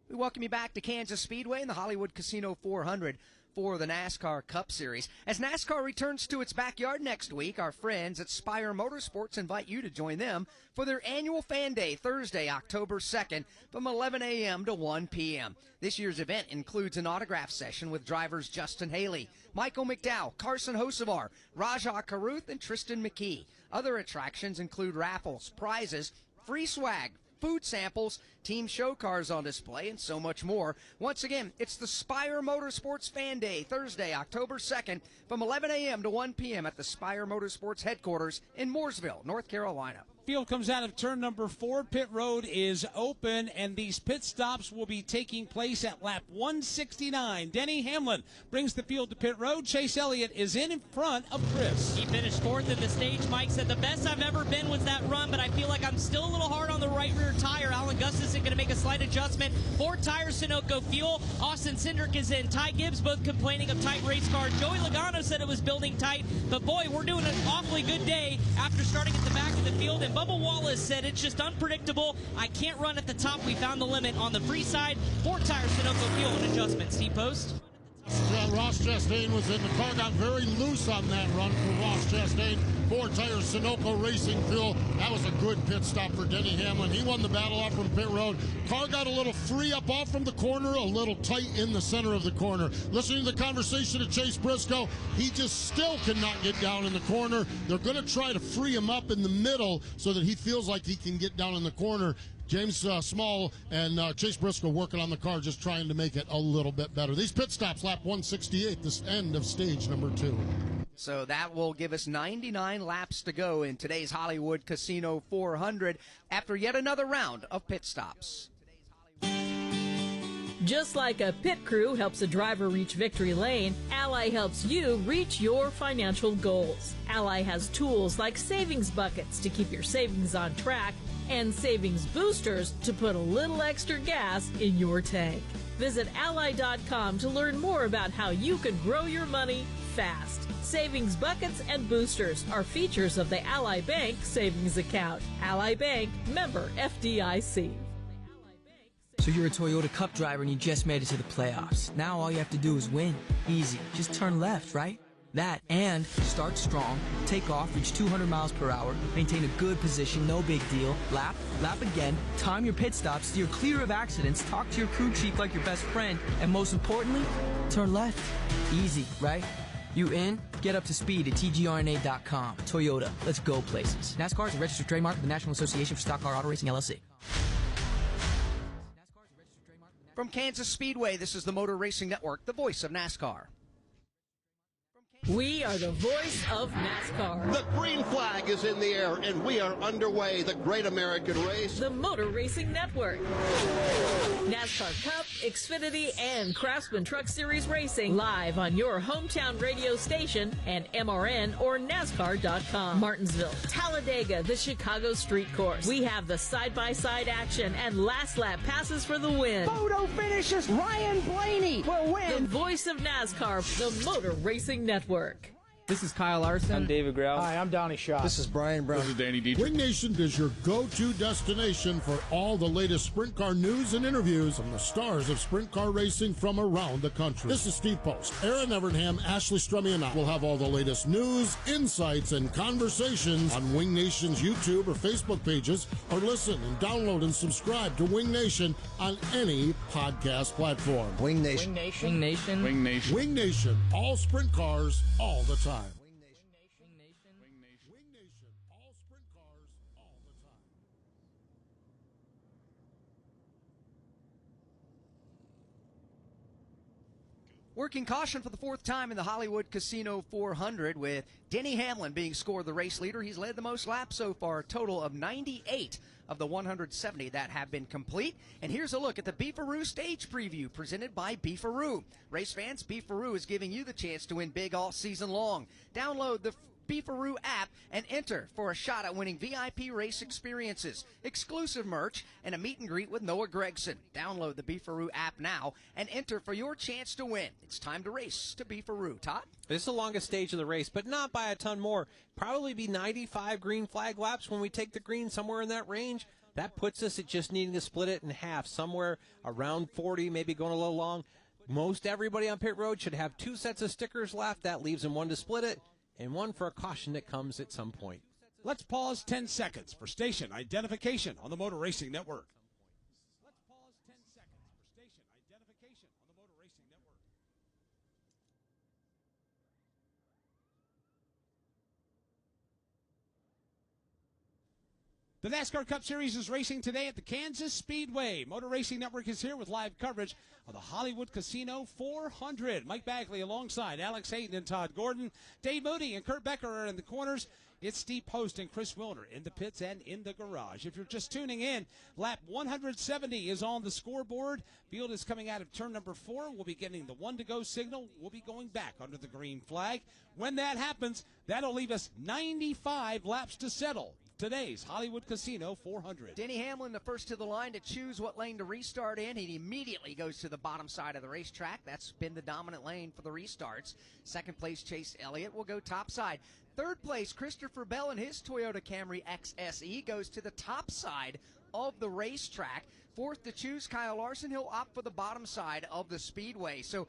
We welcome you back to Kansas Speedway and the Hollywood Casino 400 for the NASCAR Cup Series. As NASCAR returns to its backyard next week, our friends at Spire Motorsports invite you to join them for their annual Fan Day, Thursday, October 2nd, from 11 a.m. to 1 p.m. This year's event includes an autograph session with drivers Justin Haley, Michael McDowell, Carson Hocevar, Rajah Caruth, and Tristan McKee. Other attractions include raffles, prizes, free swag, food samples, team show cars on display, and so much more. Once again, it's the Spire Motorsports Fan Day, Thursday, October 2nd, from 11 a.m. to 1 p.m. at the Spire Motorsports headquarters in Mooresville, North Carolina. Field comes out of turn number 4. Pit road is open, and these pit stops will be taking place at lap 169. Denny Hamlin brings the field to pit road. Chase Elliott is in front of Chris. He finished 4th in the stage. Mike said the best I've ever been was that run, but I feel like I'm still a little hard on the right rear tire. Alan Gustafson going to make a slight adjustment. 4 tires, Sunoco fuel. Austin Cindric is in. Ty Gibbs both complaining of tight race car. Joey Logano said it was building tight, but boy, we're doing an awfully good day after starting at the back of the field. And Bubba Wallace said it's just unpredictable. I can't run at the top. We found the limit on the free side. 4 tires, Sunoco fuel and adjustment. Steve Post. Ross Chastain was in the car, got very loose on that run for Ross Chastain. 4-tire Sunoco Racing fuel. That was a good pit stop for Denny Hamlin. He won the battle off from pit road. Car got a little free up off from the corner, a little tight in the center of the corner. Listening to the conversation of Chase Briscoe, he just still cannot get down in the corner. They're going to try to free him up in the middle so that he feels like he can get down in the corner. James Small and Chase Briscoe working on the car, just trying to make it a little bit better. These pit stops, lap 168, this end of stage number 2. So that will give us 99 laps to go in today's Hollywood Casino 400 after yet another round of pit stops. Just like a pit crew helps a driver reach victory lane, Ally helps you reach your financial goals. Ally has tools like savings buckets to keep your savings on track and savings boosters to put a little extra gas in your tank. Visit Ally.com to learn more about how you can grow your money fast. Savings buckets and boosters are features of the Ally Bank savings account. Ally Bank, member FDIC. So you're a Toyota Cup driver and you just made it to the playoffs. Now all you have to do is win. Easy. Just turn left, right? That, and start strong, take off, reach 200 miles per hour, maintain a good position, no big deal, lap again, time your pit stops, steer clear of accidents, talk to your crew chief like your best friend, and most importantly, turn left. Easy, right? You in? Get up to speed at tgrna.com. Toyota, let's go places. NASCAR is a registered trademark of the National Association for Stock Car Auto Racing, LLC. From Kansas Speedway, this is the Motor Racing Network, the voice of NASCAR. We are the voice of NASCAR. The green flag is in the air, and we are underway. The Great American Race. The Motor Racing Network. NASCAR Cup, Xfinity, and Craftsman Truck Series Racing live on your hometown radio station and MRN or NASCAR.com. Martinsville, Talladega, the Chicago Street Course. We have the side-by-side action and last lap passes for the win. Photo finishes. Ryan Blaney will win. The voice of NASCAR, the Motor Racing Network. This is Kyle Larson. I'm David Grau. Hi, I'm Donnie Shaw. This is Brian Brown. This is Danny Dietrich. Wing Nation is your go-to destination for all the latest sprint car news and interviews from the stars of sprint car racing from around the country. This is Steve Post. Aaron Evernham, Ashley Strummy, and I will have all the latest news, insights, and conversations on Wing Nation's YouTube or Facebook pages, or listen and download and subscribe to Wing Nation on any podcast platform. Wing Nation. Wing Nation. Wing Nation. Wing Nation. Wing Nation, all sprint cars, all the time. Working caution for the fourth time in the Hollywood Casino 400 with Denny Hamlin being scored the race leader. He's led the most laps so far, a total of 98 of the 170 that have been complete. And here's a look at the Beefaroo stage preview presented by Beefaroo. Race fans, Beefaroo is giving you the chance to win big all season long. Download the Beefaroo app and enter for a shot at winning VIP race experiences, exclusive merch, and a meet and greet with Noah Gregson. Download the Beefaroo app now and enter for your chance to win. It's time to race to Beefaroo. Todd? This is the longest stage of the race, but not by a ton more. Probably be 95 green flag laps when we take the green, somewhere in that range. That puts us at just needing to split it in half, somewhere around 40, maybe going a little long. Most everybody on pit road should have 2 sets of stickers left. That leaves them 1 to split it and 1 for a caution that comes at some point. Let's pause 10 seconds for station identification on the Motor Racing Network. Let's pause 10 seconds for station identification on the Motor Racing Network. The NASCAR Cup Series is racing today at the Kansas Speedway. Motor Racing Network is here with live coverage of the Hollywood Casino 400. Mike Bagley alongside Alex Hayden and Todd Gordon. Dave Moody and Kurt Becker are in the corners. It's Steve Post and Chris Wilner in the pits and in the garage. If you're just tuning in, lap 170 is on the scoreboard. Field is coming out of turn number 4. We'll be getting the 1 to go signal. We'll be going back under the green flag. When that happens, that'll leave us 95 laps to settle. Today's Hollywood Casino 400. Denny Hamlin, the first to the line to choose what lane to restart in. He immediately goes to the bottom side of the racetrack. That's been the dominant lane for the restarts. Second place, Chase Elliott will go top side. Third place, Christopher Bell in his Toyota Camry XSE goes to the top side of the racetrack. Fourth to choose, Kyle Larson. He'll opt for the bottom side of the speedway. So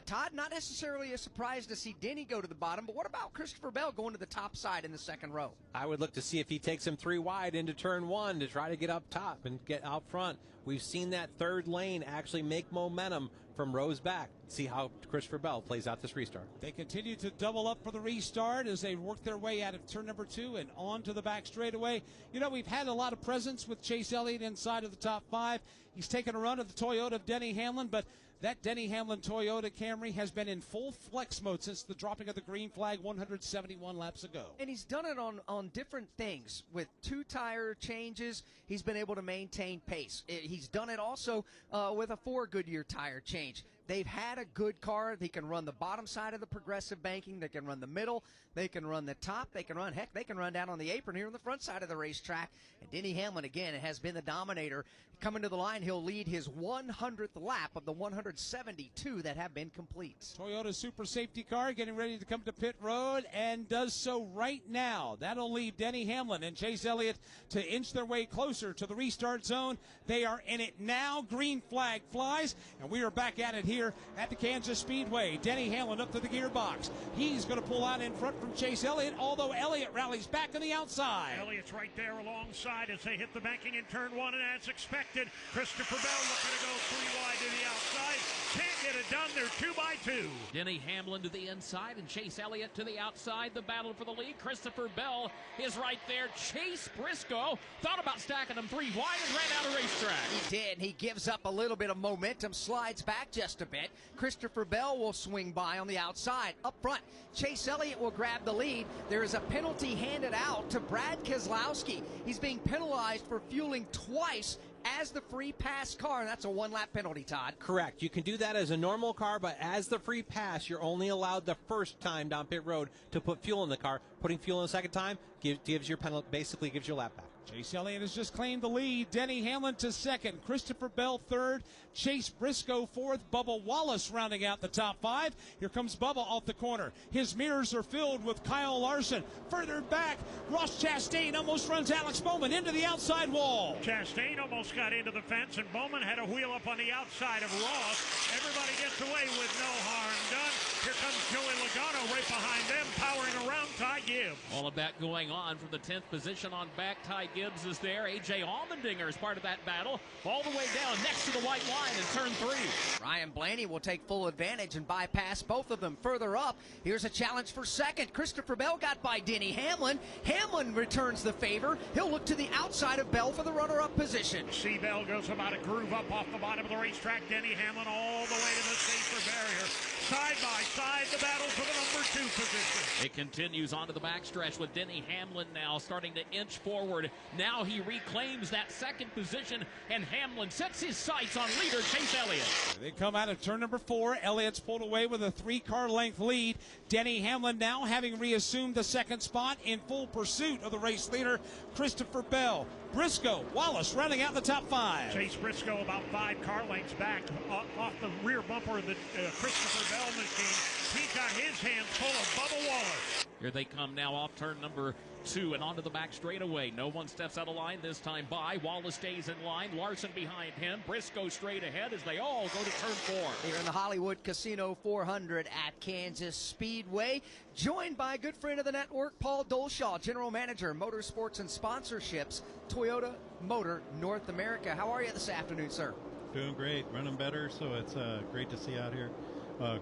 Todd, not necessarily a surprise to see Denny go to the bottom, but what about Christopher Bell going to the top side in the second row? I would look to see if he takes him 3 wide into turn 1 to try to get up top and get out front. We've seen that third lane actually make momentum from rows back. See how Christopher Bell plays out this restart. They continue to double up for the restart as they work their way out of turn number 2 and on to the back straightaway. You know, we've had a lot of presence with Chase Elliott inside of the top 5. He's taken a run at the Toyota of Denny Hamlin, but that Denny Hamlin Toyota Camry has been in full flex mode since the dropping of the green flag 171 laps ago. And he's done it on different things. With 2 tire changes, he's been able to maintain pace. He's done it also with a 4 Goodyear tire change. They've had a good car. They can run the bottom side of the progressive banking. They can run the middle. They can run the top. They can run down on the apron here on the front side of the racetrack. And Denny Hamlin, again, has been the dominator. Coming to the line, he'll lead his 100th lap of the 172 that have been complete. Toyota Super Safety Car getting ready to come to pit road and does so right now. That'll leave Denny Hamlin and Chase Elliott to inch their way closer to the restart zone. They are in it now. Green flag flies, and we are back at it here at the Kansas Speedway. Denny Hamlin up to the gearbox. He's going to pull out in front from Chase Elliott, although Elliott rallies back on the outside. Elliott's right there alongside as they hit the banking in turn 1, and as expected, Christopher Bell looking to go 3 wide to the outside. Can't get it done. They're 2 by 2. Denny Hamlin to the inside and Chase Elliott to the outside. The battle for the lead. Christopher Bell is right there. Chase Briscoe thought about stacking them 3 wide and ran out of racetrack. He did. He gives up a little bit of momentum, slides back just a bit. Christopher Bell will swing by on the outside. Up front, Chase Elliott will grab the lead. There is a penalty handed out to Brad Keselowski. He's being penalized for fueling twice as the free pass car, and that's a 1-lap penalty, Todd. Correct. You can do that as a normal car, but as the free pass, you're only allowed the first time down pit road to put fuel in the car. Putting fuel in the second time gives your penalty, basically gives your lap back. Chase Elliott has just claimed the lead. Denny Hamlin to second. Christopher Bell third. Chase Briscoe fourth. Bubba Wallace rounding out the top 5. Here comes Bubba off the corner. His mirrors are filled with Kyle Larson. Further back, Ross Chastain almost runs Alex Bowman into the outside wall. Chastain almost got into the fence, and Bowman had a wheel up on the outside of Ross. Everybody gets away with no harm done. Here comes Joey Logano right behind them, powering around Ty Gibbs. All of that going on from the 10th position on back. Ty Gibbs is there. A.J. Allmendinger is part of that battle. All the way down next to the white line in turn 3. Ryan Blaney will take full advantage and bypass both of them further up. Here's a challenge for second. Christopher Bell got by Denny Hamlin. Hamlin returns the favor. He'll look to the outside of Bell for the runner-up position. C. Bell goes about a groove up off the bottom of the racetrack. Denny Hamlin all the way to the safer barrier. Side by side, the battle for the number 2 position. It continues onto the backstretch with Denny Hamlin now starting to inch forward. Now he reclaims that second position, and Hamlin sets his sights on leader Chase Elliott. They come out of turn number 4. Elliott's pulled away with a 3-car length lead. Denny Hamlin now having reassumed the second spot in full pursuit of the race leader, Christopher Bell. Briscoe, Wallace running out the top 5. Chase Briscoe about 5 car lengths back off the rear bumper of the Christopher Bell machine. He's got his hands full of Bubba Wallace. Here they come now off turn number 2 and onto the back straightaway. No one steps out of line this time by. Wallace stays in line. Larson behind him. Briscoe straight ahead as they all go to turn 4. Here in the Hollywood Casino 400 at Kansas Speedway. Joined by a good friend of the network, Paul Dolshaw, General Manager, Motorsports and Sponsorships, Toyota Motor North America. How are you this afternoon, sir? Doing great. Running better, so it's great to see out here.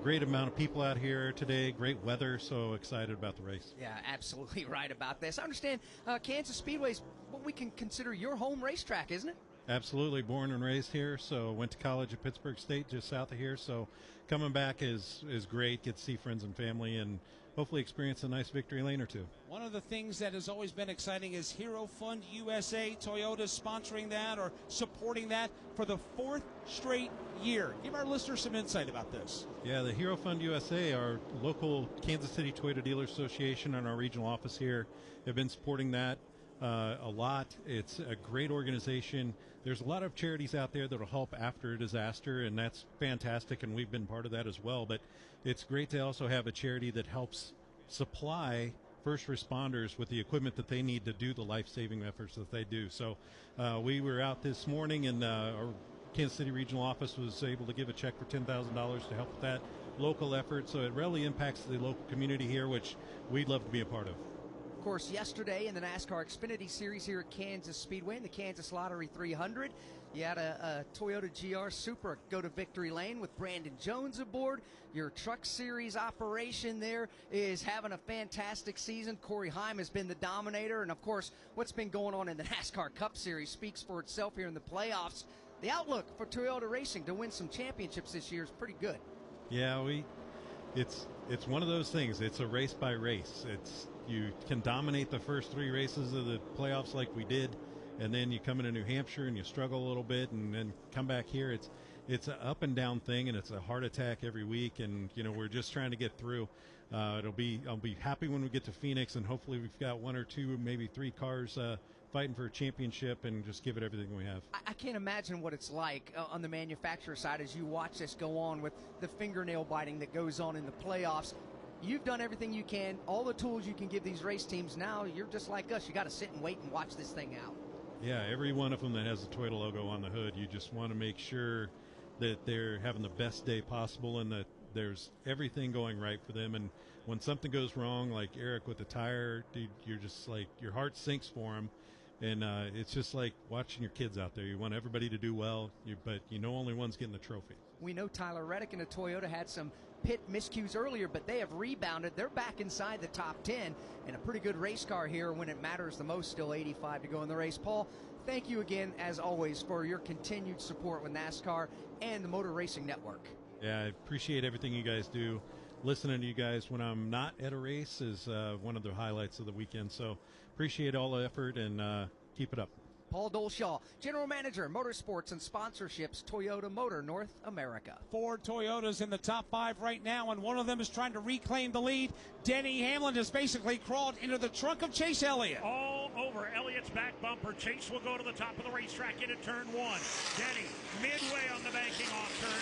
Great amount of people out here today. Great weather, so excited about the race. Yeah, absolutely right about this. I understand Kansas Speedway is what we can consider your home racetrack, isn't it? Absolutely. Born and raised here, so went to college at Pittsburgh State just south of here. So coming back is great. Get to see friends and family and hopefully experience a nice victory lane or two. One of the things that has always been exciting is Hero Fund USA. Toyota sponsoring that or supporting that for the 4th straight year. Give our listeners some insight about this. Yeah, the Hero Fund USA, our local Kansas City Toyota Dealer Association and our regional office here have been supporting that a lot. It's a great organization. There's a lot of charities out there that will help after a disaster, and that's fantastic, and we've been part of that as well. But it's great to also have a charity that helps supply first responders with the equipment that they need to do the life-saving efforts that they do. So we were out this morning, and our Kansas City regional office was able to give a check for $10,000 to help with that. local effort, so it really impacts the local community here, which we'd love to be a part of. Of course, yesterday in the NASCAR Xfinity Series here at Kansas Speedway in the Kansas Lottery 300, you had a Toyota GR Supra go to victory lane with Brandon Jones aboard. Your Truck Series operation there is having a fantastic season. Corey Heim has been the dominator, and of course, what's been going on in the NASCAR Cup Series speaks for itself here in the playoffs. The outlook for Toyota Racing to win some championships this year is pretty good. Yeah, it's one of those things. It's a race by race. You can dominate the first 3 races of the playoffs like we did, and then you come into New Hampshire and you struggle a little bit, and then come back here. It's an up and down thing, and it's a heart attack every week, and we're just trying to get through. I'll be happy when we get to Phoenix, and hopefully we've got 1 or 2, maybe 3 cars fighting for a championship, and just give it everything we have. I can't imagine what it's like on the manufacturer side as you watch this go on with the fingernail biting that goes on in the playoffs. You've done everything you can, all the tools you can give these race teams. Now you're just like us. You got to sit and wait and watch this thing out. Yeah, every one of them that has the Toyota logo on the hood, you just want to make sure that they're having the best day possible and that there's everything going right for them. And when something goes wrong, like Eric with the tire, dude, you're just like, your heart sinks for him. And it's just like watching your kids out there. You want everybody to do well, but only one's getting the trophy. We know Tyler Reddick and the Toyota had some pit miscues earlier, but they have rebounded. They're back inside the top 10, and a pretty good race car here when it matters the most. Still 85 to go in the race. Paul, thank you again, as always, for your continued support with NASCAR and the Motor Racing Network. Yeah, I appreciate everything you guys do. Listening to you guys when I'm not at a race is one of the highlights of the weekend. So appreciate all the effort, and keep it up. Paul Dolshaw, General Manager, Motorsports and Sponsorships, Toyota Motor North America. 4 Toyotas in the top 5 right now, and one of them is trying to reclaim the lead. Denny Hamlin has basically crawled into the trunk of Chase Elliott. All over Elliott's back bumper. Chase will go to the top of the racetrack into turn 1. Denny midway on the banking off turn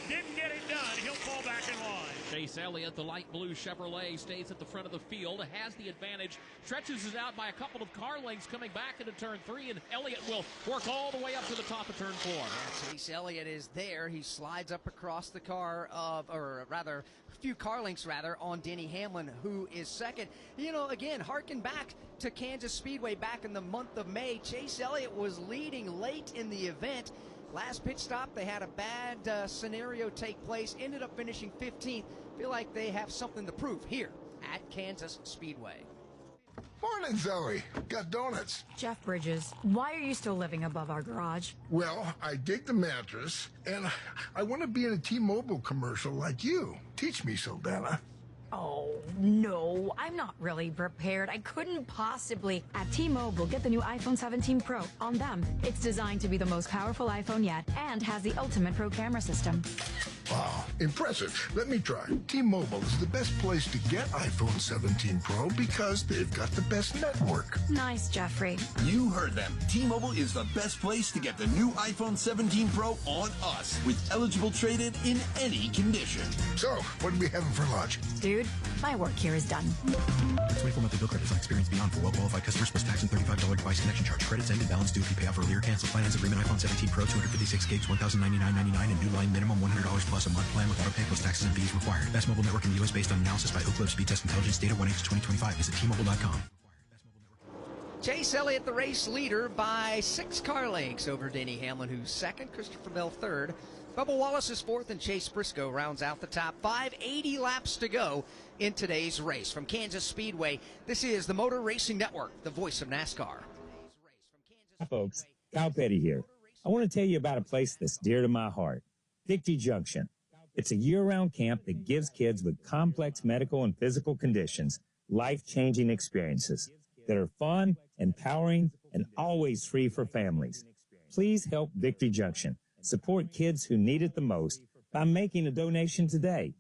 2. Didn't get it done. He'll fall back in line. Chase Elliott, the light blue Chevrolet, stays at the front of the field, has the advantage, stretches it out by a couple of car lengths coming back into turn 3, and Elliott will work all the way up to the top of turn 4. Yeah, Chase Elliott is there. He slides up across the car or rather, a few car lengths rather, on Denny Hamlin, who is second. Again, harken back to Kansas Speedway back in the month of May. Chase Elliott was leading late in the event. Last pit stop, they had a bad scenario take place, ended up finishing 15th. Feel like they have something to prove here at Kansas Speedway. Morning, Zoe. Got donuts. Jeff Bridges, why are you still living above our garage? Well, I dig the mattress, and I want to be in a T-Mobile commercial like you. Teach me, Saldana. Oh, no, I'm not really prepared. I couldn't possibly. At T-Mobile, get the new iPhone 17 Pro. On them, it's designed to be the most powerful iPhone yet and has the ultimate Pro camera system. Wow, impressive. Let me try. T-Mobile is the best place to get iPhone 17 Pro because they've got the best network. Nice, Jeffrey. You heard them. T-Mobile is the best place to get the new iPhone 17 Pro on us with eligible trade-in in any condition. So, what are we having for lunch? Dude, my work here is done. 24 monthly bill credits on experience beyond for well-qualified customers plus tax and $35 device connection charge. Credits end and balance due if you pay off earlier. Cancel finance agreement iPhone 17 Pro 256 gigs, $1,099.99 and new line minimum $100 plus a month plan with auto pay plus taxes and fees required. Best mobile network in the U.S. based on analysis by Oak Cliff Speed Test Intelligence data 1H2025. Visit T-Mobile.com. Chase Elliott, the race leader, by 6 car lengths over Denny Hamlin, who's second, Christopher Bell third. Bubba Wallace is fourth, and Chase Briscoe rounds out the top 5. 80 laps to go in today's race. From Kansas Speedway, this is the Motor Racing Network, the voice of NASCAR. Hi, folks. Kyle Petty here. I want to tell you about a place that's dear to my heart, Victory Junction. It's a year-round camp that gives kids with complex medical and physical conditions life-changing experiences that are fun, empowering, and always free for families. Please help Victory Junction support kids who need it the most by making a donation today.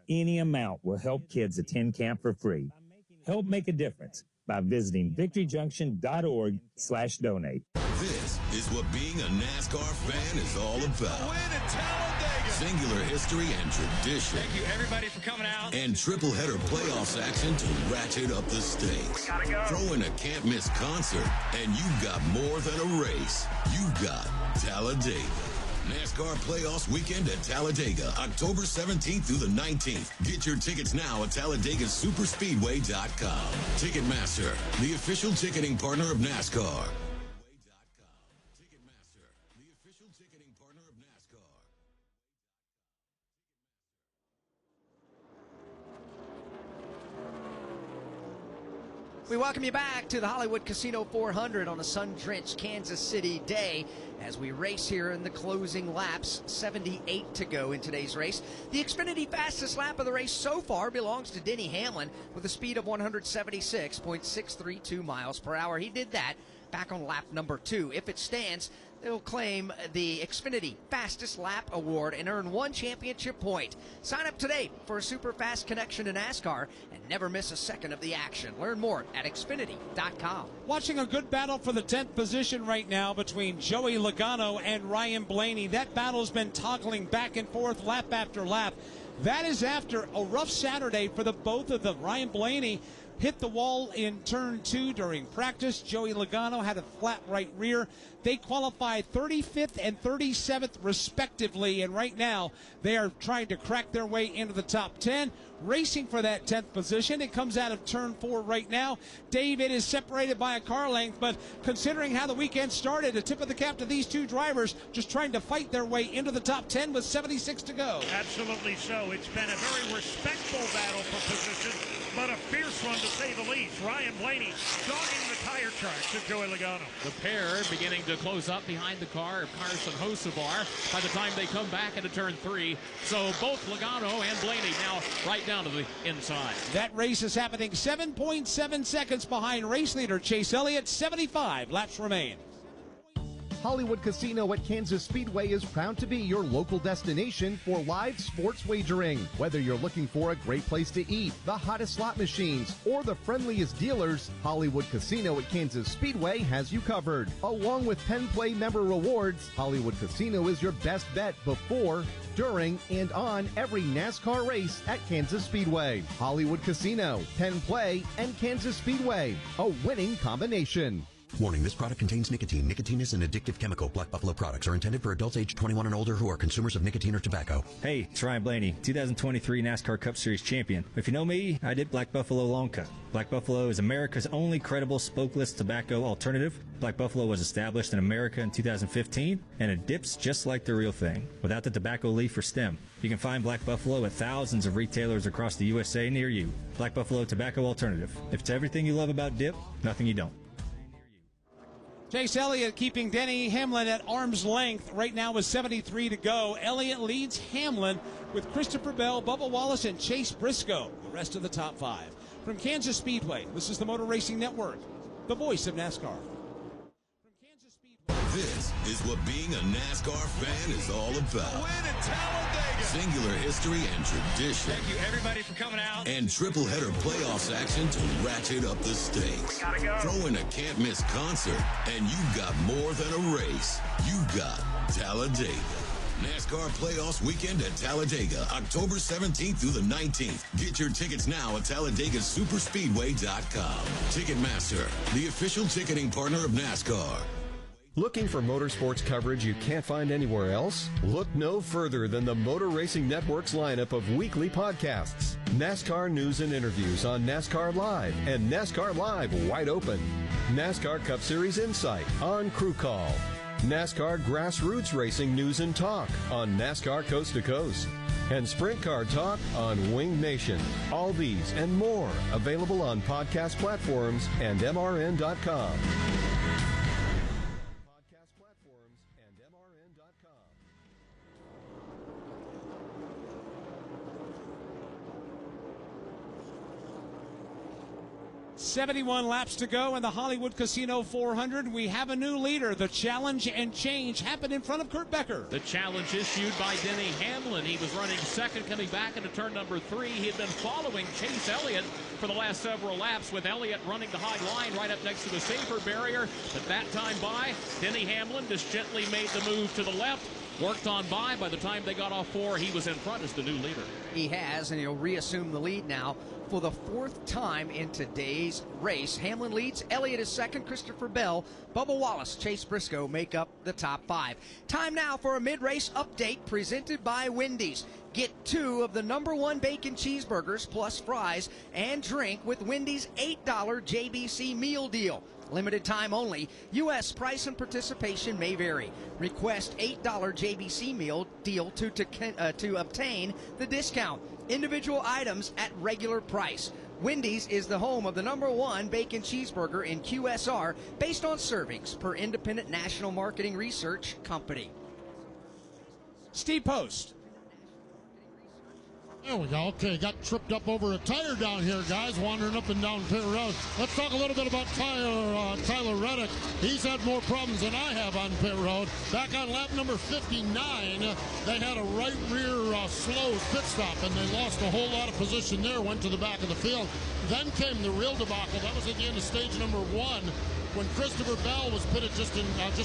Any amount will help kids attend camp for free. Help make a difference by visiting victoryjunction.org/donate. This is what being a NASCAR fan is all about. Singular history and tradition. Thank you, everybody, for coming out. And triple-header playoffs action to ratchet up the stakes. Throw in a can't-miss concert, and you've got more than a race. You've got Talladega. NASCAR Playoffs Weekend at Talladega, October 17th through the 19th. Get your tickets now at TalladegaSuperspeedway.com. Ticketmaster, the official ticketing partner of NASCAR. We welcome you back to the Hollywood Casino 400 on a sun-drenched Kansas City day as we race here in the closing laps. 78 to go in today's race. The Xfinity fastest lap of the race so far belongs to Denny Hamlin with a speed of 176.632 miles per hour. He did that back on lap number 2. If it stands, they'll claim the Xfinity Fastest Lap Award and earn 1 championship point. Sign up today for a super fast connection to NASCAR and never miss a second of the action. Learn more at Xfinity.com. Watching a good battle for the 10th position right now between Joey Logano and Ryan Blaney. That battle's been toggling back and forth lap after lap. That is after a rough Saturday for the both of them. Ryan Blaney hit the wall in turn 2 during practice. Joey Logano had a flat right rear. They qualified 35th and 37th respectively, and right now they are trying to crack their way into the top 10, racing for that 10th position. It comes out of turn 4 right now. Dave, it is separated by a car length, but considering how the weekend started, a tip of the cap to these two drivers just trying to fight their way into the top 10 with 76 to go. Absolutely so. It's been a very respectful battle for position, but a fierce one to say the least. Ryan Blaney dogging the tire tracks of Joey Logano. The pair beginning to close up behind the car of Carson Hocevar by the time they come back into turn 3. So both Logano and Blaney now right down to the inside. That race is happening 7.7 seconds behind race leader Chase Elliott. 75 laps remain. Hollywood Casino at Kansas Speedway is proud to be your local destination for live sports wagering. Whether you're looking for a great place to eat, the hottest slot machines, or the friendliest dealers, Hollywood Casino at Kansas Speedway has you covered. Along with Penn Play member rewards, Hollywood Casino is your best bet before, during, and on every NASCAR race at Kansas Speedway. Hollywood Casino, Penn Play, and Kansas Speedway, a winning combination. Warning, this product contains nicotine. Nicotine is an addictive chemical. Black Buffalo products are intended for adults aged 21 and older who are consumers of nicotine or tobacco. Hey, it's Ryan Blaney, 2023 NASCAR Cup Series champion. If you know me, I did Black Buffalo Long Cut. Black Buffalo is America's only credible smokeless tobacco alternative. Black Buffalo was established in America in 2015, and it dips just like the real thing, without the tobacco leaf or stem. You can find Black Buffalo at thousands of retailers across the USA near you. Black Buffalo Tobacco Alternative. If it's everything you love about dip, nothing you don't. Chase Elliott keeping Denny Hamlin at arm's length right now with 73 to go. Elliott leads Hamlin with Christopher Bell, Bubba Wallace, and Chase Briscoe, the rest of the top 5. From Kansas Speedway, this is the Motor Racing Network, the voice of NASCAR. This is what being a NASCAR fan is all about. Win at Talladega. Singular history and tradition. Thank you, everybody, for coming out. And triple header playoffs action to ratchet up the stakes. Gotta go. Throw in a can't-miss concert, and you've got more than a race. You've got Talladega. NASCAR Playoffs Weekend at Talladega, October 17th through the 19th. Get your tickets now at TalladegaSuperspeedway.com. Ticketmaster, the official ticketing partner of NASCAR. Looking for motorsports coverage you can't find anywhere else? Look no further than the Motor Racing Network's lineup of weekly podcasts. NASCAR news and interviews on NASCAR Live and NASCAR Live Wide Open. NASCAR Cup Series Insight on Crew Call. NASCAR Grassroots Racing News and Talk on NASCAR Coast to Coast. And Sprint Car Talk on Winged Nation. All these and more available on podcast platforms and MRN.com. 71 laps to go in the Hollywood Casino 400. We have a new leader. The challenge and change happened in front of Kurt Becker. The challenge issued by Denny Hamlin. He was running second coming back into turn number 3. He had been following Chase Elliott for the last several laps, with Elliott running the high line right up next to the safer barrier. But that time by, Denny Hamlin just gently made the move to the left, worked on by the time they got off 4, he was in front as the new leader. He has, and he'll reassume the lead now for the 4th time in today's race. Hamlin leads, Elliott is second, Christopher Bell, Bubba Wallace, Chase Briscoe make up the top 5. Time now for a mid-race update presented by Wendy's. Get 2 of the #1 bacon cheeseburgers plus fries and drink with Wendy's $8 JBC meal deal. Limited time only. U.S. price and participation may vary. Request $8 JBC meal deal to obtain the discount. Individual items at regular price. Wendy's is the home of the #1 bacon cheeseburger in QSR based on servings per independent national marketing research company. Steve Post. There we go. Okay, got tripped up over a tire down here, guys, wandering up and down pit road. Let's talk a little bit about Tyler Reddick. He's had more problems than I have on pit road. Back on lap number 59, they had a right rear slow pit stop, and they lost a whole lot of position there, went to the back of the field. Then came the real debacle. That was at the end of stage number 1. When Christopher Bell was pitted just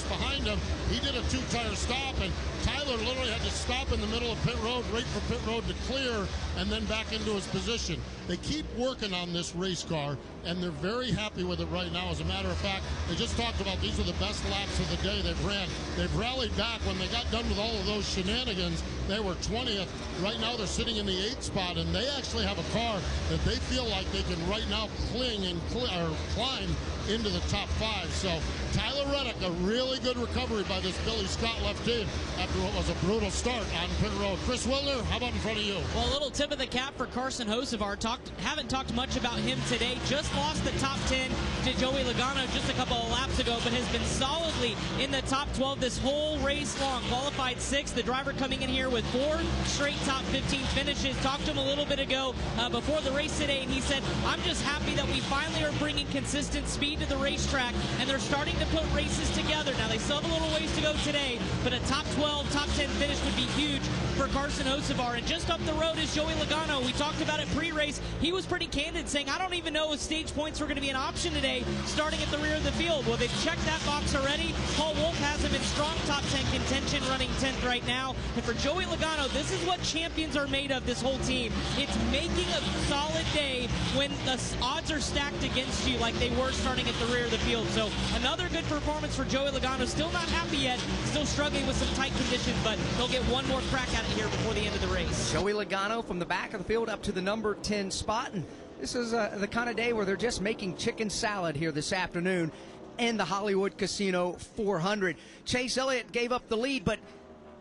behind him, he did a 2-tire stop, and Tyler literally had to stop in the middle of pit road, wait for pit road to clear, and then back into his position. They keep working on this race car, and they're very happy with it right now. As a matter of fact, they just talked about these are the best laps of the day they've ran. They've rallied back. When they got done with all of those shenanigans, they were 20th. Right now they're sitting in the 8th spot, and they actually have a car that they feel like they can right now climb into the top 5. So Tyler Reddick, a really good recovery by this Billy Scott left team after what was a brutal start on pit road. Chris Wilner, how about in front of you? Well, a little tip of the cap for Carson Hocevar. Haven't talked much about him today. Just lost the top 10 to Joey Logano just a couple of laps ago, but has been solidly in the top 12 this whole race long. Qualified 6th. The driver coming in here with 4 straight top 15 finishes. Talked to him a little bit ago before the race today, and he said, I'm just happy that we finally are bringing consistent speed to the racetrack, and they're starting to put races together. Now, they still have a little ways to go today, but a top 12, top 10 finish would be huge for Carson Hocevar. And just up the road is Joey Logano. We talked about it pre-race. He was pretty candid, saying, I don't even know if stage points were going to be an option today, starting at the rear of the field. Well, they've checked that box already. Paul Wolf has him in strong top 10 contention, running 10th right now. And for Joey Logano, this is what champions are made of, this whole team. It's making a solid day when the odds are stacked against you like they were starting at the rear of the field. So another good performance for Joey Logano. Still not happy yet, still struggling with some tight conditions, but they'll get one more crack at it here before the end of the race. Joey Logano from the back of the field up to the number 10 spot, and this is the kind of day where they're just making chicken salad here this afternoon in the Hollywood Casino 400. Chase Elliott gave up the lead, but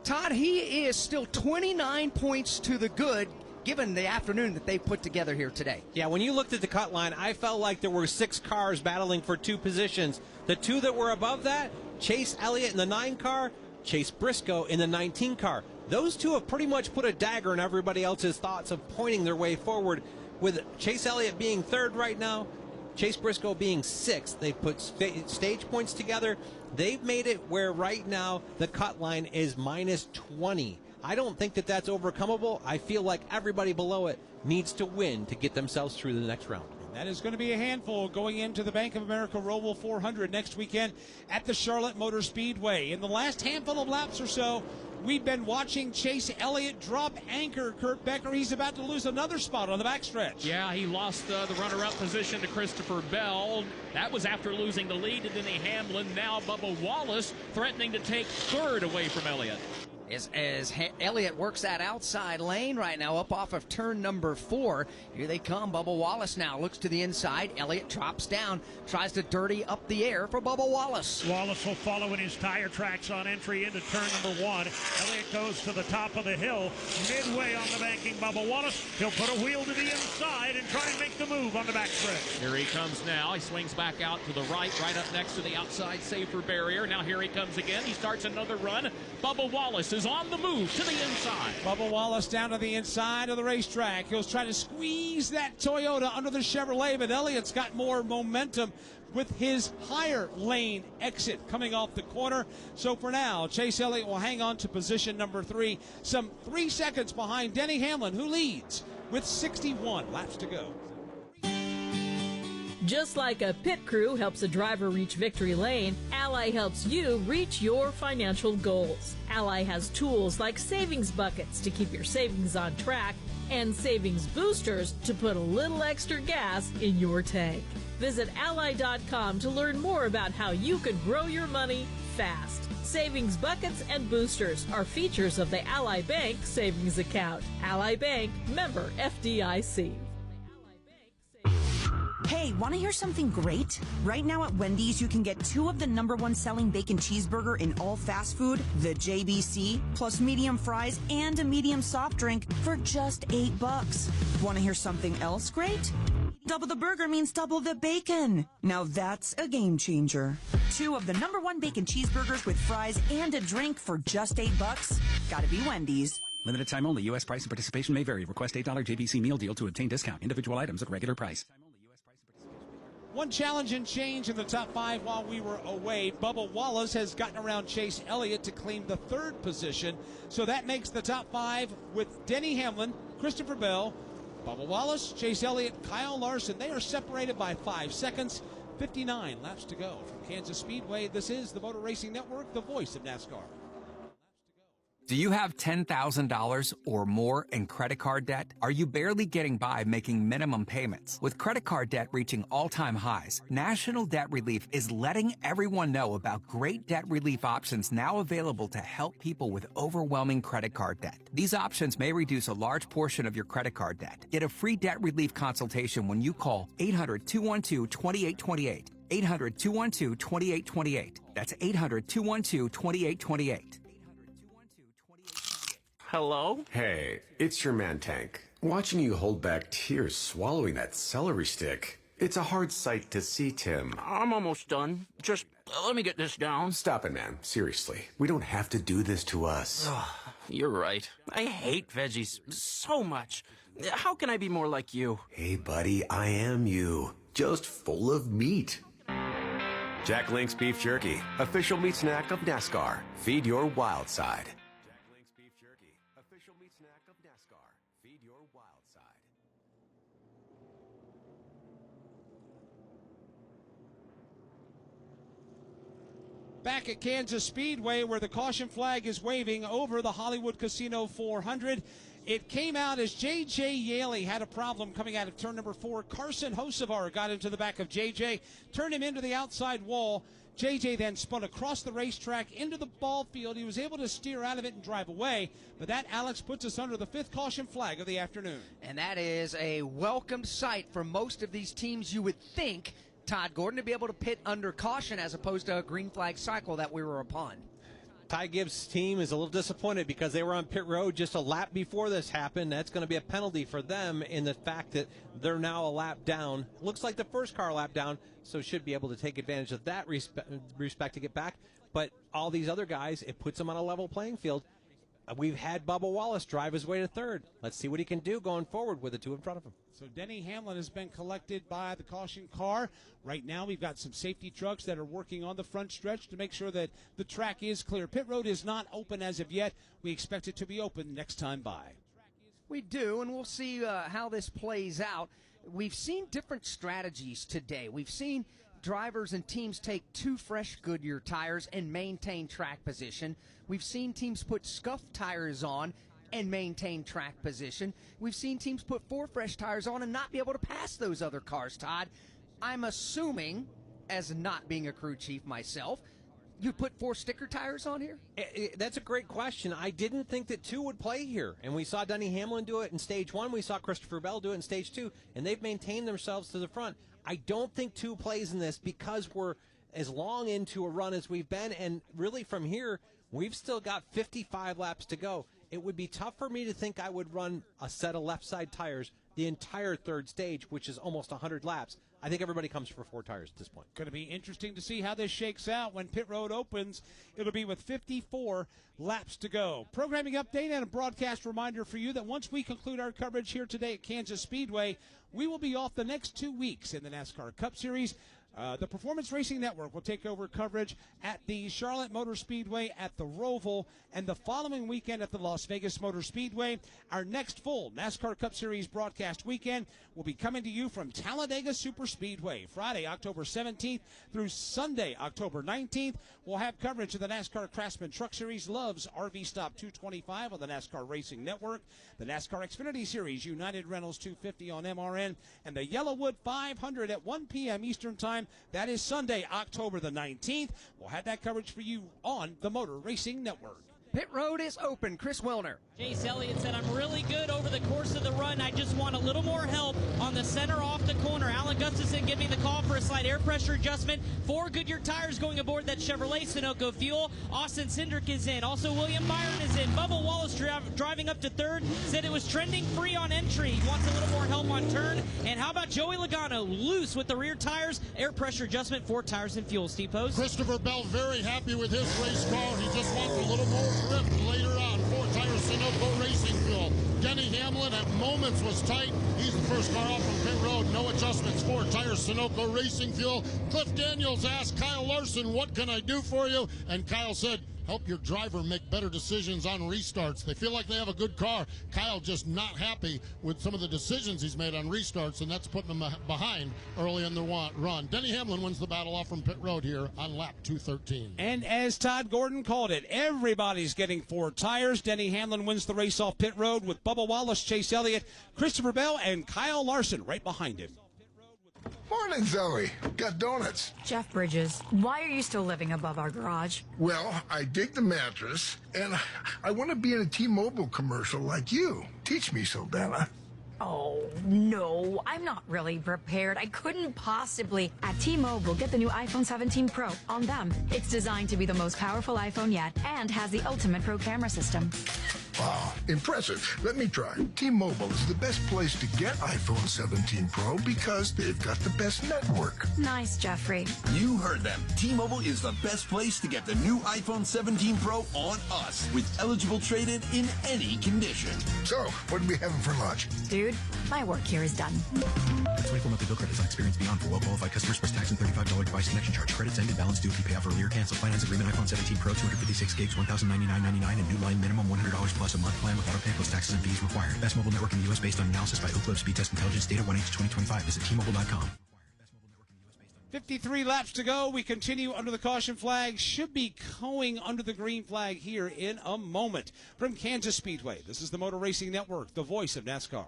Todd, he is still 29 points to the good, given the afternoon that they put together here today. Yeah, when you looked at the cut line, I felt like there were 6 cars battling for 2 positions. The 2 that were above that, Chase Elliott in the 9 car, Chase Briscoe in the 19 car. Those 2 have pretty much put a dagger in everybody else's thoughts of pointing their way forward, with Chase Elliott being 3rd right now, Chase Briscoe being 6th. They've put stage points together. They've made it where right now the cut line is minus 20. I don't think that that's overcomable. I feel like everybody below it needs to win to get themselves through the next round. That is going to be a handful going into the Bank of America Roval 400 next weekend at the Charlotte Motor Speedway. In the last handful of laps or so, we've been watching Chase Elliott drop anchor. Kurt Becker, he's about to lose another spot on the backstretch. Yeah, he lost the runner-up position to Christopher Bell. That was after losing the lead to Denny Hamlin. Now Bubba Wallace threatening to take 3rd away from Elliott. As Elliott works that outside lane right now up off of turn number 4. Here they come. Bubba Wallace now looks to the inside. Elliott drops down, tries to dirty up the air for Bubba Wallace. Wallace will follow in his tire tracks on entry into turn number 1. Elliott goes to the top of the hill. Midway on the banking, Bubba Wallace. He'll put a wheel to the inside and try and make the move on the backstretch. Here he comes now. He swings back out to the right up next to the outside safer barrier. Now here he comes again. He starts another run. Bubba Wallace is on the move to the inside. Bubba Wallace down to the inside of the racetrack. He'll try to squeeze that Toyota under the Chevrolet, but Elliott's got more momentum with his higher lane exit coming off the corner. So for now, Chase Elliott will hang on to position number 3, some 3 seconds behind Denny Hamlin, who leads with 61 laps to go. Just like a pit crew helps a driver reach victory lane, Ally helps you reach your financial goals. Ally has tools like savings buckets to keep your savings on track and savings boosters to put a little extra gas in your tank. Visit Ally.com to learn more about how you can grow your money fast. Savings buckets and boosters are features of the Ally Bank savings account. Ally Bank, member FDIC. Hey, want to hear something great? Right now at Wendy's, you can get 2 of the #1 selling bacon cheeseburger in all fast food, the JBC, plus medium fries and a medium soft drink for just $8. Want to hear something else great? Double the burger means double the bacon. Now that's a game changer. 2 of the #1 bacon cheeseburgers with fries and a drink for just $8. Gotta be Wendy's. Limited time only. U.S. price and participation may vary. Request $8 JBC meal deal to obtain discount. Individual items at regular price. One challenge and change in the top 5 while we were away. Bubba Wallace has gotten around Chase Elliott to claim the 3rd position. So that makes the top 5 with Denny Hamlin, Christopher Bell, Bubba Wallace, Chase Elliott, Kyle Larson. They are separated by 5 seconds. 59 laps to go. From Kansas Speedway, this is the Motor Racing Network, the voice of NASCAR. Do you have $10,000 or more in credit card debt? Are you barely getting by making minimum payments? With credit card debt reaching all-time highs, National Debt Relief is letting everyone know about great debt relief options now available to help people with overwhelming credit card debt. These options may reduce a large portion of your credit card debt. Get a free debt relief consultation when you call 800-212-2828. 800-212-2828. That's 800-212-2828. Hello? Hey, it's your man Tank. Watching you hold back tears swallowing that celery stick. It's a hard sight to see, Tim. I'm almost done. Just let me get this down. Stop it, man. Seriously. We don't have to do this to us. You're right. I hate veggies so much. How can I be more like you? Hey, buddy, I am you. Just full of meat. Jack Link's Beef Jerky, official meat snack of NASCAR. Feed your wild side. Back at Kansas Speedway, where the caution flag is waving over the Hollywood Casino 400. It came out as J.J. Yaley had a problem coming out of turn number 4. Carson Hocevar got into the back of J.J., turned him into the outside wall. J.J. then spun across the racetrack into the ball field. He was able to steer out of it and drive away. But that, Alex, puts us under the 5th caution flag of the afternoon. And that is a welcomed sight for most of these teams, you would think, Todd Gordon, to be able to pit under caution as opposed to a green flag cycle that we were upon. Ty Gibbs' team is a little disappointed because they were on pit road just a lap before this happened. That's going to be a penalty for them in the fact that they're now a lap down. Looks like the first car lap down, so should be able to take advantage of that respect to get back. But all these other guys, it puts them on a level playing field. We've had Bubba Wallace drive his way to 3rd. Let's see what he can do going forward with the 2 in front of him. So Denny Hamlin has been collected by the caution car. Right now we've got some safety trucks that are working on the front stretch to make sure that the track is clear. Pit road is not open as of yet. We expect it to be open next time by. We do, and we'll see how this plays out. We've seen different strategies today. We've seen drivers and teams take 2 fresh Goodyear tires and maintain track position. We've seen teams put scuffed tires on and maintain track position. We've seen teams put 4 fresh tires on and not be able to pass those other cars, Todd. I'm assuming, as not being a crew chief myself, you put 4 sticker tires on here? That's a great question. I didn't think that 2 would play here. And we saw Denny Hamlin do it in stage 1. We saw Christopher Bell do it in stage 2. And they've maintained themselves to the front. I don't think 2 plays in this because we're as long into a run as we've been. And really from here, we've still got 55 laps to go. It would be tough for me to think I would run a set of left side tires the entire 3rd stage, which is almost 100 laps. I think everybody comes for 4 tires at this point. Going to be interesting to see how this shakes out when pit road opens. It'll be with 54 laps to go. Programming update and a broadcast reminder for you that once we conclude our coverage here today at Kansas Speedway, we will be off the next 2 weeks in the NASCAR Cup Series. The Performance Racing Network will take over coverage at the Charlotte Motor Speedway, at the Roval, and the following weekend at the Las Vegas Motor Speedway. Our next full NASCAR Cup Series broadcast weekend will be coming to you from Talladega Superspeedway, Friday, October 17th through Sunday, October 19th. We'll have coverage of the NASCAR Craftsman Truck Series, Love's RV Stop 225 on the NASCAR Racing Network, the NASCAR Xfinity Series, United Rentals 250 on MRN, and the Yellowwood 500 at 1 p.m. Eastern Time. That is Sunday, October the 19th. We'll have that coverage for you on the Motor Racing Network. Pit road is open. Chris Wilner. Chase Elliott said, I'm really good over the course of the run. I just want a little more help on the center off the corner. Alan Gustafson giving the call for a slight air pressure adjustment. 4 Goodyear tires going aboard that Chevrolet Sunoco fuel. Austin Cindric is in. Also, William Byron is in. Bubba Wallace driving up to third. Said it was trending free on entry. He wants a little more help on turn. And how about Joey Logano? Loose with the rear tires. Air pressure adjustment, 4 tires and fuel. Steve Post. Christopher Bell very happy with his race car. He just wants a little more grip later on. 4 tires Sunoco Racing fuel. Denny Hamlin at moments was tight. He's the first car off from pit road. No adjustments. 4 tires Sunoco Racing fuel. Cliff Daniels asked Kyle Larson, what can I do for you? And Kyle said, help your driver make better decisions on restarts. They feel like they have a good car. Kyle just not happy with some of the decisions he's made on restarts, and that's putting him behind early in the run. Denny Hamlin wins the battle off from pit road here on lap 213. And as Todd Gordon called it, everybody's getting 4 tires. Denny Hamlin wins the race off pit road with Bubba Wallace, Chase Elliott, Christopher Bell, and Kyle Larson right behind him. Morning, Zoe. Got donuts. Jeff Bridges, why are you still living above our garage? Well, I dig the mattress, and I want to be in a T-Mobile commercial like you. Teach me so, Dana. Oh, no, I'm not really prepared. I couldn't possibly. At T-Mobile, get the new iPhone 17 Pro. On them, it's designed to be the most powerful iPhone yet and has the ultimate pro camera system. Wow, impressive. Let me try. T-Mobile is the best place to get iPhone 17 Pro because they've got the best network. Nice, Jeffrey. You heard them. T-Mobile is the best place to get the new iPhone 17 Pro on us with eligible trade-in in any condition. So, what are we having for lunch? Dude, my work here is done. 24 monthly bill credits on experience beyond for well-qualified customers plus tax and $35 device connection charge. Credits ended, balance due if you pay off earlier. Cancel finance agreement iPhone 17 Pro 256 gigs, $1,099.99 and new line minimum $100 plus a month plan with auto pay plus taxes and fees required. Best mobile network in the U.S. based on analysis by Oak Grove Speed Test Intelligence data 1H2025. Visit T-Mobile.com. 53 laps to go. We continue under the caution flag. Should be going under the green flag here in a moment. From Kansas Speedway, this is the Motor Racing Network, the voice of NASCAR.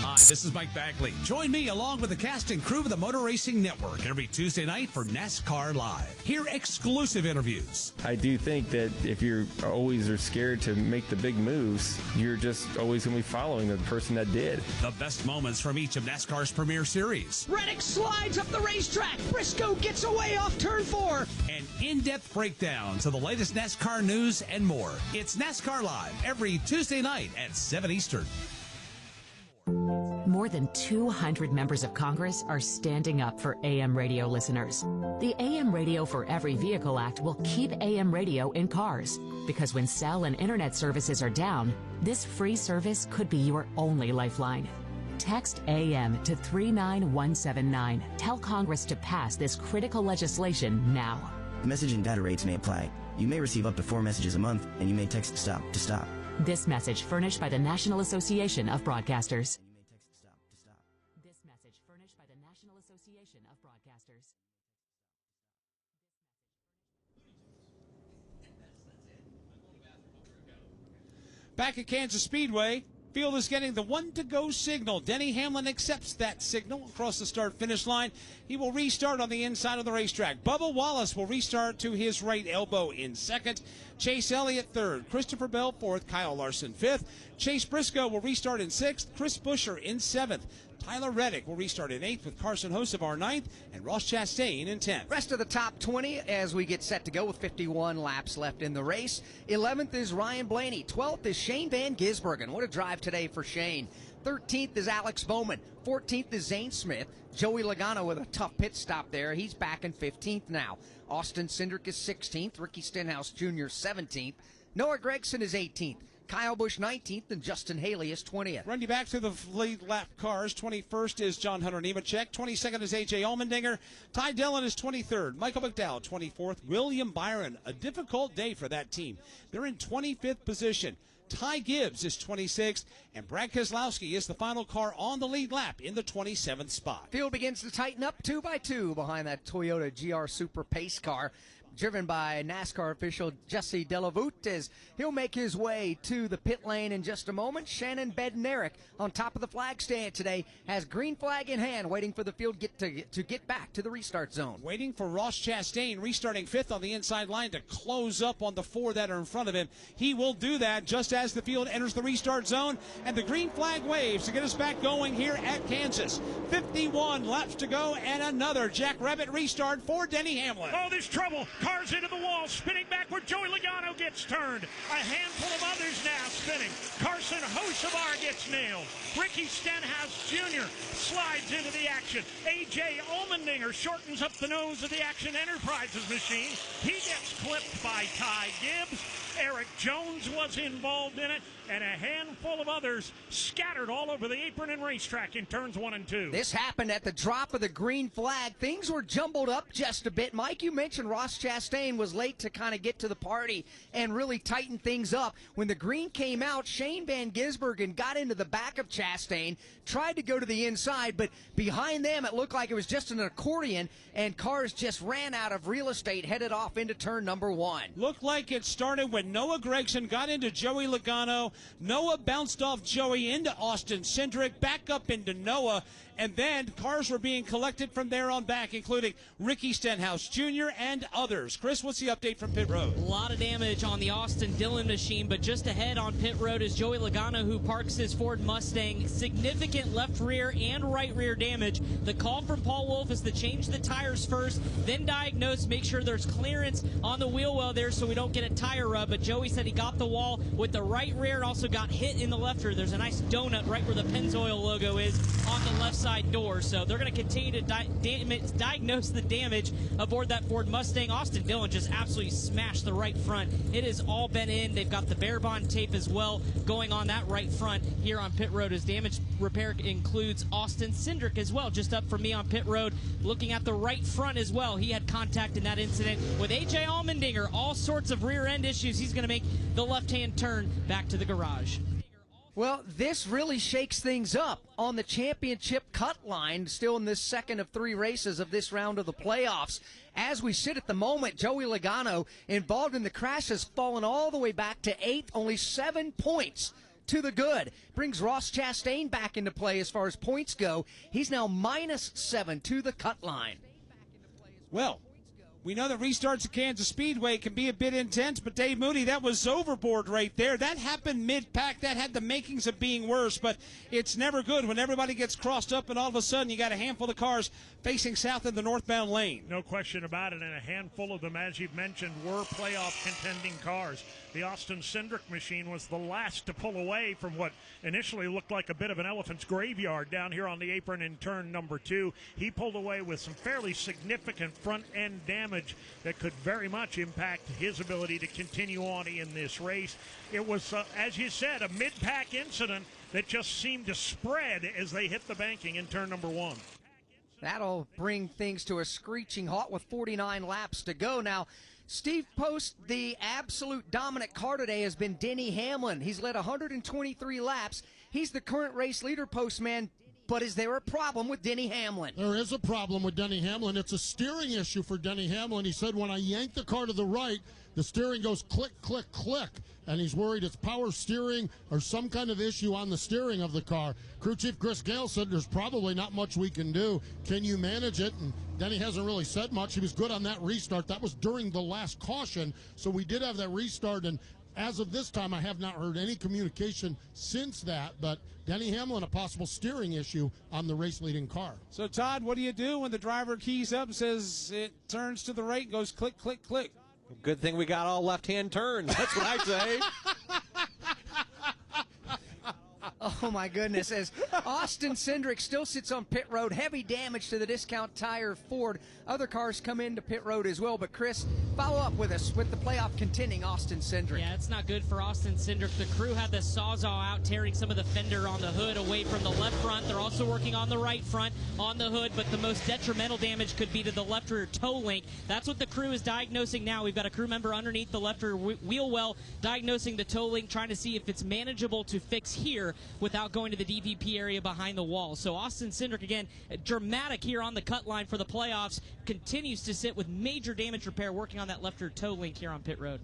Hi, this is Mike Bagley. Join me along with the cast and crew of the Motor Racing Network every Tuesday night for NASCAR Live. Hear exclusive interviews. I do think that if you're always are scared to make the big moves, you're just always going to be following the person that did. The best moments from each of NASCAR's premier series. Reddick slides up the racetrack. Briscoe gets away off turn 4. And in-depth breakdowns of the latest NASCAR news and more. It's NASCAR Live every Tuesday night at 7 Eastern. More than 200 members of Congress are standing up for AM radio listeners. The AM Radio for Every Vehicle Act will keep AM radio in cars, because when cell and internet services are down, this free service could be your only lifeline. Text AM to 39179. Tell Congress to pass this critical legislation now. Message and data rates may apply. You may receive up to 4 messages a month, and you may text STOP to stop. This message furnished by the National Association of Broadcasters. This message furnished by the National Association of Broadcasters. Back at Kansas Speedway, field is getting the 1-to-go signal. Denny Hamlin accepts that signal across the start-finish line. He will restart on the inside of the racetrack. Bubba Wallace will restart to his right elbow in second. Chase Elliott third. Christopher Bell fourth. Kyle Larson fifth. Chase Briscoe will restart in sixth. Chris Buescher in seventh. Tyler Reddick will restart in 8th with Carson Hocevar 9th and Ross Chastain in 10th. Rest of the top 20 as we get set to go with 51 laps left in the race. 11th is Ryan Blaney. 12th is Shane Van Gisbergen. What a drive today for Shane. 13th is Alex Bowman. 14th is Zane Smith. Joey Logano with a tough pit stop there. He's back in 15th now. Austin Cindric is 16th. Ricky Stenhouse Jr. 17th. Noah Gragson is 18th. Kyle Busch 19th, and Justin Haley is 20th. Run you back through the lead lap cars. 21st is John Hunter Nemechek. 22nd is A.J. Allmendinger. Ty Dillon is 23rd. Michael McDowell, 24th. William Byron, a difficult day for that team. They're in 25th position. Ty Gibbs is 26th, and Brad Keselowski is the final car on the lead lap in the 27th spot. Field begins to tighten up 2 by 2 behind that Toyota GR Super Pace car, driven by NASCAR official Jesse Delavoute, as he'll make his way to the pit lane in just a moment. Shannon Bednarik on top of the flag stand today has green flag in hand, waiting for the field to get back to the restart zone. Waiting for Ross Chastain, restarting 5th on the inside line to close up on the 4 that are in front of him. He will do that just as the field enters the restart zone, and the green flag waves to get us back going here at Kansas. 51 laps to go, and another Jackrabbit restart for Denny Hamlin. Oh, there's trouble. Cars into the wall, spinning backward. Joey Logano gets turned. A handful of others now spinning. Carson Hocevar gets nailed. Ricky Stenhouse Jr. slides into the action. A.J. Allmendinger shortens up the nose of the Action Enterprises machine. He gets clipped by Ty Gibbs. Eric Jones was involved in it, and a handful of others scattered all over the apron and racetrack in turns 1 and 2. This happened at the drop of the green flag. Things were jumbled up just a bit. Mike, you mentioned Ross Chastain was late to kind of get to the party and really tighten things up. When the green came out, Shane Van Gisbergen got into the back of Chastain, tried to go to the inside, but behind them it looked like it was just an accordion, and cars just ran out of real estate, headed off into turn number 1. Looked like it started when Noah Gragson got into Joey Logano. Noah bounced off Joey into Austin Cindric, back up into Noah, and then cars were being collected from there on back, including Ricky Stenhouse Jr. and others. Chris, what's the update from pit road? A lot of damage on the Austin Dillon machine, but just ahead on pit road is Joey Logano, who parks his Ford Mustang. Significant left rear and right rear damage. The call from Paul Wolf is to change the tires first, then diagnose, make sure there's clearance on the wheel well there so we don't get a tire rub. But Joey said he got the wall with the right rear and also got hit in the left rear. There's a nice donut right where the Pennzoil logo is on the left side door. So they're going to continue to diagnose the damage aboard that Ford Mustang. Austin Dillon just absolutely smashed the right front. It has all been in. They've got the bare bond tape as well going on that right front here on pit road. As damage repair includes Austin Cindric as well, just up from me on pit road. Looking at the right front as well, he had contact in that incident with A.J. Allmendinger. All sorts of rear end issues. He's going to make the left-hand turn back to the garage. Well, this really shakes things up on the championship cut line, still in this second of 3 races of this round of the playoffs. As we sit at the moment, Joey Logano, involved in the crash, has fallen all the way back to 8th, only 7 points to the good. Brings Ross Chastain back into play as far as points go. He's now -7 to the cut line. Well, we know that restarts at Kansas Speedway can be a bit intense, but Dave Mooney, that was overboard right there. That happened mid-pack. That had the makings of being worse, but it's never good when everybody gets crossed up and all of a sudden you got a handful of cars facing south in the northbound lane. No question about it, and a handful of them, as you've mentioned, were playoff contending cars. The Austin Cindric machine was the last to pull away from what initially looked like a bit of an elephant's graveyard down here on the apron in turn number 2. He pulled away with some fairly significant front-end damage that could very much impact his ability to continue on in this race. It was, as you said, a mid-pack incident that just seemed to spread as they hit the banking in turn number 1. That'll bring things to a screeching halt with 49 laps to go. Now, Steve Post, the absolute dominant car today has been Denny Hamlin. He's led 123 laps. He's the current race leader, Postman. But is there a problem with Denny Hamlin? There is a problem with Denny Hamlin. It's a steering issue for Denny Hamlin. He said, when I yank the car to the right, the steering goes click, click, click. And he's worried it's power steering or some kind of issue on the steering of the car. Crew Chief Chris Gale said there's probably not much we can do. Can you manage it? And Denny hasn't really said much. He was good on that restart. That was during the last caution. So we did have that restart, and as of this time, I have not heard any communication since that, but Denny Hamlin, a possible steering issue on the race-leading car. So, Todd, what do you do when the driver keys up and says it turns to the right and goes click, click, click? Good thing we got all left-hand turns. That's what I say. Oh, my goodness. As Austin Cindric still sits on pit road. Heavy damage to the Discount Tire Ford. Other cars come into pit road as well. But, Chris, follow up with us with the playoff contending Austin Cindric. Yeah, it's not good for Austin Cindric. The crew had the Sawzall out, tearing some of the fender on the hood away from the left front. They're also working on the right front on the hood, but the most detrimental damage could be to the left rear toe link. That's what the crew is diagnosing now. We've got a crew member underneath the left rear wheel well diagnosing the toe link, trying to see if it's manageable to fix here without going to the DVP area behind the wall. So Austin Cindric, again, dramatic here on the cut line for the playoffs, continues to sit with major damage repair, working on that left rear toe link here on pit road.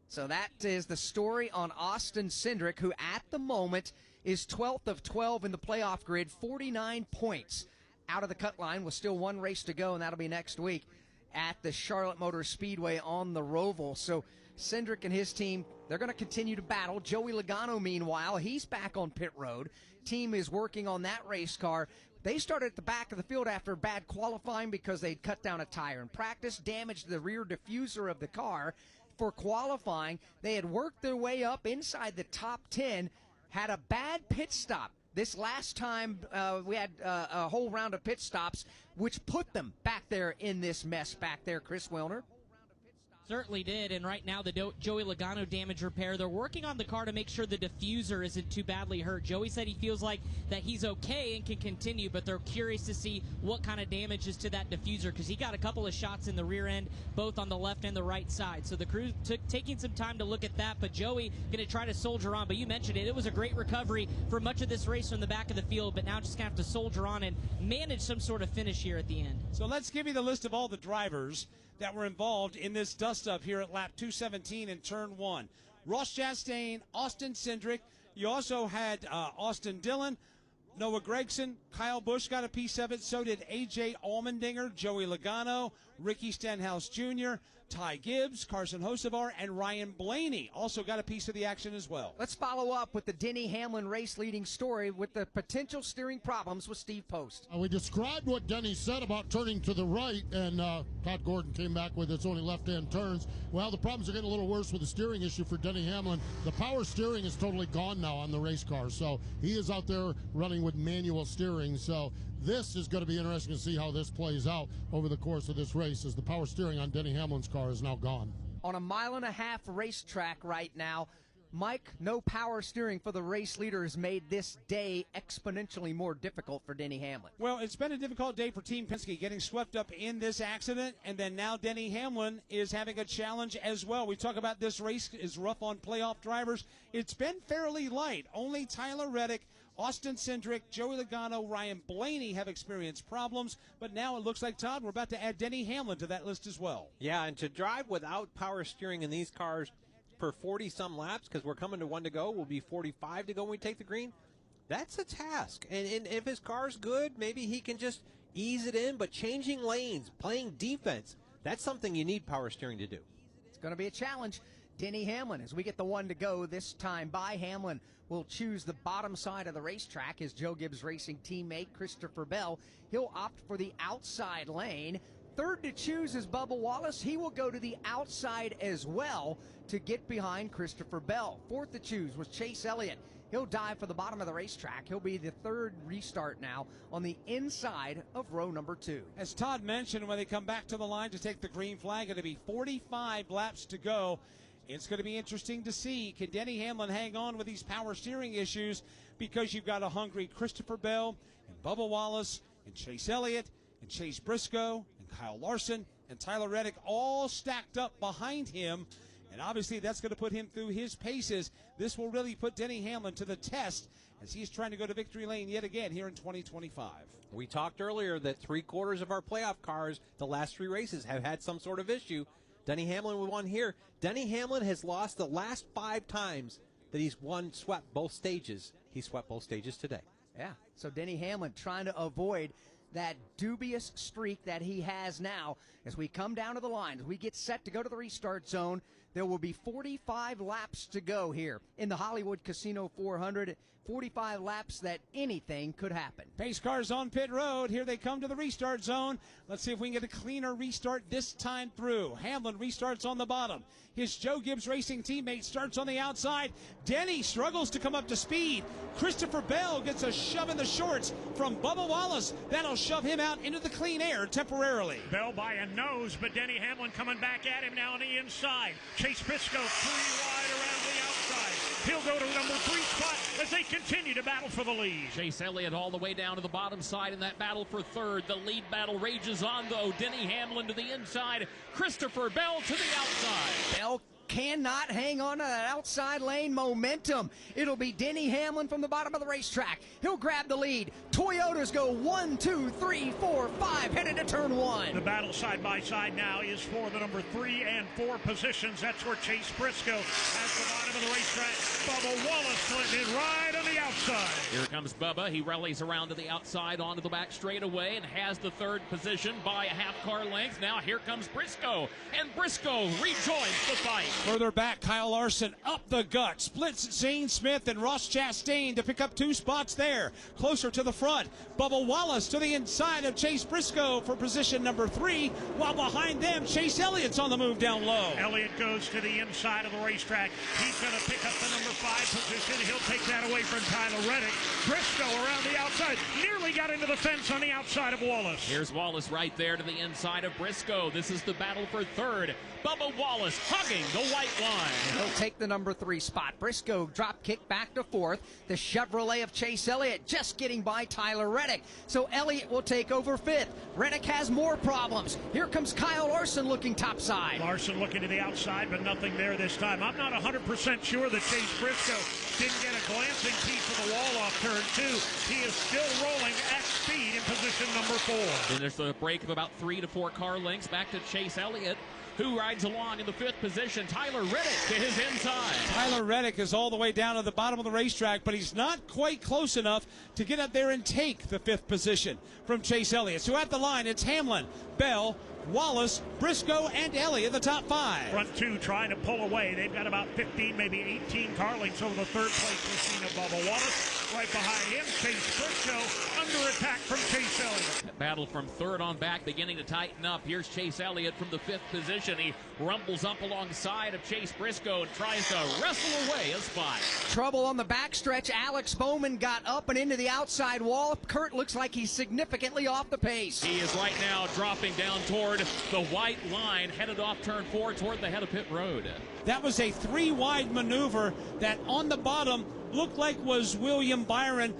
So that is the story on Austin Cindric, who at the moment is 12th of 12 in the playoff grid, 49 points out of the cut line with still one race to go, and that'll be next week at the Charlotte Motor Speedway on the Roval. So Cindric and his team, they're going to continue to battle. Joey Logano, meanwhile, he's back on pit road. Team is working on that race car. They started at the back of the field after bad qualifying because they'd cut down a tire in practice, damaged the rear diffuser of the car. For qualifying, they had worked their way up inside the top 10, had a bad pit stop. This last time we had a whole round of pit stops, which put them back there in this mess back there, Chris Wilner. Certainly did, and right now the Joey Logano damage repair, they're working on the car to make sure the diffuser isn't too badly hurt. Joey said he feels like that he's okay and can continue, but they're curious to see what kind of damage is to that diffuser, because he got a couple of shots in the rear end, both on the left and the right side. So the crew taking some time to look at that, but Joey going to try to soldier on. But you mentioned it was a great recovery for much of this race from the back of the field, but now just going to have to soldier on and manage some sort of finish here at the end. So let's give you the list of all the drivers that were involved in this dust-up here at lap 217 in turn 1. Ross Chastain, Austin Cindric. You also had Austin Dillon, Noah Gragson, Kyle Busch got a piece of it. So did A.J. Allmendinger, Joey Logano, Ricky Stenhouse Jr., Ty Gibbs, Carson Hocevar, and Ryan Blaney also got a piece of the action as well. Let's follow up with the Denny Hamlin race-leading story with the potential steering problems with Steve Post. We described what Denny said about turning to the right, and Todd Gordon came back with it's only left-hand turns. Well, the problems are getting a little worse with the steering issue for Denny Hamlin. The power steering is totally gone now on the race car, so he is out there running with manual steering. So this is going to be interesting to see how this plays out over the course of this race, as the power steering on Denny Hamlin's car is now gone. On a 1.5 mile racetrack right now, Mike, no power steering for the race leader has made this day exponentially more difficult for Denny Hamlin. Well, it's been a difficult day for Team Penske, getting swept up in this accident, and then now Denny Hamlin is having a challenge as well. We talk about this race is rough on playoff drivers. It's been fairly light. Only Tyler Reddick, Austin Cindric, Joey Logano, Ryan Blaney have experienced problems, but now it looks like, Todd, we're about to add Denny Hamlin to that list as well. Yeah, and to drive without power steering in these cars for 40-some laps, because we're coming to 1 to go, will be 45 to go when we take the green, that's a task. And if his car's good, maybe he can just ease it in, but changing lanes, playing defense, that's something you need power steering to do. It's going to be a challenge. Denny Hamlin, as we get the 1 to go this time by Hamlin, will choose the bottom side of the racetrack. His Joe Gibbs Racing teammate, Christopher Bell, he'll opt for the outside lane. Third to choose is Bubba Wallace. He will go to the outside as well to get behind Christopher Bell. Fourth to choose was Chase Elliott. He'll dive for the bottom of the racetrack. He'll be the third restart now on the inside of row number 2. As Todd mentioned, when they come back to the line to take the green flag, it'll be 45 laps to go. It's going to be interesting to see, can Denny Hamlin hang on with these power steering issues, because you've got a hungry Christopher Bell and Bubba Wallace and Chase Elliott and Chase Briscoe and Kyle Larson and Tyler Reddick all stacked up behind him. And obviously that's going to put him through his paces. This will really put Denny Hamlin to the test as he's trying to go to victory lane yet again here in 2025. We talked earlier that 3/4 of our playoff cars, the last 3 races, have had some sort of issue. Denny Hamlin won here. Denny Hamlin has lost the last 5 times that he's swept both stages. He swept both stages today. Yeah, so Denny Hamlin trying to avoid that dubious streak that he has now. As we come down to the line, as we get set to go to the restart zone, There will be 45 laps to go here in the Hollywood Casino 400. 45 laps that anything could happen. Pace cars on pit road. Here they come to the restart zone. Let's see if we can get a cleaner restart this time through. Hamlin restarts on the bottom. His Joe Gibbs Racing teammate starts on the outside. Denny struggles to come up to speed. Christopher Bell gets a shove in the shorts from Bubba Wallace. That'll shove him out into the clean air temporarily. Bell by a nose, but Denny Hamlin coming back at him now on the inside. Chase Briscoe 3 wide around the outside. He'll go to number 3 spot as they continue to battle for the lead. Chase Elliott all the way down to the bottom side in that battle for third. The lead battle rages on, though. Denny Hamlin to the inside. Christopher Bell to the outside. Bell cannot hang on to that outside lane momentum. It'll be Denny Hamlin from the bottom of the racetrack. He'll grab the lead. Toyotas go 1, 2, 3, 4, 5, headed to turn 1. The battle side by side now is for the number 3 and 4 positions. That's where Chase Briscoe has the bottom of the racetrack. Bubba Wallace slid in right on the outside. Here comes Bubba. He rallies around to the outside onto the back straightaway and has the third position by a half car length. Now here comes Briscoe, and Briscoe rejoins the fight. Further back, Kyle Larson up the gut, splits Zane Smith and Ross Chastain to pick up 2 spots there. Closer to the front, Bubba Wallace to the inside of Chase Briscoe for position number 3, while behind them, Chase Elliott's on the move down low. Elliott goes to the inside of the racetrack. He's going to pick up the number 5 position. He'll take that away from Tyler Reddick. Briscoe around the outside, nearly got into the fence on the outside of Wallace. Here's Wallace right there to the inside of Briscoe. This is the battle for third. Bubba Wallace hugging the white line. He'll take the number 3 spot. Briscoe drop kick back to 4th. The Chevrolet of Chase Elliott just getting by Tyler Reddick. So Elliott will take over 5th. Reddick has more problems. Here comes Kyle Larson looking topside. Larson looking to the outside, but nothing there this time. I'm not 100% sure that Chase Briscoe didn't get a glancing piece of the wall off turn 2. He is still rolling at speed in position number 4. Then there's a break of about 3 to 4 car lengths back to Chase Elliott, who rides along in the 5th position. Tyler Reddick to his inside. Tyler Reddick is all the way down to the bottom of the racetrack, but he's not quite close enough to get up there and take the 5th position from Chase Elliott. So at the line, it's Hamlin, Bell, Wallace, Briscoe, and Elliott, the top 5. Front 2 trying to pull away. They've got about 15, maybe 18 car lengths over the 3rd place machine of Bubba Wallace. Right behind him, Chase Briscoe under attack from Chase Elliott. Battle from 3rd on back beginning to tighten up. Here's Chase Elliott from the 5th position. He rumbles up alongside of Chase Briscoe and tries to wrestle away a spot. Trouble on the backstretch. Alex Bowman got up and into the outside wall. Kurt looks like he's significantly off the pace. He is right now dropping down toward the white line, headed off turn 4 toward the head of pit road. That was a 3-wide maneuver that on the bottom looked like was William Byron.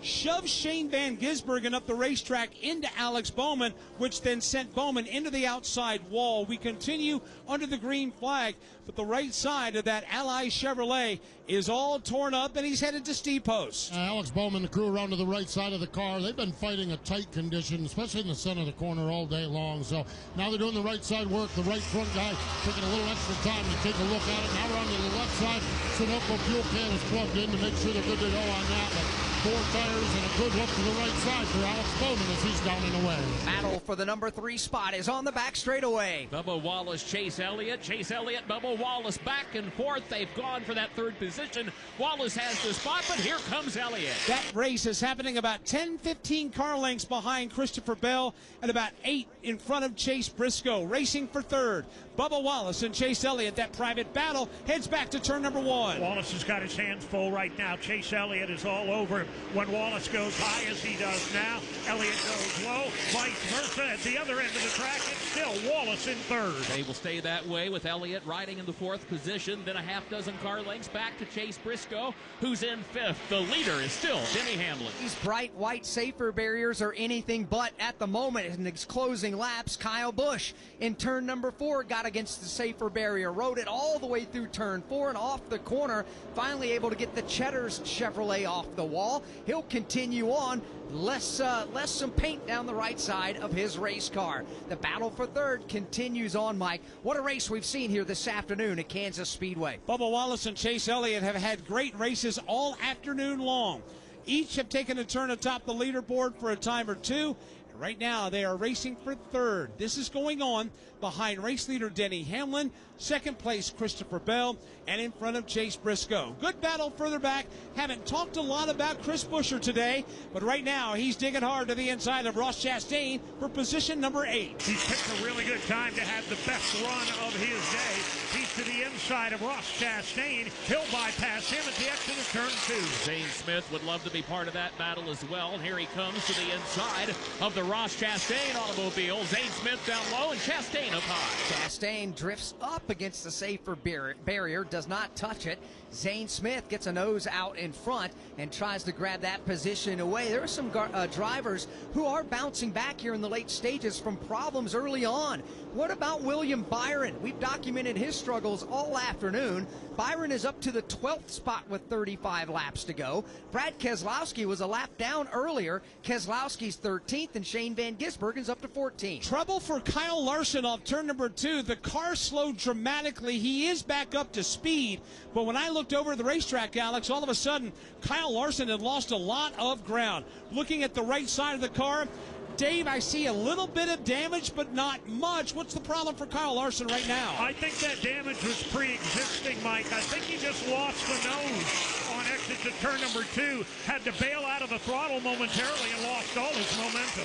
Shoved Shane Van Gisbergen up the racetrack into Alex Bowman, which then sent Bowman into the outside wall. We continue under the green flag, but the right side of that Ally Chevrolet is all torn up, and he's headed to Steve Post. Alex Bowman, the crew around to the right side of the car. They've been fighting a tight condition, especially in the center of the corner all day long. So now they're doing the right side work. The right front guy taking a little extra time to take a look at it. Now we're on to the left side. Sunoco fuel can is plugged in to make sure they're good to go on that. But 4 tires and a good look to the right side for Alex Bowman as he's down and away. Battle for the number 3 spot is on the back straightaway. Bubba Wallace, Chase Elliott, Bubba Wallace back and forth. They've gone for that 3rd position. Wallace has the spot, but here comes Elliott. That race is happening about 10-15 car lengths behind Christopher Bell and about 8 in front of Chase Briscoe. Racing for 3rd, Bubba Wallace and Chase Elliott. That private battle heads back to turn number 1. Wallace has got his hands full right now. Chase Elliott is all over him. When Wallace goes high as he does now, Elliott goes low, vice versa. At the other end of the track, it's still Wallace in 3rd. They will stay that way with Elliott riding in the 4th position. Then a half dozen car lengths back to Chase Briscoe, who's in 5th. The leader is still Denny Hamlin. These bright white safer barriers are anything but at the moment. In his closing laps, Kyle Busch in turn number 4 got against the safer barrier, rode it all the way through turn 4 and off the corner, finally able to get the Cheddar's Chevrolet off the wall. He'll continue on, less some paint down the right side of his race car. The battle for 3rd continues on, Mike. What a race we've seen here this afternoon at Kansas Speedway. Bubba Wallace and Chase Elliott have had great races all afternoon long. Each have taken a turn atop the leaderboard for a time or 2. Right now, they are racing for third. This is going on behind race leader Denny Hamlin, second place Christopher Bell, and in front of Chase Briscoe. Good battle further back. Haven't talked a lot about Chris Buescher today, but right now he's digging hard to the inside of Ross Chastain for position number 8. He's picked a really good time to have the best run of his day. He's to the inside of Ross Chastain. He'll bypass him at the exit of turn 2. Zane Smith would love to be part of that battle as well. And here he comes to the inside of the Ross Chastain automobile. Zane Smith down low and Chastain up high. Chastain drifts up against the safer barrier, does not touch it. Zane Smith gets a nose out in front and tries to grab that position away. There are some drivers who are bouncing back here in the late stages from problems early on. What about William Byron? We've documented his struggles all afternoon. Byron is up to the 12th spot with 35 laps to go. Brad Keselowski was a lap down earlier. Keselowski's 13th, and Shane Van Gisbergen is up to 14th. Trouble for Kyle Larson off turn number 2. The car slowed dramatically. He is back up to speed, but when I looked over the racetrack, Alex, all of a sudden, Kyle Larson had lost a lot of ground. Looking at the right side of the car, Dave, I see a little bit of damage, but not much. What's the problem for Kyle Larson right now? I think that damage was pre-existing, Mike. I think he just lost the nose on exit to turn number 2. Had to bail out of the throttle momentarily and lost all his momentum.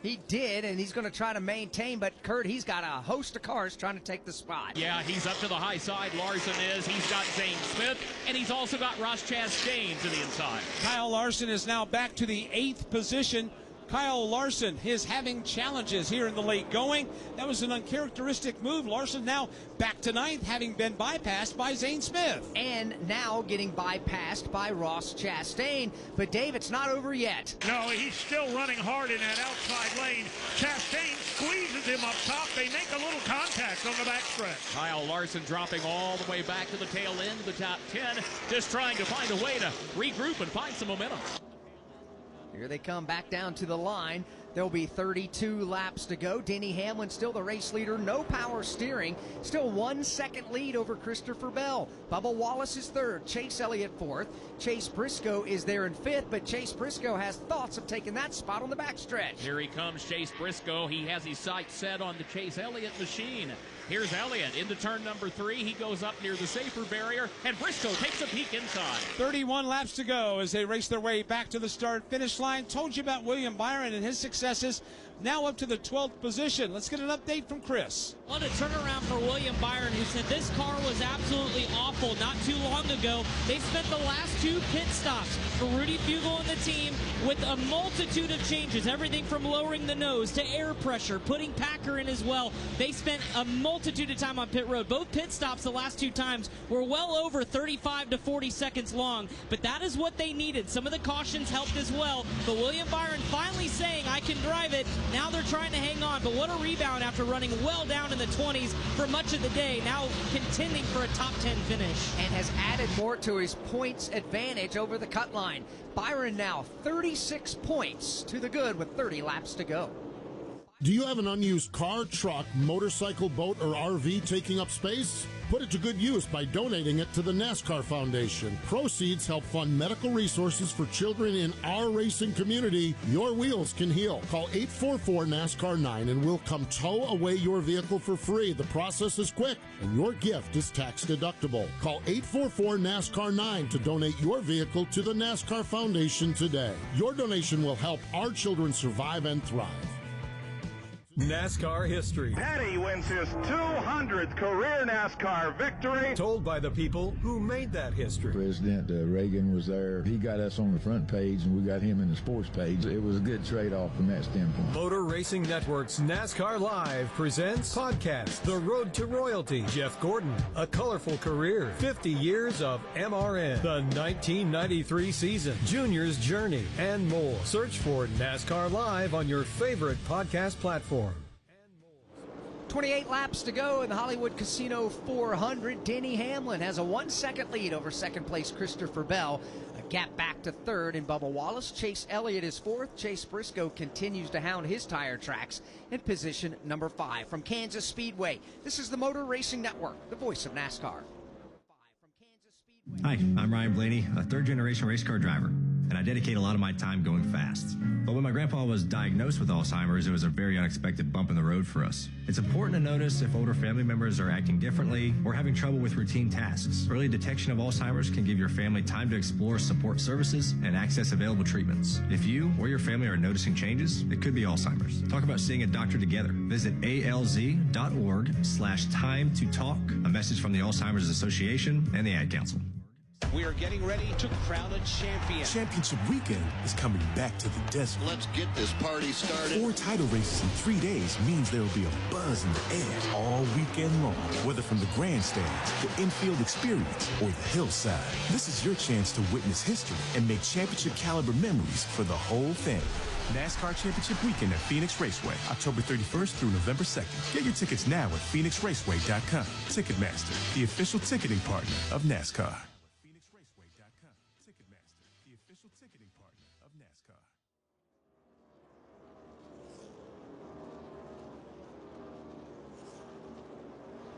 He did, and he's going to try to maintain, but Kurt, he's got a host of cars trying to take the spot. Yeah, he's up to the high side. Larson is. He's got Zane Smith, and he's also got Ross Chastain to the inside. Kyle Larson is now back to the 8th position. Kyle Larson is having challenges here in the late going. That was an uncharacteristic move. Larson now back to 9th, having been bypassed by Zane Smith. And now getting bypassed by Ross Chastain. But, Dave, it's not over yet. No, he's still running hard in that outside lane. Chastain squeezes him up top. They make a little contact on the backstretch. Kyle Larson dropping all the way back to the tail end of the top 10, just trying to find a way to regroup and find some momentum. Here they come back down to the line. There'll be 32 laps to go. Denny Hamlin still the race leader. No power steering. Still 1 second lead over Christopher Bell. Bubba Wallace is 3rd. Chase Elliott 4th. Chase Briscoe is there in 5th, but Chase Briscoe has thoughts of taking that spot on the backstretch. Here he comes, Chase Briscoe. He has his sights set on the Chase Elliott machine. Here's Elliott into turn number 3. He goes up near the safer barrier, and Briscoe takes a peek inside. 31 laps to go as they race their way back to the start-finish line. Told you about William Byron and his successes. Now up to the 12th position. Let's get an update from Chris. What a turnaround for William Byron, who said this car was absolutely awful not too long ago. They spent the last 2 pit stops for Rudy Fugle and the team with a multitude of changes, everything from lowering the nose to air pressure, putting Packer in as well. They spent a multitude of time on pit road. Both pit stops the last 2 times were well over 35 to 40 seconds long, but that is what they needed. Some of the cautions helped as well, but William Byron finally saying, I can drive it. Now they're trying to hang on, but what a rebound after running well down in the 20s for much of the day, now contending for a top 10 finish. And has added more to his points advantage over the cut line. Byron now 36 points to the good with 30 laps to go. Do you have an unused car, truck, motorcycle, boat, or RV taking up space? Put it to good use by donating it to the NASCAR Foundation. Proceeds help fund medical resources for children in our racing community. Your wheels can heal. Call 844-NASCAR-9 and we'll come tow away your vehicle for free. The process is quick and your gift is tax deductible. Call 844-NASCAR-9 to donate your vehicle to the NASCAR Foundation today. Your donation will help our children survive and thrive. NASCAR history. Petty wins his 200th career NASCAR victory. Told by the people who made that history. President Reagan was there. He got us on the front page, and we got him in the sports page. It was a good trade-off from that standpoint. Motor Racing Network's NASCAR Live presents podcast The Road to Royalty. Jeff Gordon, A Colorful Career, 50 Years of MRN, the 1993 season, Junior's Journey, and more. Search for NASCAR Live on your favorite podcast platform. 28 laps to go in the Hollywood Casino 400. Denny Hamlin has a 1 second lead over second place Christopher Bell. A gap back to 3rd in Bubba Wallace. Chase Elliott is 4th. Chase Briscoe continues to hound his tire tracks in position number 5. From Kansas Speedway, this is the Motor Racing Network, the voice of NASCAR. Hi, I'm Ryan Blaney, a third-generation race car driver. and I dedicate a lot of my time going fast. But when my grandpa was diagnosed with Alzheimer's, it was a very unexpected bump in the road for us. It's important to notice if older family members are acting differently or having trouble with routine tasks. Early detection of Alzheimer's can give your family time to explore support services and access available treatments. If you or your family are noticing changes, it could be Alzheimer's. Talk about seeing a doctor together. Visit alz.org/time to talk. A message from the Alzheimer's Association and the Ad Council. We are getting ready to crown a champion. Championship weekend is coming back to the desert. Let's get this party started. 4 title races in 3 days means there will be a buzz in the air all weekend long. Whether from the grandstands, the infield experience, or the hillside, this is your chance to witness history and make championship caliber memories for the whole family. NASCAR Championship Weekend at Phoenix Raceway, October 31st through November 2nd. Get your tickets now at PhoenixRaceway.com. Ticketmaster, the official ticketing partner of NASCAR.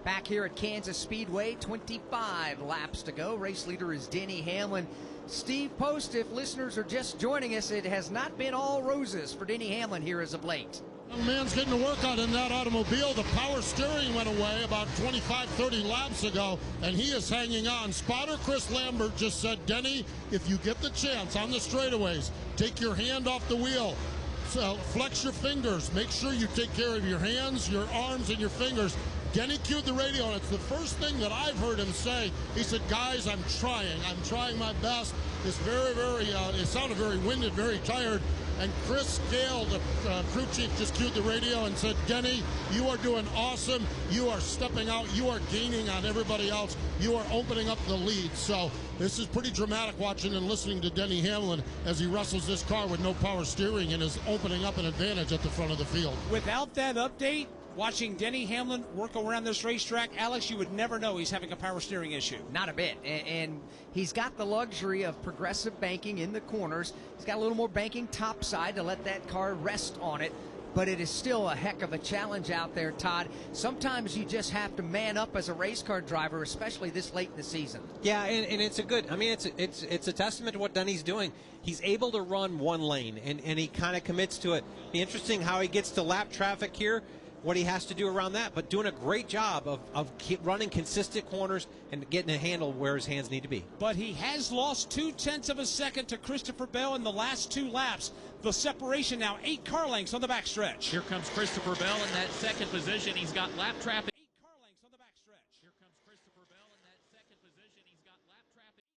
Back here at Kansas Speedway, 25 laps to go. Race leader is Denny Hamlin. Steve Post, if listeners are just joining us, it has not been all roses for Denny Hamlin here as of late. Young man's getting to work on in that automobile. The power steering went away about 25, 30 laps ago, and he is hanging on. Spotter Chris Lambert just said, Denny, if you get the chance on the straightaways, take your hand off the wheel. So flex your fingers. Make sure you take care of your hands, your arms, and your fingers. Denny cued the radio, and it's the first thing that I've heard him say. He said, guys, I'm trying my best. It's it sounded very winded, very tired. And Chris Gale, the crew chief, just cued the radio and said, Denny, you are doing awesome. You are stepping out. You are gaining on everybody else. You are opening up the lead. So this is pretty dramatic watching and listening to Denny Hamlin as he wrestles this car with no power steering and is opening up an advantage at the front of the field. Without that update, watching Denny Hamlin work around this racetrack, Alex, you would never know he's having a power steering issue. Not a bit. And he's got the luxury of progressive banking in the corners. He's got a little more banking topside to let that car rest on it. But it is still a heck of a challenge out there, Todd. Sometimes you just have to man up as a race car driver, especially this late in the season. Yeah, and it's a good, I mean, it's a testament to what Denny's doing. He's able to run one lane, and he kind of commits to it. Be interesting how he gets to lap traffic here, what he has to do around that, but doing a great job of running consistent corners and getting a handle where his hands need to be. But he has lost 0.2 of a second to Christopher Bell in the last 2 laps. The separation now 8 car lengths on the backstretch. Here comes Christopher Bell in that second position. He's got lap traffic. 8 car lengths on the backstretch. Here comes Christopher Bell in that second position. He's got lap traffic.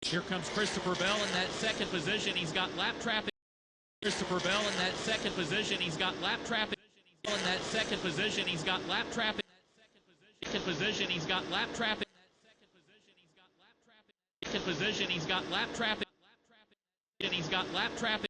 Here comes Christopher Bell in that second position. He's got lap traffic. Christopher Bell in that second position. He's got lap traffic. In that second position, he's got lap traffic. Second position, he's got lap traffic. Second position, he's got lap traffic. And he's got lap traffic.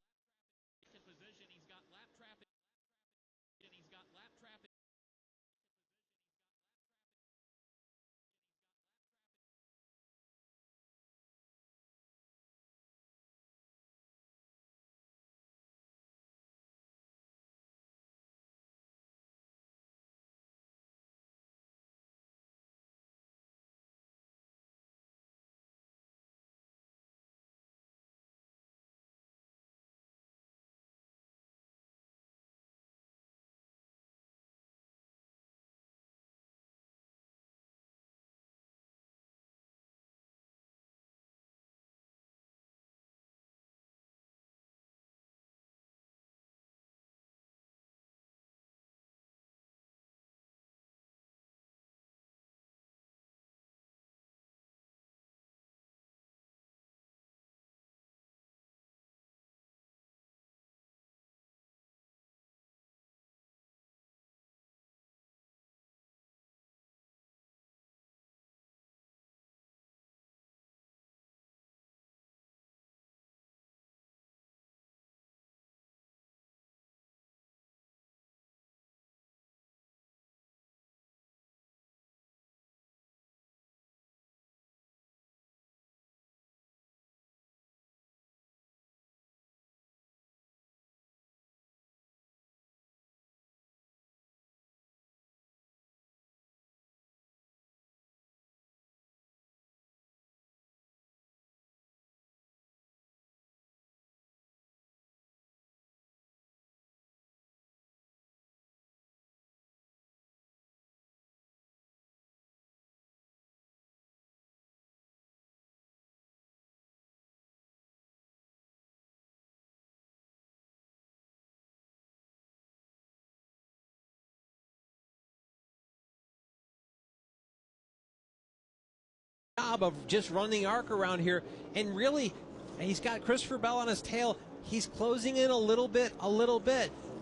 job of just running the arc around here, and really, he's got Christopher Bell on his tail. He's closing in a little bit.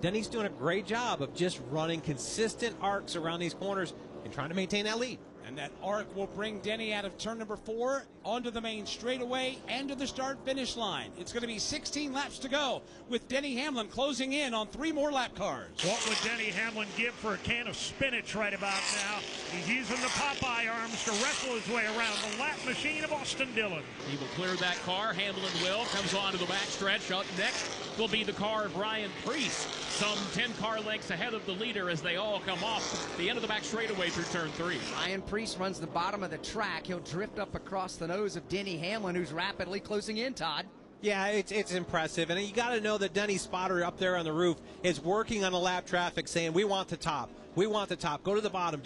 Denny's doing a great job of just running consistent arcs around these corners and trying to maintain that lead. And that arc will bring Denny out of turn number 4 onto the main straightaway and to the start-finish line. It's going to be 16 laps to go with Denny Hamlin closing in on 3 more lap cars. What would Denny Hamlin give for a can of spinach right about now? He's using the Popeye arms to wrestle his way around the lap machine of Austin Dillon. He will clear that car. Hamlin will. Comes on to the backstretch. Up next will be the car of Ryan Preece. Some 10 car lengths ahead of the leader as they all come off the end of the back straightaway through turn 3. Ryan Preece runs the bottom of the track. He'll drift up across the nose of Denny Hamlin, who's rapidly closing in, Todd. Yeah, it's impressive. And you got to know that Denny's spotter up there on the roof is working on the lap traffic saying, we want the top. We want the top. Go to the bottom.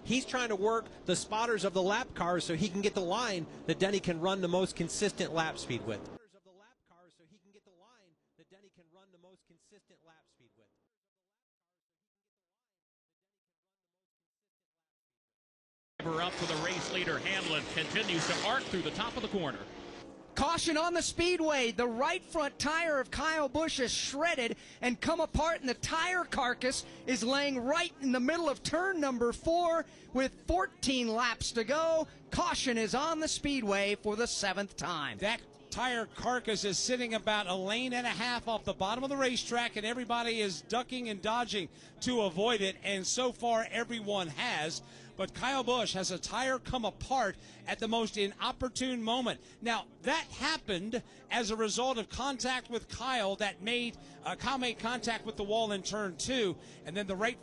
He's trying to work the spotters of the lap cars so he can get the line that Denny can run the most consistent lap speed with. Up to the race leader. Hamlin continues to arc through the top of the corner. Caution on the speedway. The right front tire of Kyle Busch is shredded and come apart, and the tire carcass is laying right in the middle of turn number 4 with 14 laps to go. Caution is on the speedway for the 7th time. That tire carcass is sitting about a lane and a half off the bottom of the racetrack, and everybody is ducking and dodging to avoid it, and so far everyone has. But Kyle Busch has a tire come apart at the most inopportune moment. Now, that happened as a result of contact with Kyle that made Kyle made contact with the wall in turn 2, and then the right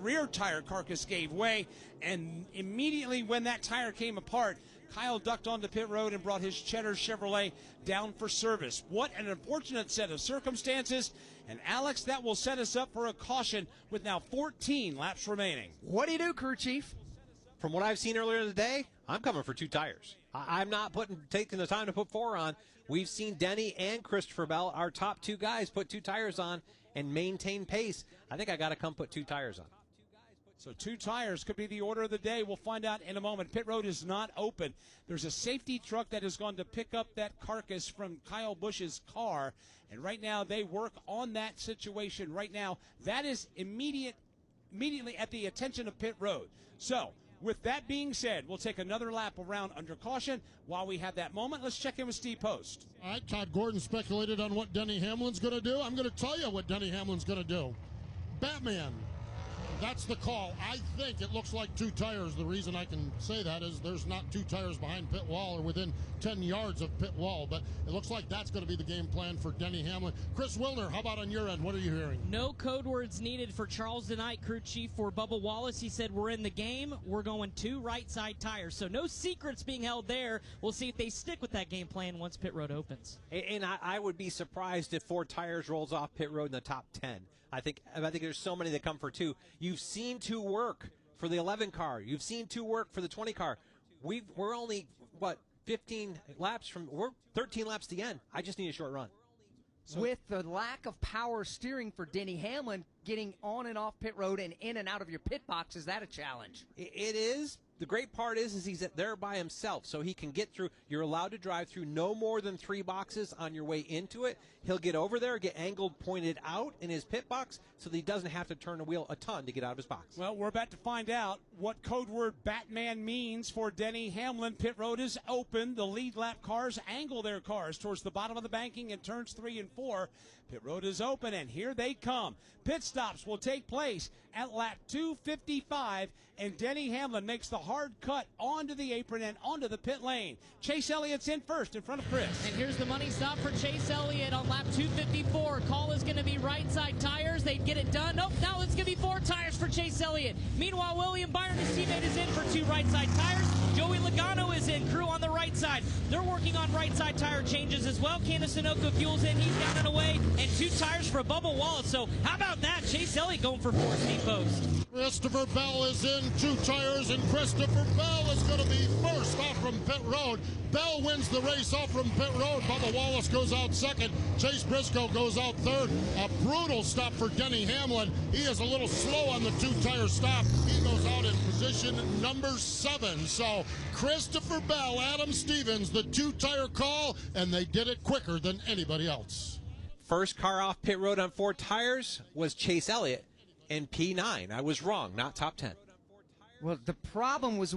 rear tire carcass gave way, and immediately when that tire came apart, Kyle ducked onto pit road and brought his Cheddar Chevrolet down for service. What an unfortunate set of circumstances. And Alex, that will set us up for a caution with now 14 laps remaining. What do you do, crew chief? From what I've seen earlier in the day, I'm coming for 2 tires. I'm not taking the time to put 4 on. We've seen Denny and Christopher Bell, our top 2 guys, put 2 tires on and maintain pace. I think I got to come put 2 tires on. So 2 tires could be the order of the day. We'll find out in a moment. Pit road is not open. There's a safety truck that has gone to pick up that carcass from Kyle Busch's car, and right now they work on that situation. Right now, that is immediately at the attention of pit road. So, with that being said, we'll take another lap around under caution. While we have that moment, let's check in with Steve Post. All right, Todd Gordon speculated on what Denny Hamlin's going to do. I'm going to tell you what Denny Hamlin's going to do. Batman. That's the call. I think it looks like 2 tires. The reason I can say that is there's not 2 tires behind pit wall or within 10 yards of pit wall, but it looks like that's going to be the game plan for Denny Hamlin. Chris Wilner, how about on your end? What are you hearing? No code words needed for Charles DeKnight, crew chief for Bubba Wallace. He said, we're in the game. We're going 2 right side tires. So no secrets being held there. We'll see if they stick with that game plan once pit road opens. And I would be surprised if 4 tires rolls off pit road in the top 10. I think there's so many that come for 2. You've seen 2 work for the 11 car. You've seen 2 work for the 20 car. We're only, 15 laps from, we're 13 laps to the end. I just need a short run. So, with the lack of power steering for Denny Hamlin, getting on and off pit road and in and out of your pit box, is that a challenge? It is. The great part is he's there by himself, so he can get through. You're allowed to drive through no more than 3 boxes on your way into it. He'll get over there, get angled, pointed out in his pit box, so that he doesn't have to turn the wheel a ton to get out of his box. Well, we're about to find out what code word Batman means for Denny Hamlin. Pit road is open. The lead lap cars angle their cars towards the bottom of the banking in turns 3 and 4. Pit road is open, and here they come. Pit stops will take place at lap 255, and Denny Hamlin makes the hard cut onto the apron and onto the pit lane. Chase Elliott's in first in front of Chris. And here's the money stop for Chase Elliott on lap 254. Call is going to be right side tires. They'd get it done. Nope, now it's going to be 4 tires for Chase Elliott. Meanwhile, William Byron, his teammate, is in for 2 right side tires. Joey Logano is in, crew on the right side. They're working on right side tire changes as well. Candace Sunoco fuels in, he's down and away, and 2 tires for Bubba Wallace. So how about that? Chase Elliott going for 4, Steve Post. Christopher Bell is in 2 tires, and Christopher Bell is going to be first off from pit road. Bell wins the race off from pit road. Bubba Wallace goes out second. Chase Briscoe goes out third. A brutal stop for Denny Hamlin. He is a little slow on the 2-tire stop. He goes out in position number 7. So Christopher Bell, Adam Stevens, the 2-tire call, and they did it quicker than anybody else. First car off pit road on 4 tires was Chase Elliott in P9. I was wrong, not top 10. Well, the problem was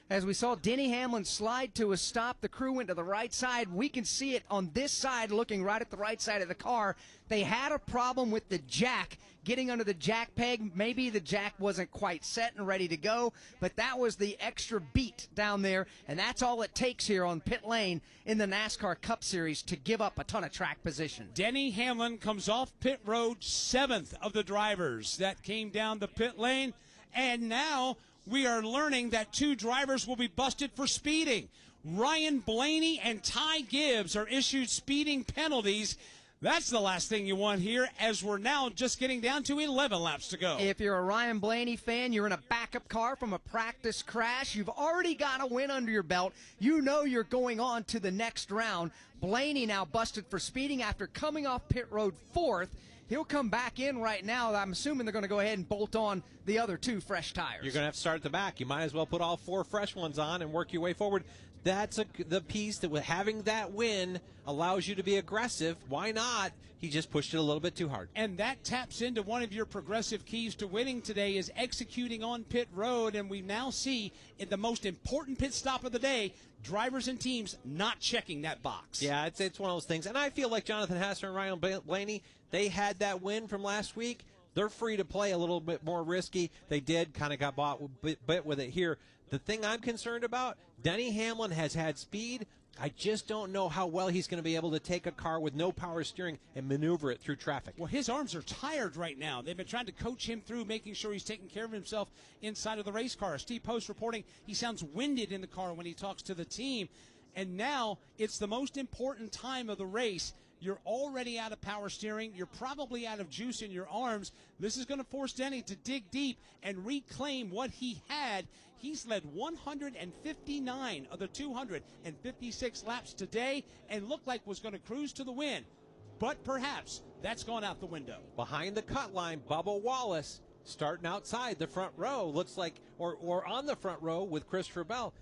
as we saw Denny Hamlin slide to a stop, the crew went to the right side. We can see it on this side, looking right at the right side of the car. They had a problem with the jack, getting under the jack peg. Maybe the jack wasn't quite set and ready to go, but that was the extra beat down there, and that's all it takes here on pit lane in the NASCAR Cup Series to give up a ton of track position. Denny Hamlin comes off pit road, 7th of the drivers that came down the pit lane, and now we are learning that 2 drivers will be busted for speeding. Ryan Blaney and Ty Gibbs are issued speeding penalties. That's the last thing you want here, as we're now just getting down to 11 laps to go. If you're a Ryan Blaney fan, you're in a backup car from a practice crash. You've already got a win under your belt. You know you're going on to the next round. Blaney now busted for speeding after coming off pit road 4th. He'll come back in right now. I'm assuming they're going to go ahead and bolt on the other 2 fresh tires. You're going to have to start at the back. You might as well put all 4 fresh ones on and work your way forward. That's the piece that, with having that win, allows you to be aggressive. Why not? He just pushed it a little bit too hard. And that taps into one of your progressive keys to winning today, is executing on pit road. And we now see in the most important pit stop of the day, drivers and teams not checking that box. Yeah, it's one of those things. And I feel like Jonathan Hasser and Ryan Blaney, they had that win from last week. They're free to play a little bit more risky. They did kind of got bought bit with it here. The thing I'm concerned about, Denny Hamlin has had speed. I just don't know how well he's going to be able to take a car with no power steering and maneuver it through traffic. Well, his arms are tired right now. They've been trying to coach him through making sure he's taking care of himself inside of the race car. Steve Post reporting he sounds winded in the car when he talks to the team. And now it's the most important time of the race. You're already out of power steering. You're probably out of juice in your arms. This is going to force Denny to dig deep and reclaim what he had. He's led 159 of the 256 laps today and looked like was going to cruise to the win. But perhaps that's gone out the window. Behind the cut line, Bubba Wallace starting outside the front row. Looks like, or on the front row with Christopher Bell.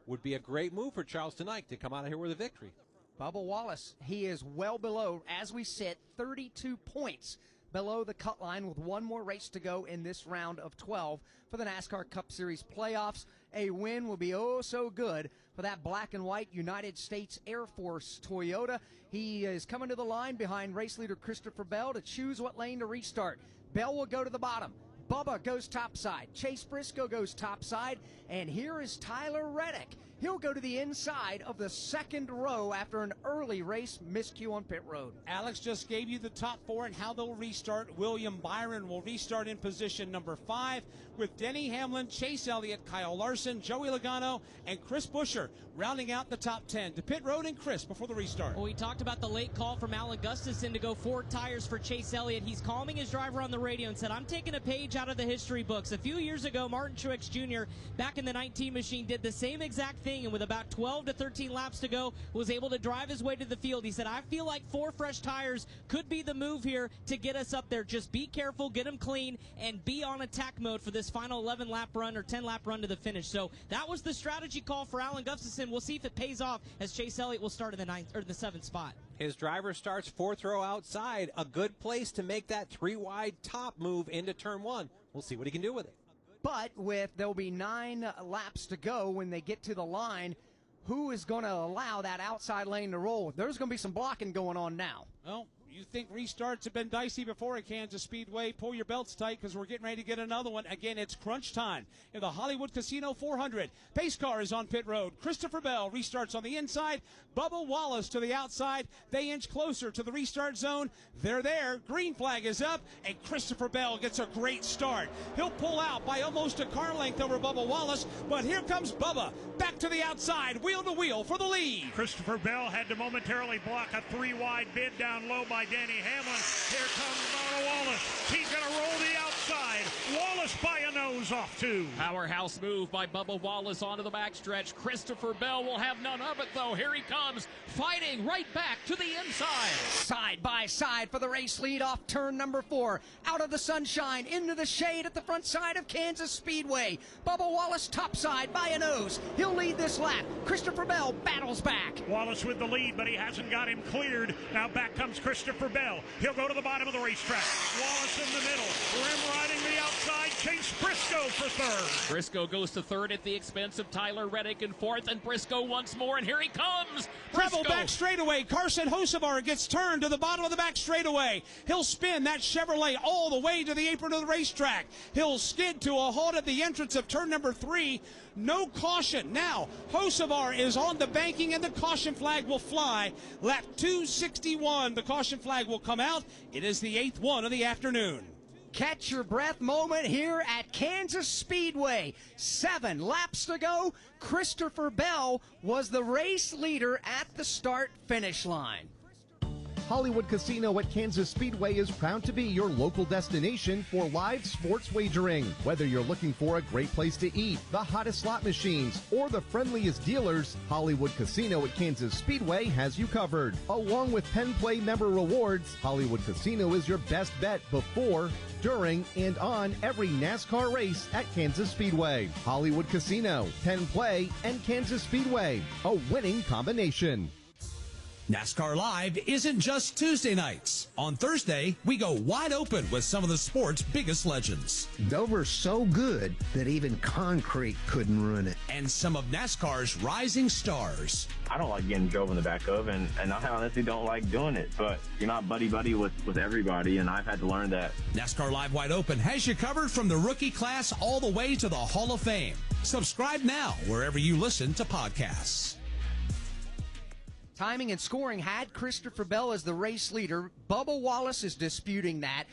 Would be a great move for Charleston Ike to come out of here with a victory. Bubba Wallace, he is well below, as we sit, 32 points below the cut line with one more race to go in this round of 12 for the NASCAR Cup Series playoffs. A win will be oh so good for that black and white United States Air Force Toyota. He is coming to the line behind race leader Christopher Bell to choose what lane to restart. Bell will go to the bottom. Bubba goes topside. Chase Briscoe goes topside. And here is Tyler Reddick. He'll go to the inside of the second row after an early race miscue on pit road. Alex just gave you the top 4 and how they'll restart. William Byron will restart in position number 5 with Denny Hamlin, Chase Elliott, Kyle Larson, Joey Logano, and Chris Buescher rounding out the top 10. To pit road and Chris before the restart. Well, we talked about the late call from Alan Gustafson to go 4 tires for Chase Elliott. He's calming his driver on the radio and said, I'm taking a page out of the history books. A few years ago, Martin Truex Jr. back in the 19 machine did the same exact thing, and with about 12 to 13 laps to go, was able to drive his way to the field. He said, I feel like 4 fresh tires could be the move here to get us up there. Just be careful, get them clean, and be on attack mode for this final 11-lap run or 10-lap run to the finish. So that was the strategy call for Alan Gustafson. We'll see if it pays off, as Chase Elliott will start in the 9th or the 7th spot. His driver starts 4th row outside. A good place to make that 3-wide top move into turn 1. We'll see what he can do with it. But there'll be 9 laps to go when they get to the line. Who is going to allow that outside lane to roll? There's going to be some blocking going on now. Well, you think restarts have been dicey before at Kansas Speedway. Pull your belts tight because we're getting ready to get another one. Again, it's crunch time in the Hollywood Casino 400. Pace car is on pit road. Christopher Bell restarts on the inside. Bubba Wallace to the outside. They inch closer to the restart zone. They're there. Green flag is up, and Christopher Bell gets a great start. He'll pull out by almost a car length over Bubba Wallace, but here comes Bubba back to the outside, wheel to wheel for the lead. Christopher Bell had to momentarily block a 3-wide bid down low by Denny Hamlin. Here comes Bubba Wallace. He's going to roll the outside. Wallace Wallace by a nose off 2. Powerhouse move by Bubba Wallace onto the backstretch. Christopher Bell will have none of it, though. Here he comes, fighting right back to the inside. Side by side for the race lead off turn number 4. Out of the sunshine, into the shade at the front side of Kansas Speedway. Bubba Wallace topside by a nose. He'll lead this lap. Christopher Bell battles back. Wallace with the lead, but he hasn't got him cleared. Now back comes Christopher Bell. He'll go to the bottom of the racetrack. Wallace in the middle. Rim riding the outside. Chase Briscoe for third. Briscoe goes to third at the expense of Tyler Reddick in fourth, and Briscoe once more, and here he comes. Travel back straightaway. Carson Hocevar gets turned to the bottom of the back straightaway. He'll spin that Chevrolet all the way to the apron of the racetrack. He'll skid to a halt at the entrance of turn number 3. No caution. Now, Hocevar is on the banking, and the caution flag will fly. Lap 261, the caution flag will come out. It is the 8th one of the afternoon. Catch your breath moment here at Kansas Speedway. 7 laps to go. Christopher Bell was the race leader at the start-finish line. Hollywood Casino at Kansas Speedway is proud to be your local destination for live sports wagering. Whether you're looking for a great place to eat, the hottest slot machines, or the friendliest dealers, Hollywood Casino at Kansas Speedway has you covered. Along with Penn Play member rewards, Hollywood Casino is your best bet before, during, and on every NASCAR race at Kansas Speedway. Hollywood Casino, Penn Play, and Kansas Speedway, a winning combination. NASCAR Live isn't just Tuesday nights. On Thursday, we go wide open with some of the sport's biggest legends. Dover's so good that even concrete couldn't ruin it. And some of NASCAR's rising stars. I don't like getting drove in the back of, and I honestly don't like doing it, but you're not buddy-buddy with everybody, and I've had to learn that. NASCAR Live Wide Open has you covered from the rookie class all the way to the Hall of Fame. Subscribe now wherever you listen to podcasts. Timing and scoring had Christopher Bell as the race leader. Bubba Wallace is disputing that.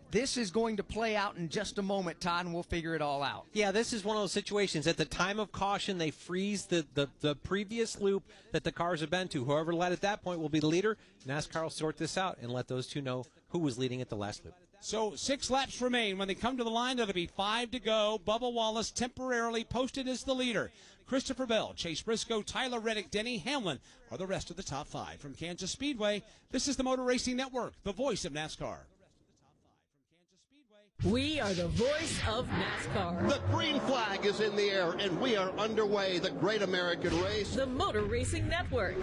This is going to play out in just a moment, Todd, and we'll figure it all out. Yeah, this is one of those situations. At the time of caution, they freeze the previous loop that the cars have been to. Whoever led at that point will be the leader. NASCAR will sort this out and let those two know who was leading at the last loop. So 6 laps remain. When they come to the line, there'll be 5 to go. Bubba Wallace temporarily posted as the leader. Christopher Bell, Chase Briscoe, Tyler Reddick, Denny Hamlin are the rest of the top 5. From Kansas Speedway, this is the Motor Racing Network, the voice of NASCAR. We are the voice of NASCAR. The green flag is in the air, and we are underway. The Great American Race. The Motor Racing Network.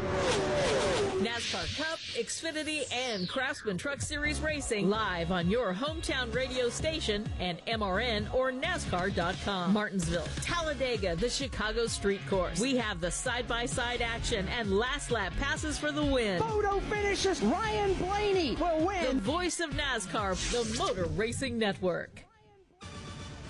NASCAR Cup, Xfinity, and Craftsman Truck Series Racing live on your hometown radio station and MRN or NASCAR.com. Martinsville, Talladega, the Chicago Street Course. We have the side-by-side action and last lap passes for the win. Photo finishes. Ryan Blaney will win. The voice of NASCAR, the Motor Racing Network.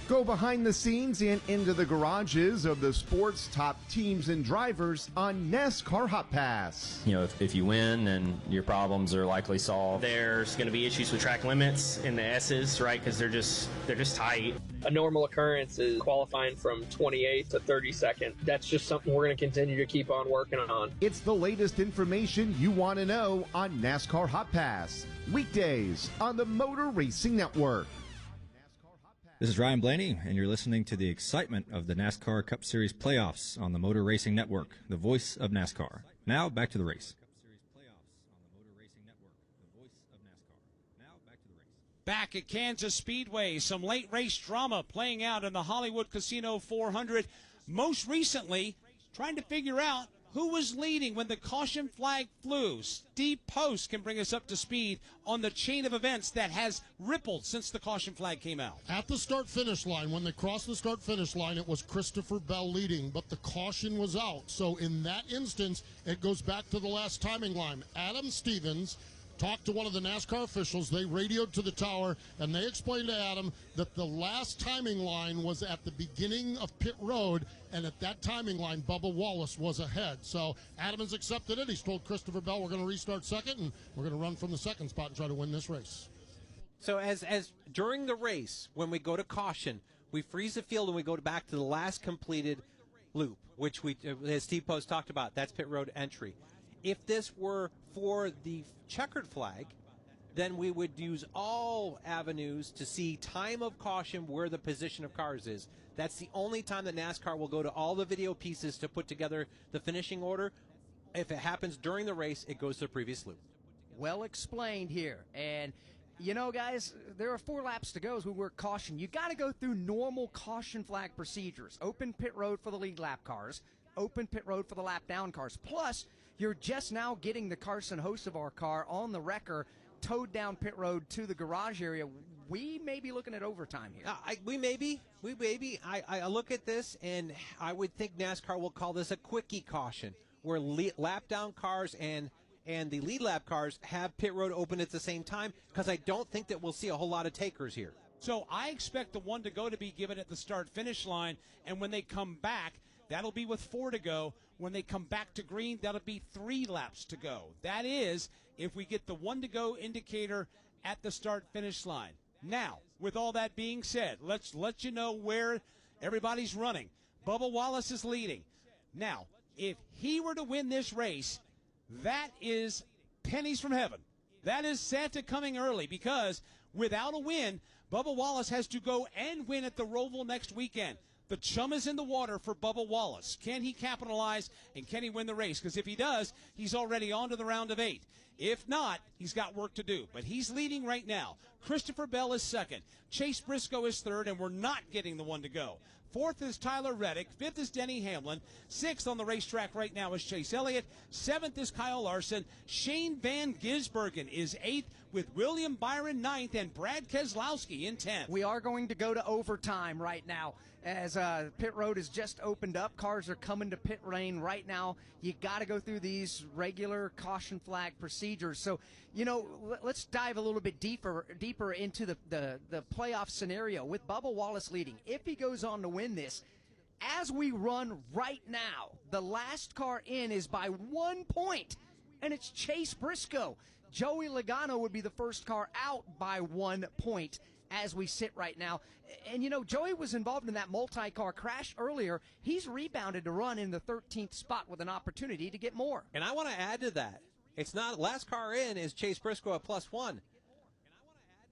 Go behind the scenes and into the garages of the sport's top teams and drivers on NASCAR Hot Pass. You know, if you win, then your problems are likely solved. There's going to be issues with track limits in the S's, right? Because they're just tight. A normal occurrence is qualifying from 28th to 32nd. That's just something we're going to continue to keep on working on. It's the latest information you want to know on NASCAR Hot Pass. Weekdays on the Motor Racing Network. This is Ryan Blaney, and you're listening to the excitement of the NASCAR Cup Series playoffs on the Motor Racing Network, the voice of NASCAR. Now, back to the race. Back at Kansas Speedway, some late race drama playing out in the Hollywood Casino 400. Most recently, trying to figure out who was leading when the caution flag flew. Steve Post can bring us up to speed on the chain of events that has rippled since the caution flag came out. At the start-finish line, when they crossed the start-finish line, it was Christopher Bell leading, but the caution was out. So in that instance, it goes back to the last timing line. Adam Stevens talked to one of the NASCAR officials. They radioed to the tower, and they explained to Adam that the last timing line was at the beginning of pit road, and at that timing line, Bubba Wallace was ahead. So Adam has accepted it. He's told Christopher Bell we're going to restart second, and we're going to run from the second spot and try to win this race. So as during the race, when we go to caution, we freeze the field and we go back to the last completed loop, which we, as Steve Post talked about, that's pit road entry. If this were for the checkered flag, then we would use all avenues to see time of caution where the position of cars is. That's the only time that NASCAR will go to all the video pieces to put together the finishing order. If it happens during the race, it goes to the previous loop. Well explained here. And, you know, guys, there are 4 laps to go as we work caution. You got to go through normal caution flag procedures. Open pit road for the lead lap cars, open pit road for the lap down cars. Plus, you're just now getting the Carson Hocevar car on the wrecker, towed down pit road to the garage area. We may be looking at overtime here. We may be. I look at this, and I would think NASCAR will call this a quickie caution, where lap down cars and the lead lap cars have pit road open at the same time, because I don't think that we'll see a whole lot of takers here. So I expect the 1 to go to be given at the start-finish line, and when they come back, that'll be with 4 to go. When they come back to green, that'll be 3 laps to go. That is, if we get the 1 to go indicator at the start-finish line. Now, with all that being said, let's let you know where everybody's running. Bubba Wallace is leading. Now, if he were to win this race, that is pennies from heaven. That is Santa coming early, because without a win, Bubba Wallace has to go and win at the Roval next weekend. The chum is in the water for Bubba Wallace. Can he capitalize, and can he win the race? Because if he does, he's already on to the round of 8. If not, he's got work to do. But he's leading right now. Christopher Bell is second. Chase Briscoe is third, and we're not getting the 1 to go. 4th is Tyler Reddick. 5th is Denny Hamlin. 6th on the racetrack right now is Chase Elliott. 7th is Kyle Larson. Shane Van Gisbergen is 8th, with William Byron 9th and Brad Keselowski in 10th. We are going to go to overtime right now as pit road has just opened up. Cars are coming to pit lane right now. You got to go through these regular caution flag procedures. So, you know, let's dive a little bit deeper into the playoff scenario with Bubba Wallace leading. If he goes on to win this, as we run right now, the last car in is by 1 point, and it's Chase Briscoe. Joey Logano would be the first car out by 1 point as we sit right now. And, you know, Joey was involved in that multi-car crash earlier. He's rebounded to run in the 13th spot with an opportunity to get more. And I want to add to that. It's not last car in is Chase Briscoe at +1.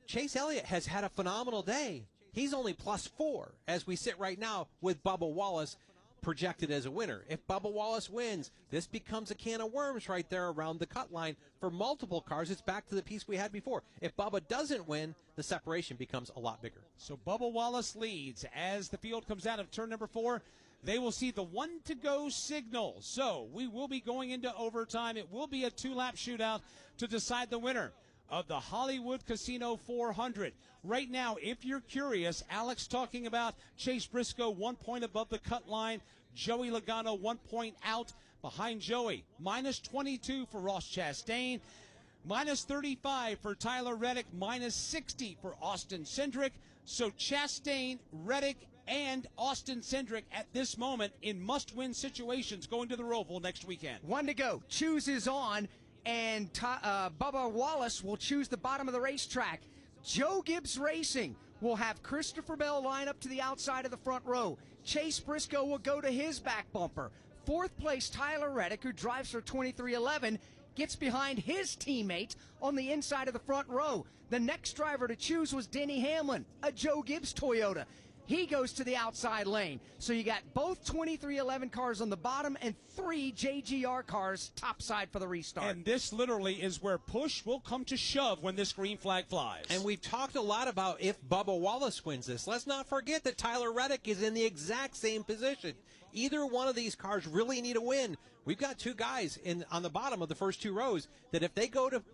Chase Elliott has had a phenomenal day. He's only +4 as we sit right now with Bubba Wallace projected as a winner. If Bubba Wallace wins, this becomes a can of worms right there around the cut line for multiple cars. It's back to the piece we had before. If Bubba doesn't win, the separation becomes a lot bigger. So Bubba Wallace leads as the field comes out of turn number 4. They will see the 1 to go signal. So we will be going into overtime. It will be a 2-lap shootout to decide the winner of the Hollywood Casino 400. Right now, if you're curious, Alex talking about Chase Briscoe 1 point above the cut line, Joey Logano 1 point out behind Joey. -22 for Ross Chastain, -35 for Tyler Reddick, -60 for Austin Cindric. So Chastain, Reddick, and Austin Cindric at this moment in must-win situations going to the Roval next weekend. 1 to go. Choose is on. And Bubba Wallace will choose the bottom of the racetrack. Joe Gibbs Racing will have Christopher Bell line up to the outside of the front row. Chase Briscoe will go to his back bumper. 4th place, Tyler Reddick, who drives for 2311, gets behind his teammate on the inside of the front row. The next driver to choose was Denny Hamlin, a Joe Gibbs Toyota. He goes to the outside lane. So you got both 2311 cars on the bottom and 3 JGR cars topside for the restart. And this literally is where push will come to shove when this green flag flies. And we've talked a lot about if Bubba Wallace wins this. Let's not forget that Tyler Reddick is in the exact same position. Either one of these cars really need a win. We've got 2 guys on the bottom of the first 2 rows that if they go to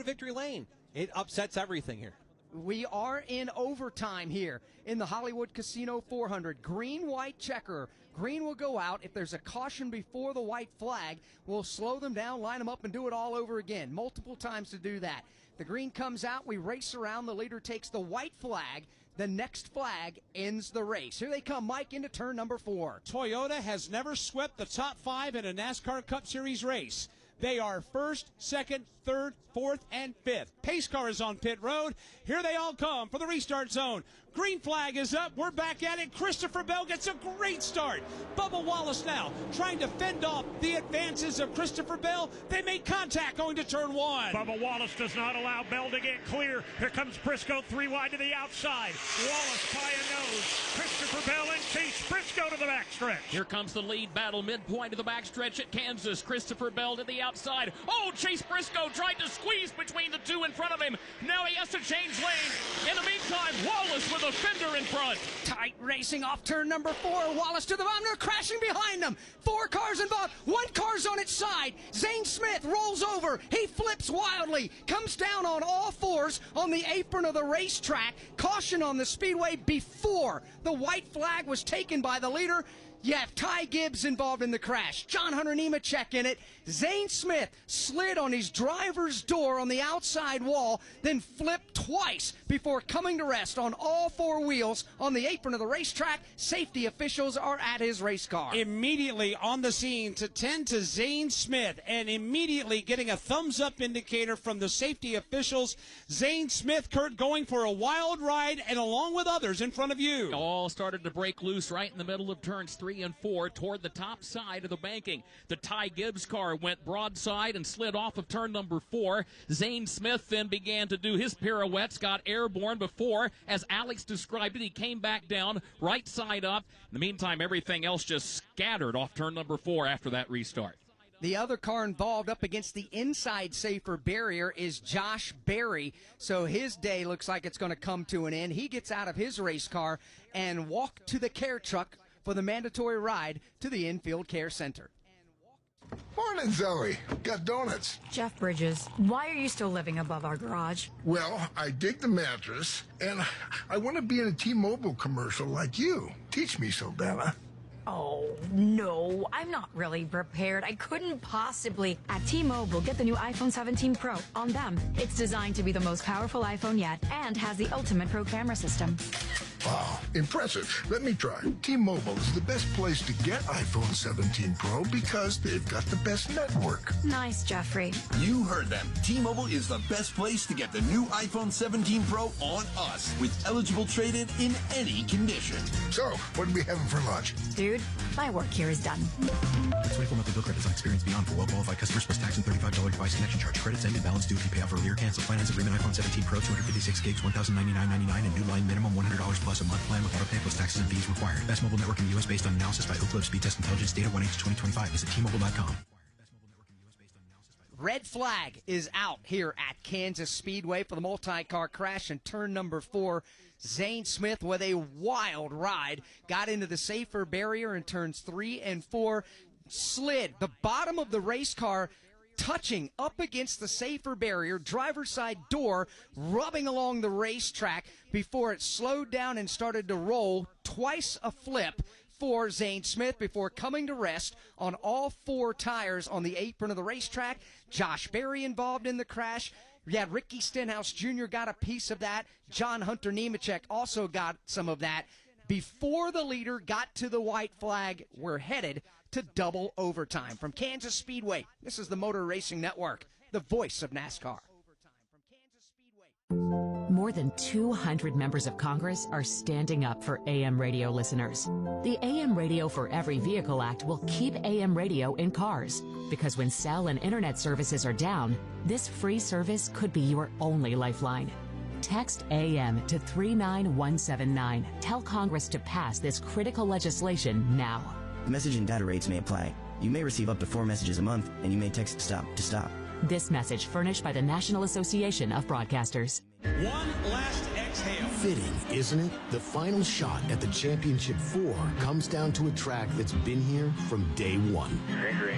victory lane, it upsets everything here. We are in overtime here in the Hollywood Casino 400. Green, white checker. Green will go out. If there's a caution before the white flag, we'll slow them down, line them up, and do it all over again. Multiple times to do that. The green comes out. We race around. The leader takes the white flag. The next flag ends the race. Here they come, Mike, into turn number 4. Toyota has never swept the top 5 in a NASCAR Cup Series race. They are first, second, third, fourth, and fifth. Pace car is on pit road. Here they all come for the restart zone. Green flag is up. We're back at it. Christopher Bell gets a great start. Bubba Wallace now trying to fend off the advances of Christopher Bell. They make contact going to turn one. Bubba Wallace does not allow Bell to get clear. Here comes Briscoe, 3 wide to the outside. Wallace by a nose. Christopher Bell and Chase Briscoe to the backstretch. Here comes the lead battle, midpoint of the backstretch at Kansas. Christopher Bell to the outside. Oh, Chase Briscoe tried to squeeze between the two in front of him. Now he has to change lanes. In the meantime, Wallace with a fender in front. Tight racing off turn number 4. Wallace to the bottom. They're crashing behind them. 4 cars involved. 1 car's on its side. Zane Smith rolls over. He flips wildly. Comes down on all 4s on the apron of the racetrack. Caution on the speedway before the white flag was taken by the leader. You have Ty Gibbs involved in the crash. John Hunter Nemechek in it. Zane Smith slid on his driver's door on the outside wall, then flipped twice before coming to rest on all 4 wheels on the apron of the racetrack. Safety officials are at his race car. Immediately on the scene to tend to Zane Smith, and immediately getting a thumbs-up indicator from the safety officials. Zane Smith, Kurt, going for a wild ride, and along with others in front of you. All started to break loose right in the middle of turns 3 and 4 toward the top side of the banking. The Ty Gibbs car went broadside and slid off of turn number 4. Zane Smith then began to do his pirouettes, got airborne before, as Alex described it, he came back down, right side up. In the meantime, everything else just scattered off turn number 4 after that restart. The other car involved up against the inside safer barrier is Josh Berry. So his day looks like it's going to come to an end. He gets out of his race car and walk to the care truck for the mandatory ride to the infield care center. Morning, Zoe. Got donuts. Jeff Bridges, why are you still living above our garage? Well, I dig the mattress, and I want to be in a T-Mobile commercial like you. Teach me, Saldana. Oh, no, I'm not really prepared. I couldn't possibly. At T-Mobile, get the new iPhone 17 Pro on them. It's designed to be the most powerful iPhone yet and has the ultimate Pro camera system. Wow, impressive. Let me try. T-Mobile is the best place to get iPhone 17 Pro because they've got the best network. Nice, Jeffrey. You heard them. T-Mobile is the best place to get the new iPhone 17 Pro on us with eligible trade-in in any condition. So, what are we having for lunch? Dude, my work here is done. 24 monthly bill credits on experience beyond for well-qualified customers plus tax and $35 device connection charge. Credits end and balance due if you pay off earlier. Cancel finance agreement iPhone 17 Pro 256 gigs, $1,099.99 and new line minimum $100 plus a month plan with auto pay plus taxes and fees required. Best mobile network in the U.S. based on analysis by Ookla Speed Test Intelligence data 1H2025. Visit T-Mobile.com. Red flag is out here at Kansas Speedway for the multi-car crash in turn number 4. Zane Smith with a wild ride got into the safer barrier in turns 3 and 4, slid the bottom of the race car touching up against the safer barrier, driver's side door, rubbing along the racetrack before it slowed down and started to roll. Twice a flip for Zane Smith before coming to rest on all 4 tires on the apron of the racetrack. Josh Berry involved in the crash. Yeah, Ricky Stenhouse Jr. got a piece of that. John Hunter Nemechek also got some of that. Before the leader got to the white flag, we're headed to double overtime. From Kansas Speedway, this is the Motor Racing Network, the voice of NASCAR. More than 200 members of Congress are standing up for AM radio listeners. The AM Radio for Every Vehicle Act will keep AM radio in cars, because when cell and internet services are down, this free service could be your only lifeline. Text AM to 39179. Tell Congress to pass this critical legislation now. Message and data rates may apply. You may receive up to 4 messages a month, and you may text STOP to stop. This message furnished by the National Association of Broadcasters. One last exhale. Fitting, isn't it? The final shot at the Championship 4 comes down to a track that's been here from day one.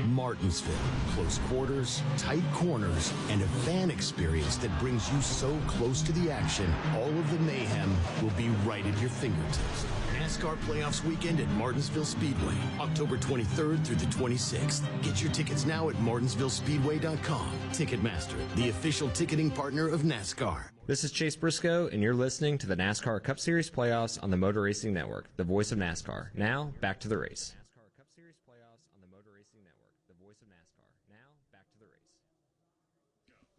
Martinsville. Close quarters, tight corners, and a fan experience that brings you so close to the action, all of the mayhem will be right at your fingertips. NASCAR Playoffs Weekend at Martinsville Speedway, October 23rd through the 26th. Get your tickets now at martinsvillespeedway.com. Ticketmaster, the official ticketing partner of NASCAR. This is Chase Briscoe, and you're listening to the NASCAR Cup Series Playoffs on the Motor Racing Network, the voice of NASCAR. Now, back to the race. NASCAR Cup Series Playoffs on the Motor Racing Network, the voice of NASCAR. Now, back to the race.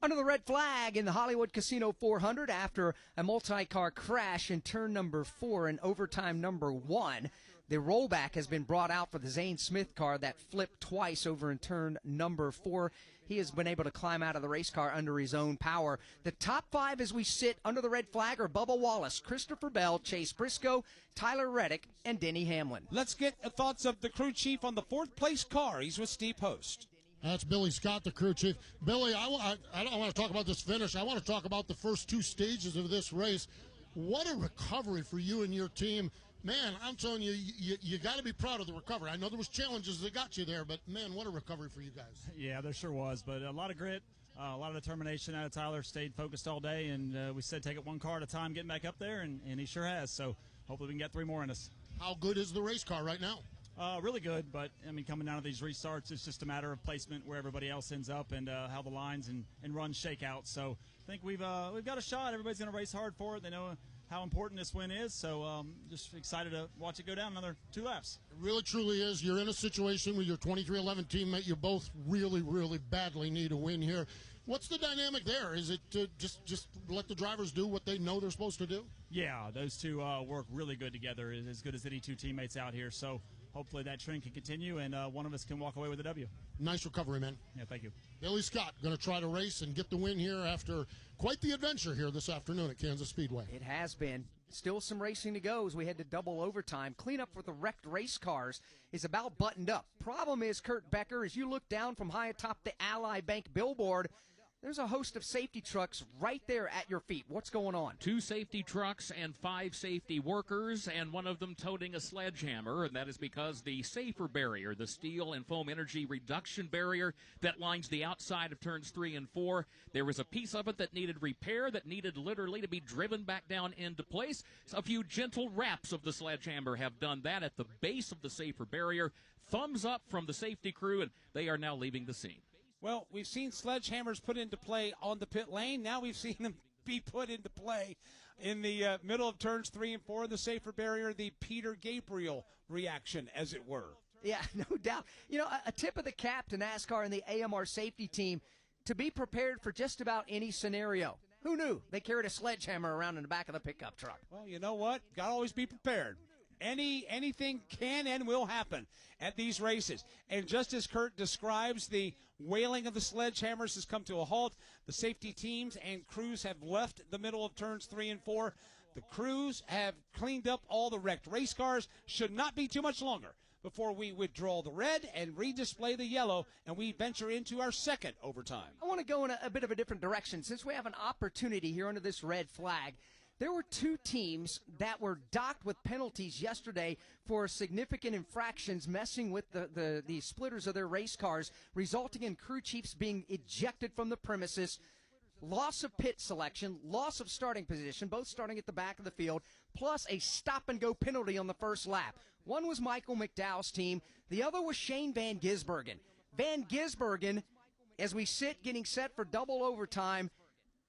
Under the red flag in the Hollywood Casino 400 after a multi-car crash in turn number 4 and overtime number 1. The rollback has been brought out for the Zane Smith car that flipped twice over in turn number 4. He has been able to climb out of the race car under his own power. The top 5 as we sit under the red flag are Bubba Wallace, Christopher Bell, Chase Briscoe, Tyler Reddick, and Denny Hamlin. Let's get the thoughts of the crew chief on the 4th place car. He's with Steve Post. That's Billy Scott, the crew chief. Billy, I don't want to talk about this finish. I want to talk about the first 2 stages of this race. What a recovery for you and your team. Man, I'm telling you, you got to be proud of the recovery. I know there was challenges that got you there, but, man, what a recovery for you guys. Yeah, there sure was, but a lot of grit, a lot of determination out of Tyler. Stayed focused all day, and we said take it one car at a time, getting back up there, and he sure has. So hopefully we can get 3 more in us. How good is the race car right now? Really good, but, I mean, coming down to these restarts, it's just a matter of placement where everybody else ends up and how the lines and runs shake out. So I think we've got a shot. Everybody's going to race hard for it. They know how important this win is, so just excited to watch it go down another 2 laps. It really, truly is. You're in a situation with your 2311 teammate. You both really, really badly need a win here. What's the dynamic there? Is it just let the drivers do what they know they're supposed to do? Yeah, those two work really good together, as good as any 2 teammates out here. So hopefully that trend can continue, and one of us can walk away with a W. Nice recovery, man. Yeah, thank you. Billy Scott going to try to race and get the win here after quite the adventure here this afternoon at Kansas Speedway. It has been. Still some racing to go as we head to double overtime. Cleanup for the wrecked race cars is about buttoned up. Problem is, Kurt Becker, as you look down from high atop the Ally Bank billboard, there's a host of safety trucks right there at your feet. What's going on? 2 safety trucks and 5 safety workers, and one of them toting a sledgehammer, and that is because the safer barrier, the steel and foam energy reduction barrier that lines the outside of turns 3 and 4, there was a piece of it that needed repair, that needed literally to be driven back down into place. A few gentle wraps of the sledgehammer have done that at the base of the safer barrier. Thumbs up from the safety crew, and they are now leaving the scene. Well, we've seen sledgehammers put into play on the pit lane. Now we've seen them be put into play in the middle of turns 3 and 4 in the safer barrier, the Peter Gabriel reaction, as it were. Yeah, no doubt. You know, a tip of the cap to NASCAR and the AMR safety team to be prepared for just about any scenario. Who knew they carried a sledgehammer around in the back of the pickup truck? Well, you know what? Got to always be prepared. Anything can and will happen at these races. And just as Kurt describes, the wailing of the sledgehammers has come to a halt. The safety teams and crews have left the middle of turns 3 and 4. The crews have cleaned up all the wrecked race cars. Should not be too much longer before we withdraw the red and redisplay the yellow, and we venture into our second overtime. I want to go in a bit of a different direction. Since we have an opportunity here under this red flag, there were 2 teams that were docked with penalties yesterday for significant infractions messing with the splitters of their race cars, resulting in crew chiefs being ejected from the premises, loss of pit selection, loss of starting position, both starting at the back of the field, plus a stop-and-go penalty on the first lap. One was Michael McDowell's team. The other was Shane Van Gisbergen. Van Gisbergen, as we sit getting set for double overtime,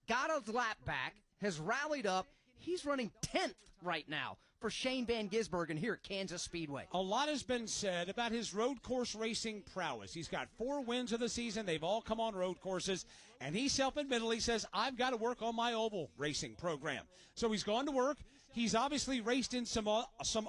got a lap back, has rallied up. He's running 10th right now for Shane Van Gisbergen here at Kansas Speedway. A lot has been said about his road course racing prowess. He's got 4 wins of the season. They've all come on road courses. And he self-admittedly says, I've got to work on my oval racing program. So he's gone to work. He's obviously raced in some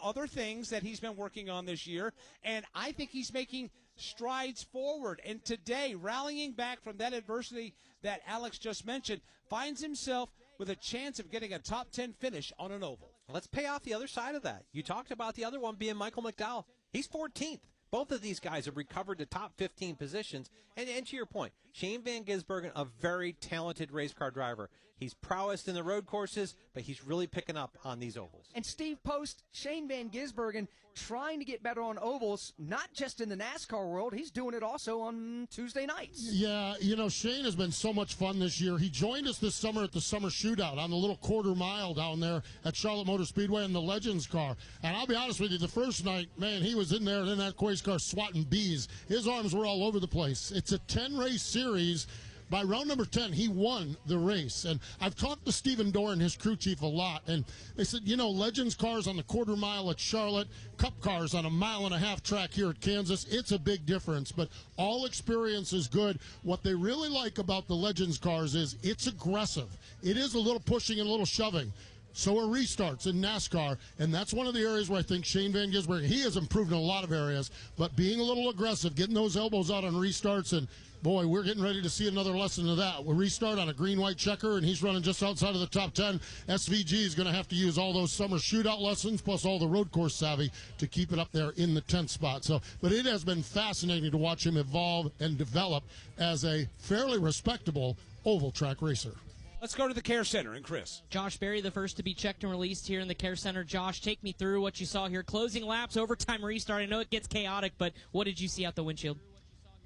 other things that he's been working on this year. And I think he's making strides forward. And today, rallying back from that adversity that Alex just mentioned, finds himself with a chance of getting a top 10 finish on an oval. Let's pay off the other side of that. You talked about the other one being Michael McDowell. He's 14th. Both of these guys have recovered to top 15 positions. And to your point, Shane Van Gisbergen, a very talented race car driver. He's prowessed in the road courses, but he's really picking up on these ovals. And Steve Post, Shane Van Gisbergen trying to get better on ovals, not just in the NASCAR world. He's doing it also on Tuesday nights. Yeah, you know, Shane has been so much fun this year. He joined us this summer at the summer shootout on the little quarter mile down there at Charlotte Motor Speedway in the Legends car. And I'll be honest with you, the first night, man, he was in there in that race car swatting bees. His arms were all over the place. It's a 10-race series. by round number 10, he won the race. And I've talked to Stephen Dorn, his crew chief, a lot, and they said, Legends cars on the quarter mile at Charlotte, Cup cars on a 1.5 mile track here at Kansas, it's a big difference. But all experience is good. What they really like about the Legends cars is it's aggressive. It is a little pushing and a little shoving. So are restarts in NASCAR, and that's one of the areas where I think Shane Van Gisbergen, he has improved in a lot of areas, but being a little aggressive, getting those elbows out on restarts, and boy, we're getting ready to see another lesson of that. We'll restart on a green-white checker, and he's running just outside of the top 10. SVG is going to have to use all those summer shootout lessons, plus all the road course savvy to keep it up there in the 10th spot. But it has been fascinating to watch him evolve and develop as a fairly respectable oval track racer. Let's go to the Care Center, and Chris. Josh Berry, the first to be checked and released here in the Care Center. Josh, take me through what you saw here. Closing laps, overtime restart. I know it gets chaotic, but what did you see out the windshield?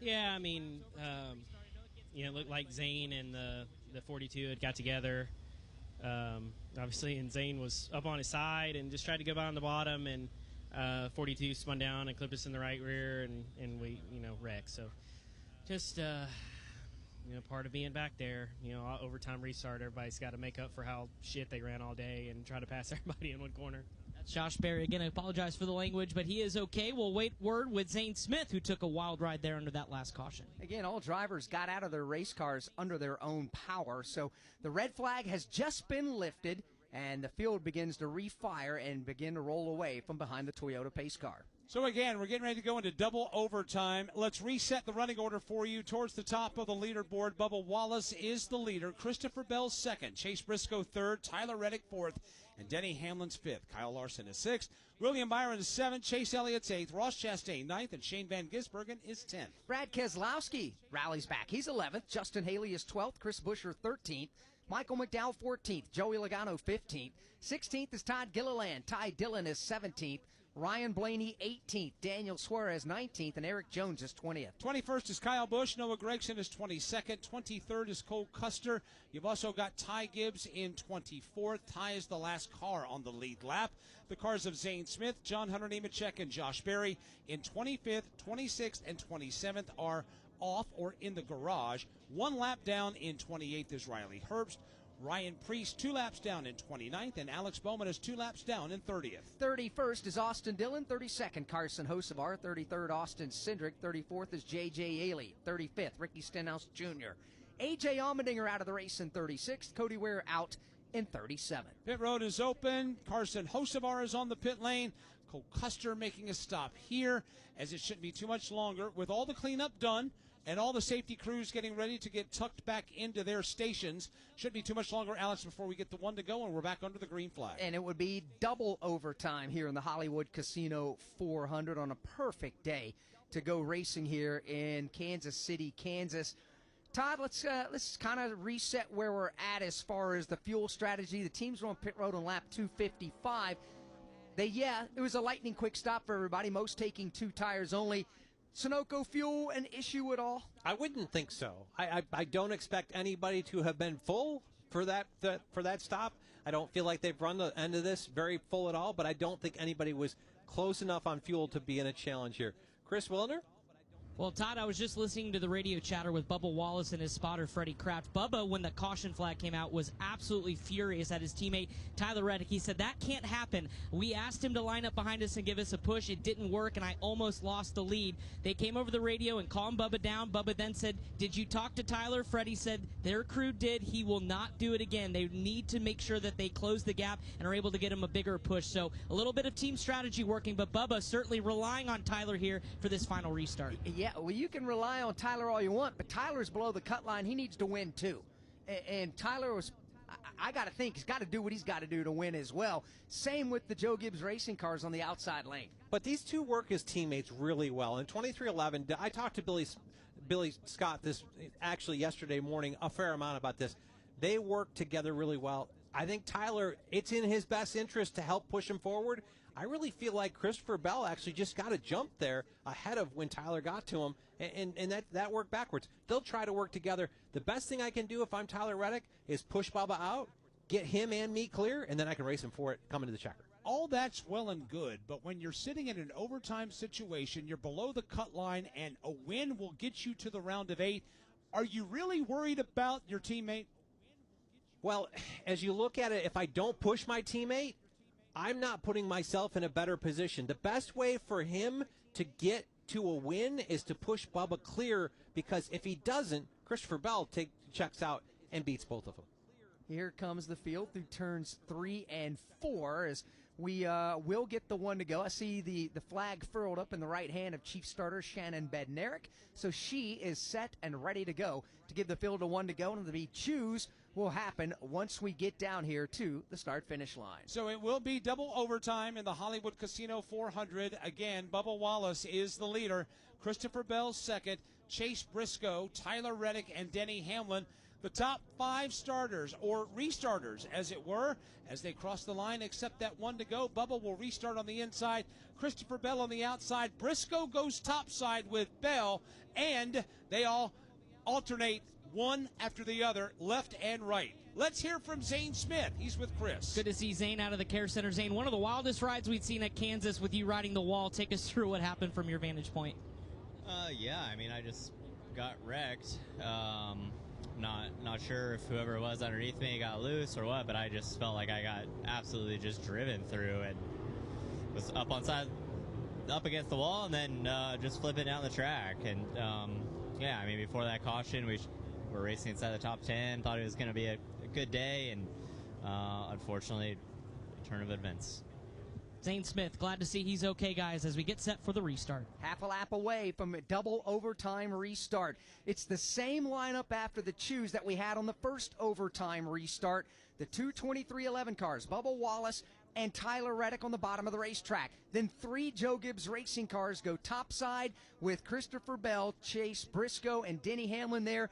Yeah, I mean, it looked like Zane and the 42 had got together. Obviously, and Zane was up on his side and just tried to go by on the bottom, and 42 spun down and clipped us in the right rear, and we, wrecked. So just... part of being back there, overtime restart, everybody's got to make up for how shit they ran all day and try to pass everybody in one corner. That's Josh Berry. Again, I apologize for the language, but he is okay. We'll wait word with Zane Smith, who took a wild ride there under that last caution. Again, all drivers got out of their race cars under their own power, so the red flag has just been lifted, and the field begins to refire and begin to roll away from behind the Toyota pace car. So again, we're getting ready to go into double overtime. Let's reset the running order for you. Towards the top of the leaderboard, Bubba Wallace is the leader. Christopher Bell second. Chase Briscoe third. Tyler Reddick fourth. And Denny Hamlin's fifth. Kyle Larson is sixth. William Byron is seventh. Chase Elliott's eighth. Ross Chastain ninth. And Shane Van Gisbergen is 10th. Brad Keselowski rallies back. He's 11th. Justin Haley is 12th. Chris Buescher 13th. Michael McDowell 14th. Joey Logano 15th. 16th is Todd Gilliland. Ty Dillon is 17th. Ryan Blaney 18th, Daniel Suarez 19th, and Eric Jones is 20th. 21st is Kyle Busch. Noah Gragson is 22nd. 23rd is Cole Custer. You've also got Ty Gibbs in 24th. Ty is the last car on the lead lap. The cars of Zane Smith, John Hunter Nemechek, and Josh Berry in 25th, 26th, and 27th are off or in the garage. One lap down in 28th is Riley Herbst. Ryan Priest 2 laps down in 29th, and Alex Bowman is 2 laps down in 30th. 31st is Austin Dillon, 32nd Carson Hocevar, 33rd Austin Cindric, 34th is J.J. Ailey, 35th Ricky Stenhouse Jr. A.J. Allmendinger out of the race in 36th, Cody Ware out in 37th. Pit road is open. Carson Hocevar is on the pit lane. Cole Custer making a stop here, as it shouldn't be too much longer. With all the cleanup done, and all the safety crews getting ready to get tucked back into their stations. Shouldn't be too much longer, Alex, before we get the one to go, and we're back under the green flag. And it would be double overtime here in the Hollywood Casino 400 on a perfect day to go racing here in Kansas City, Kansas. Todd, let's kind of reset where we're at as far as the fuel strategy. The teams are on pit road on lap 255. It was a lightning quick stop for everybody, most taking 2 tires only. Sunoco fuel an issue at all? I wouldn't think so. I don't expect anybody to have been full for that stop. I don't feel like they've run the end of this very full at all, but I don't think anybody was close enough on fuel to be in a challenge here. Chris Wilner? Well, Todd, I was just listening to the radio chatter with Bubba Wallace and his spotter, Freddie Kraft. Bubba, when the caution flag came out, was absolutely furious at his teammate, Tyler Reddick. He said, that can't happen. We asked him to line up behind us and give us a push. It didn't work, and I almost lost the lead. They came over the radio and calmed Bubba down. Bubba then said, did you talk to Tyler? Freddie said, their crew did. He will not do it again. They need to make sure that they close the gap and are able to get him a bigger push. So a little bit of team strategy working, but Bubba certainly relying on Tyler here for this final restart. Yeah, well, you can rely on Tyler all you want, but Tyler's below the cut line. He needs to win, too. And Tyler was, I got to think, he's got to do what he's got to do to win as well. Same with the Joe Gibbs racing cars on the outside lane. But these two work as teammates really well. In 2311, I talked to Billy Scott actually yesterday morning a fair amount about this. They work together really well. I think Tyler, it's in his best interest to help push him forward. I really feel like Christopher Bell actually just got a jump there ahead of when Tyler got to him, and that worked backwards. They'll try to work together. The best thing I can do if I'm Tyler Reddick is push Bubba out, get him and me clear, and then I can race him for it coming to the checker. All that's well and good, but when you're sitting in an overtime situation, you're below the cut line, and a win will get you to the round of 8. Are you really worried about your teammate? Well, as you look at it, if I don't push my teammate, I'm not putting myself in a better position. The best way for him to get to a win is to push Bubba clear, because if he doesn't, Christopher Bell checks out and beats both of them. Here comes the field through turns 3 and 4 as we will get the one to go. I see the flag furled up in the right hand of Chief Starter Shannon Bednarik. So she is set and ready to go to give the field a one to go. And the choose will happen once we get down here to the start-finish line. So it will be double overtime in the Hollywood Casino 400. Again, Bubba Wallace is the leader. Christopher Bell second. Chase Briscoe, Tyler Reddick, and Denny Hamlin, the top 5 starters, or restarters, as it were, as they cross the line, except that one to go. Bubba will restart on the inside. Christopher Bell on the outside. Briscoe goes topside with Bell, and they all alternate one after the other, left and right. Let's hear from Zane Smith. He's with Chris. Good to see Zane out of the Care Center. Zane, one of the wildest rides we'd seen at Kansas with you riding the wall. Take us through what happened from your vantage point. Yeah, I mean, I just got wrecked. Not sure if whoever it was underneath me got loose or what, but I just felt like I got absolutely just driven through and was up against the wall, and then just flipping down the track. And yeah, I mean, before that caution, we were racing inside the top 10. Thought it was going to be a good day, and unfortunately, turn of events. Zane Smith, glad to see he's okay, guys, as we get set for the restart. Half a lap away from a double overtime restart. It's the same lineup after the choose that we had on the first overtime restart. The two 2311 cars, Bubba Wallace and Tyler Reddick on the bottom of the racetrack. Then 3 Joe Gibbs racing cars go topside with Christopher Bell, Chase Briscoe, and Denny Hamlin there.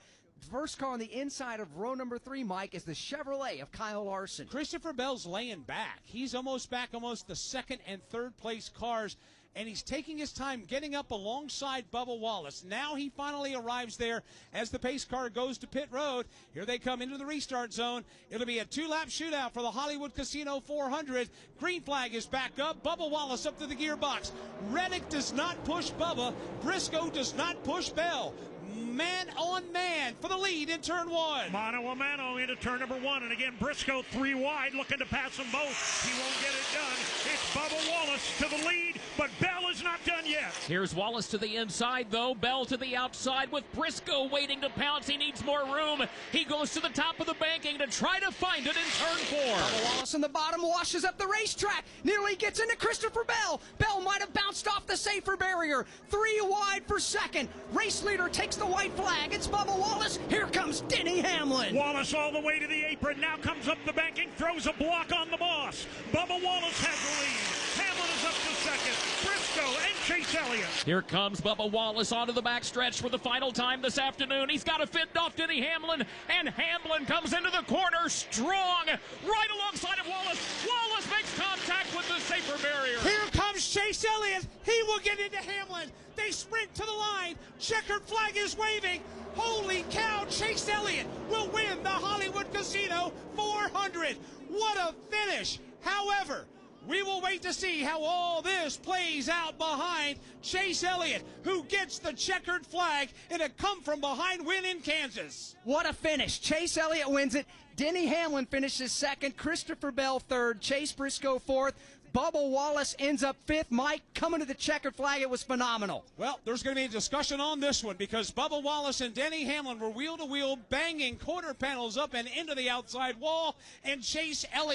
First car on the inside of row number 3, Mike, is the Chevrolet of Kyle Larson. Christopher Bell's laying back. He's almost back, almost the second and third place cars, and he's taking his time getting up alongside Bubba Wallace. Now he finally arrives there as the pace car goes to pit road. Here they come into the restart zone. It'll be a 2-lap shootout for the Hollywood Casino 400. Green flag is back up. Bubba Wallace up to the gearbox. Reddick does not push Bubba. Briscoe does not push Bell. Man on man for the lead in turn 1. Mano a mano into turn number 1. And again, Briscoe 3 wide, looking to pass them both. He won't get it done. It's Bubba Wallace to the lead, but Bell is not done yet. Here's Wallace to the inside, though. Bell to the outside with Briscoe waiting to pounce. He needs more room. He goes to the top of the banking to try to find it in turn 4. Bubba Wallace on the bottom washes up the racetrack. Nearly gets into Christopher Bell. Bell might have bounced off the safer barrier. 3 wide for second. Race leader takes the white flag. It's Bubba Wallace. Here comes Denny Hamlin. Wallace all the way to the apron. Now comes up the banking. Throws a block on the boss. Bubba Wallace has the lead. Hamlin is up to second. Briscoe and Chase Elliott. Here comes Bubba Wallace onto the backstretch for the final time this afternoon. He's got to fend off Denny Hamlin, and Hamlin comes into the corner strong, right alongside of Wallace. Wallace makes contact with the safer barrier. Here comes Chase Elliott. He will get into Hamlin. They sprint to the line. Checkered flag is waving. Holy cow, Chase Elliott will win the Hollywood Casino 400. What a finish. However, we will wait to see how all this plays out behind Chase Elliott, who gets the checkered flag in a come-from-behind win in Kansas. What a finish. Chase Elliott wins it. Denny Hamlin finishes second. Christopher Bell third. Chase Briscoe fourth. Bubba Wallace ends up fifth. Mike, coming to the checkered flag, it was phenomenal. Well, there's going to be a discussion on this one because Bubba Wallace and Denny Hamlin were wheel-to-wheel banging quarter panels up and into the outside wall, and Chase Elliott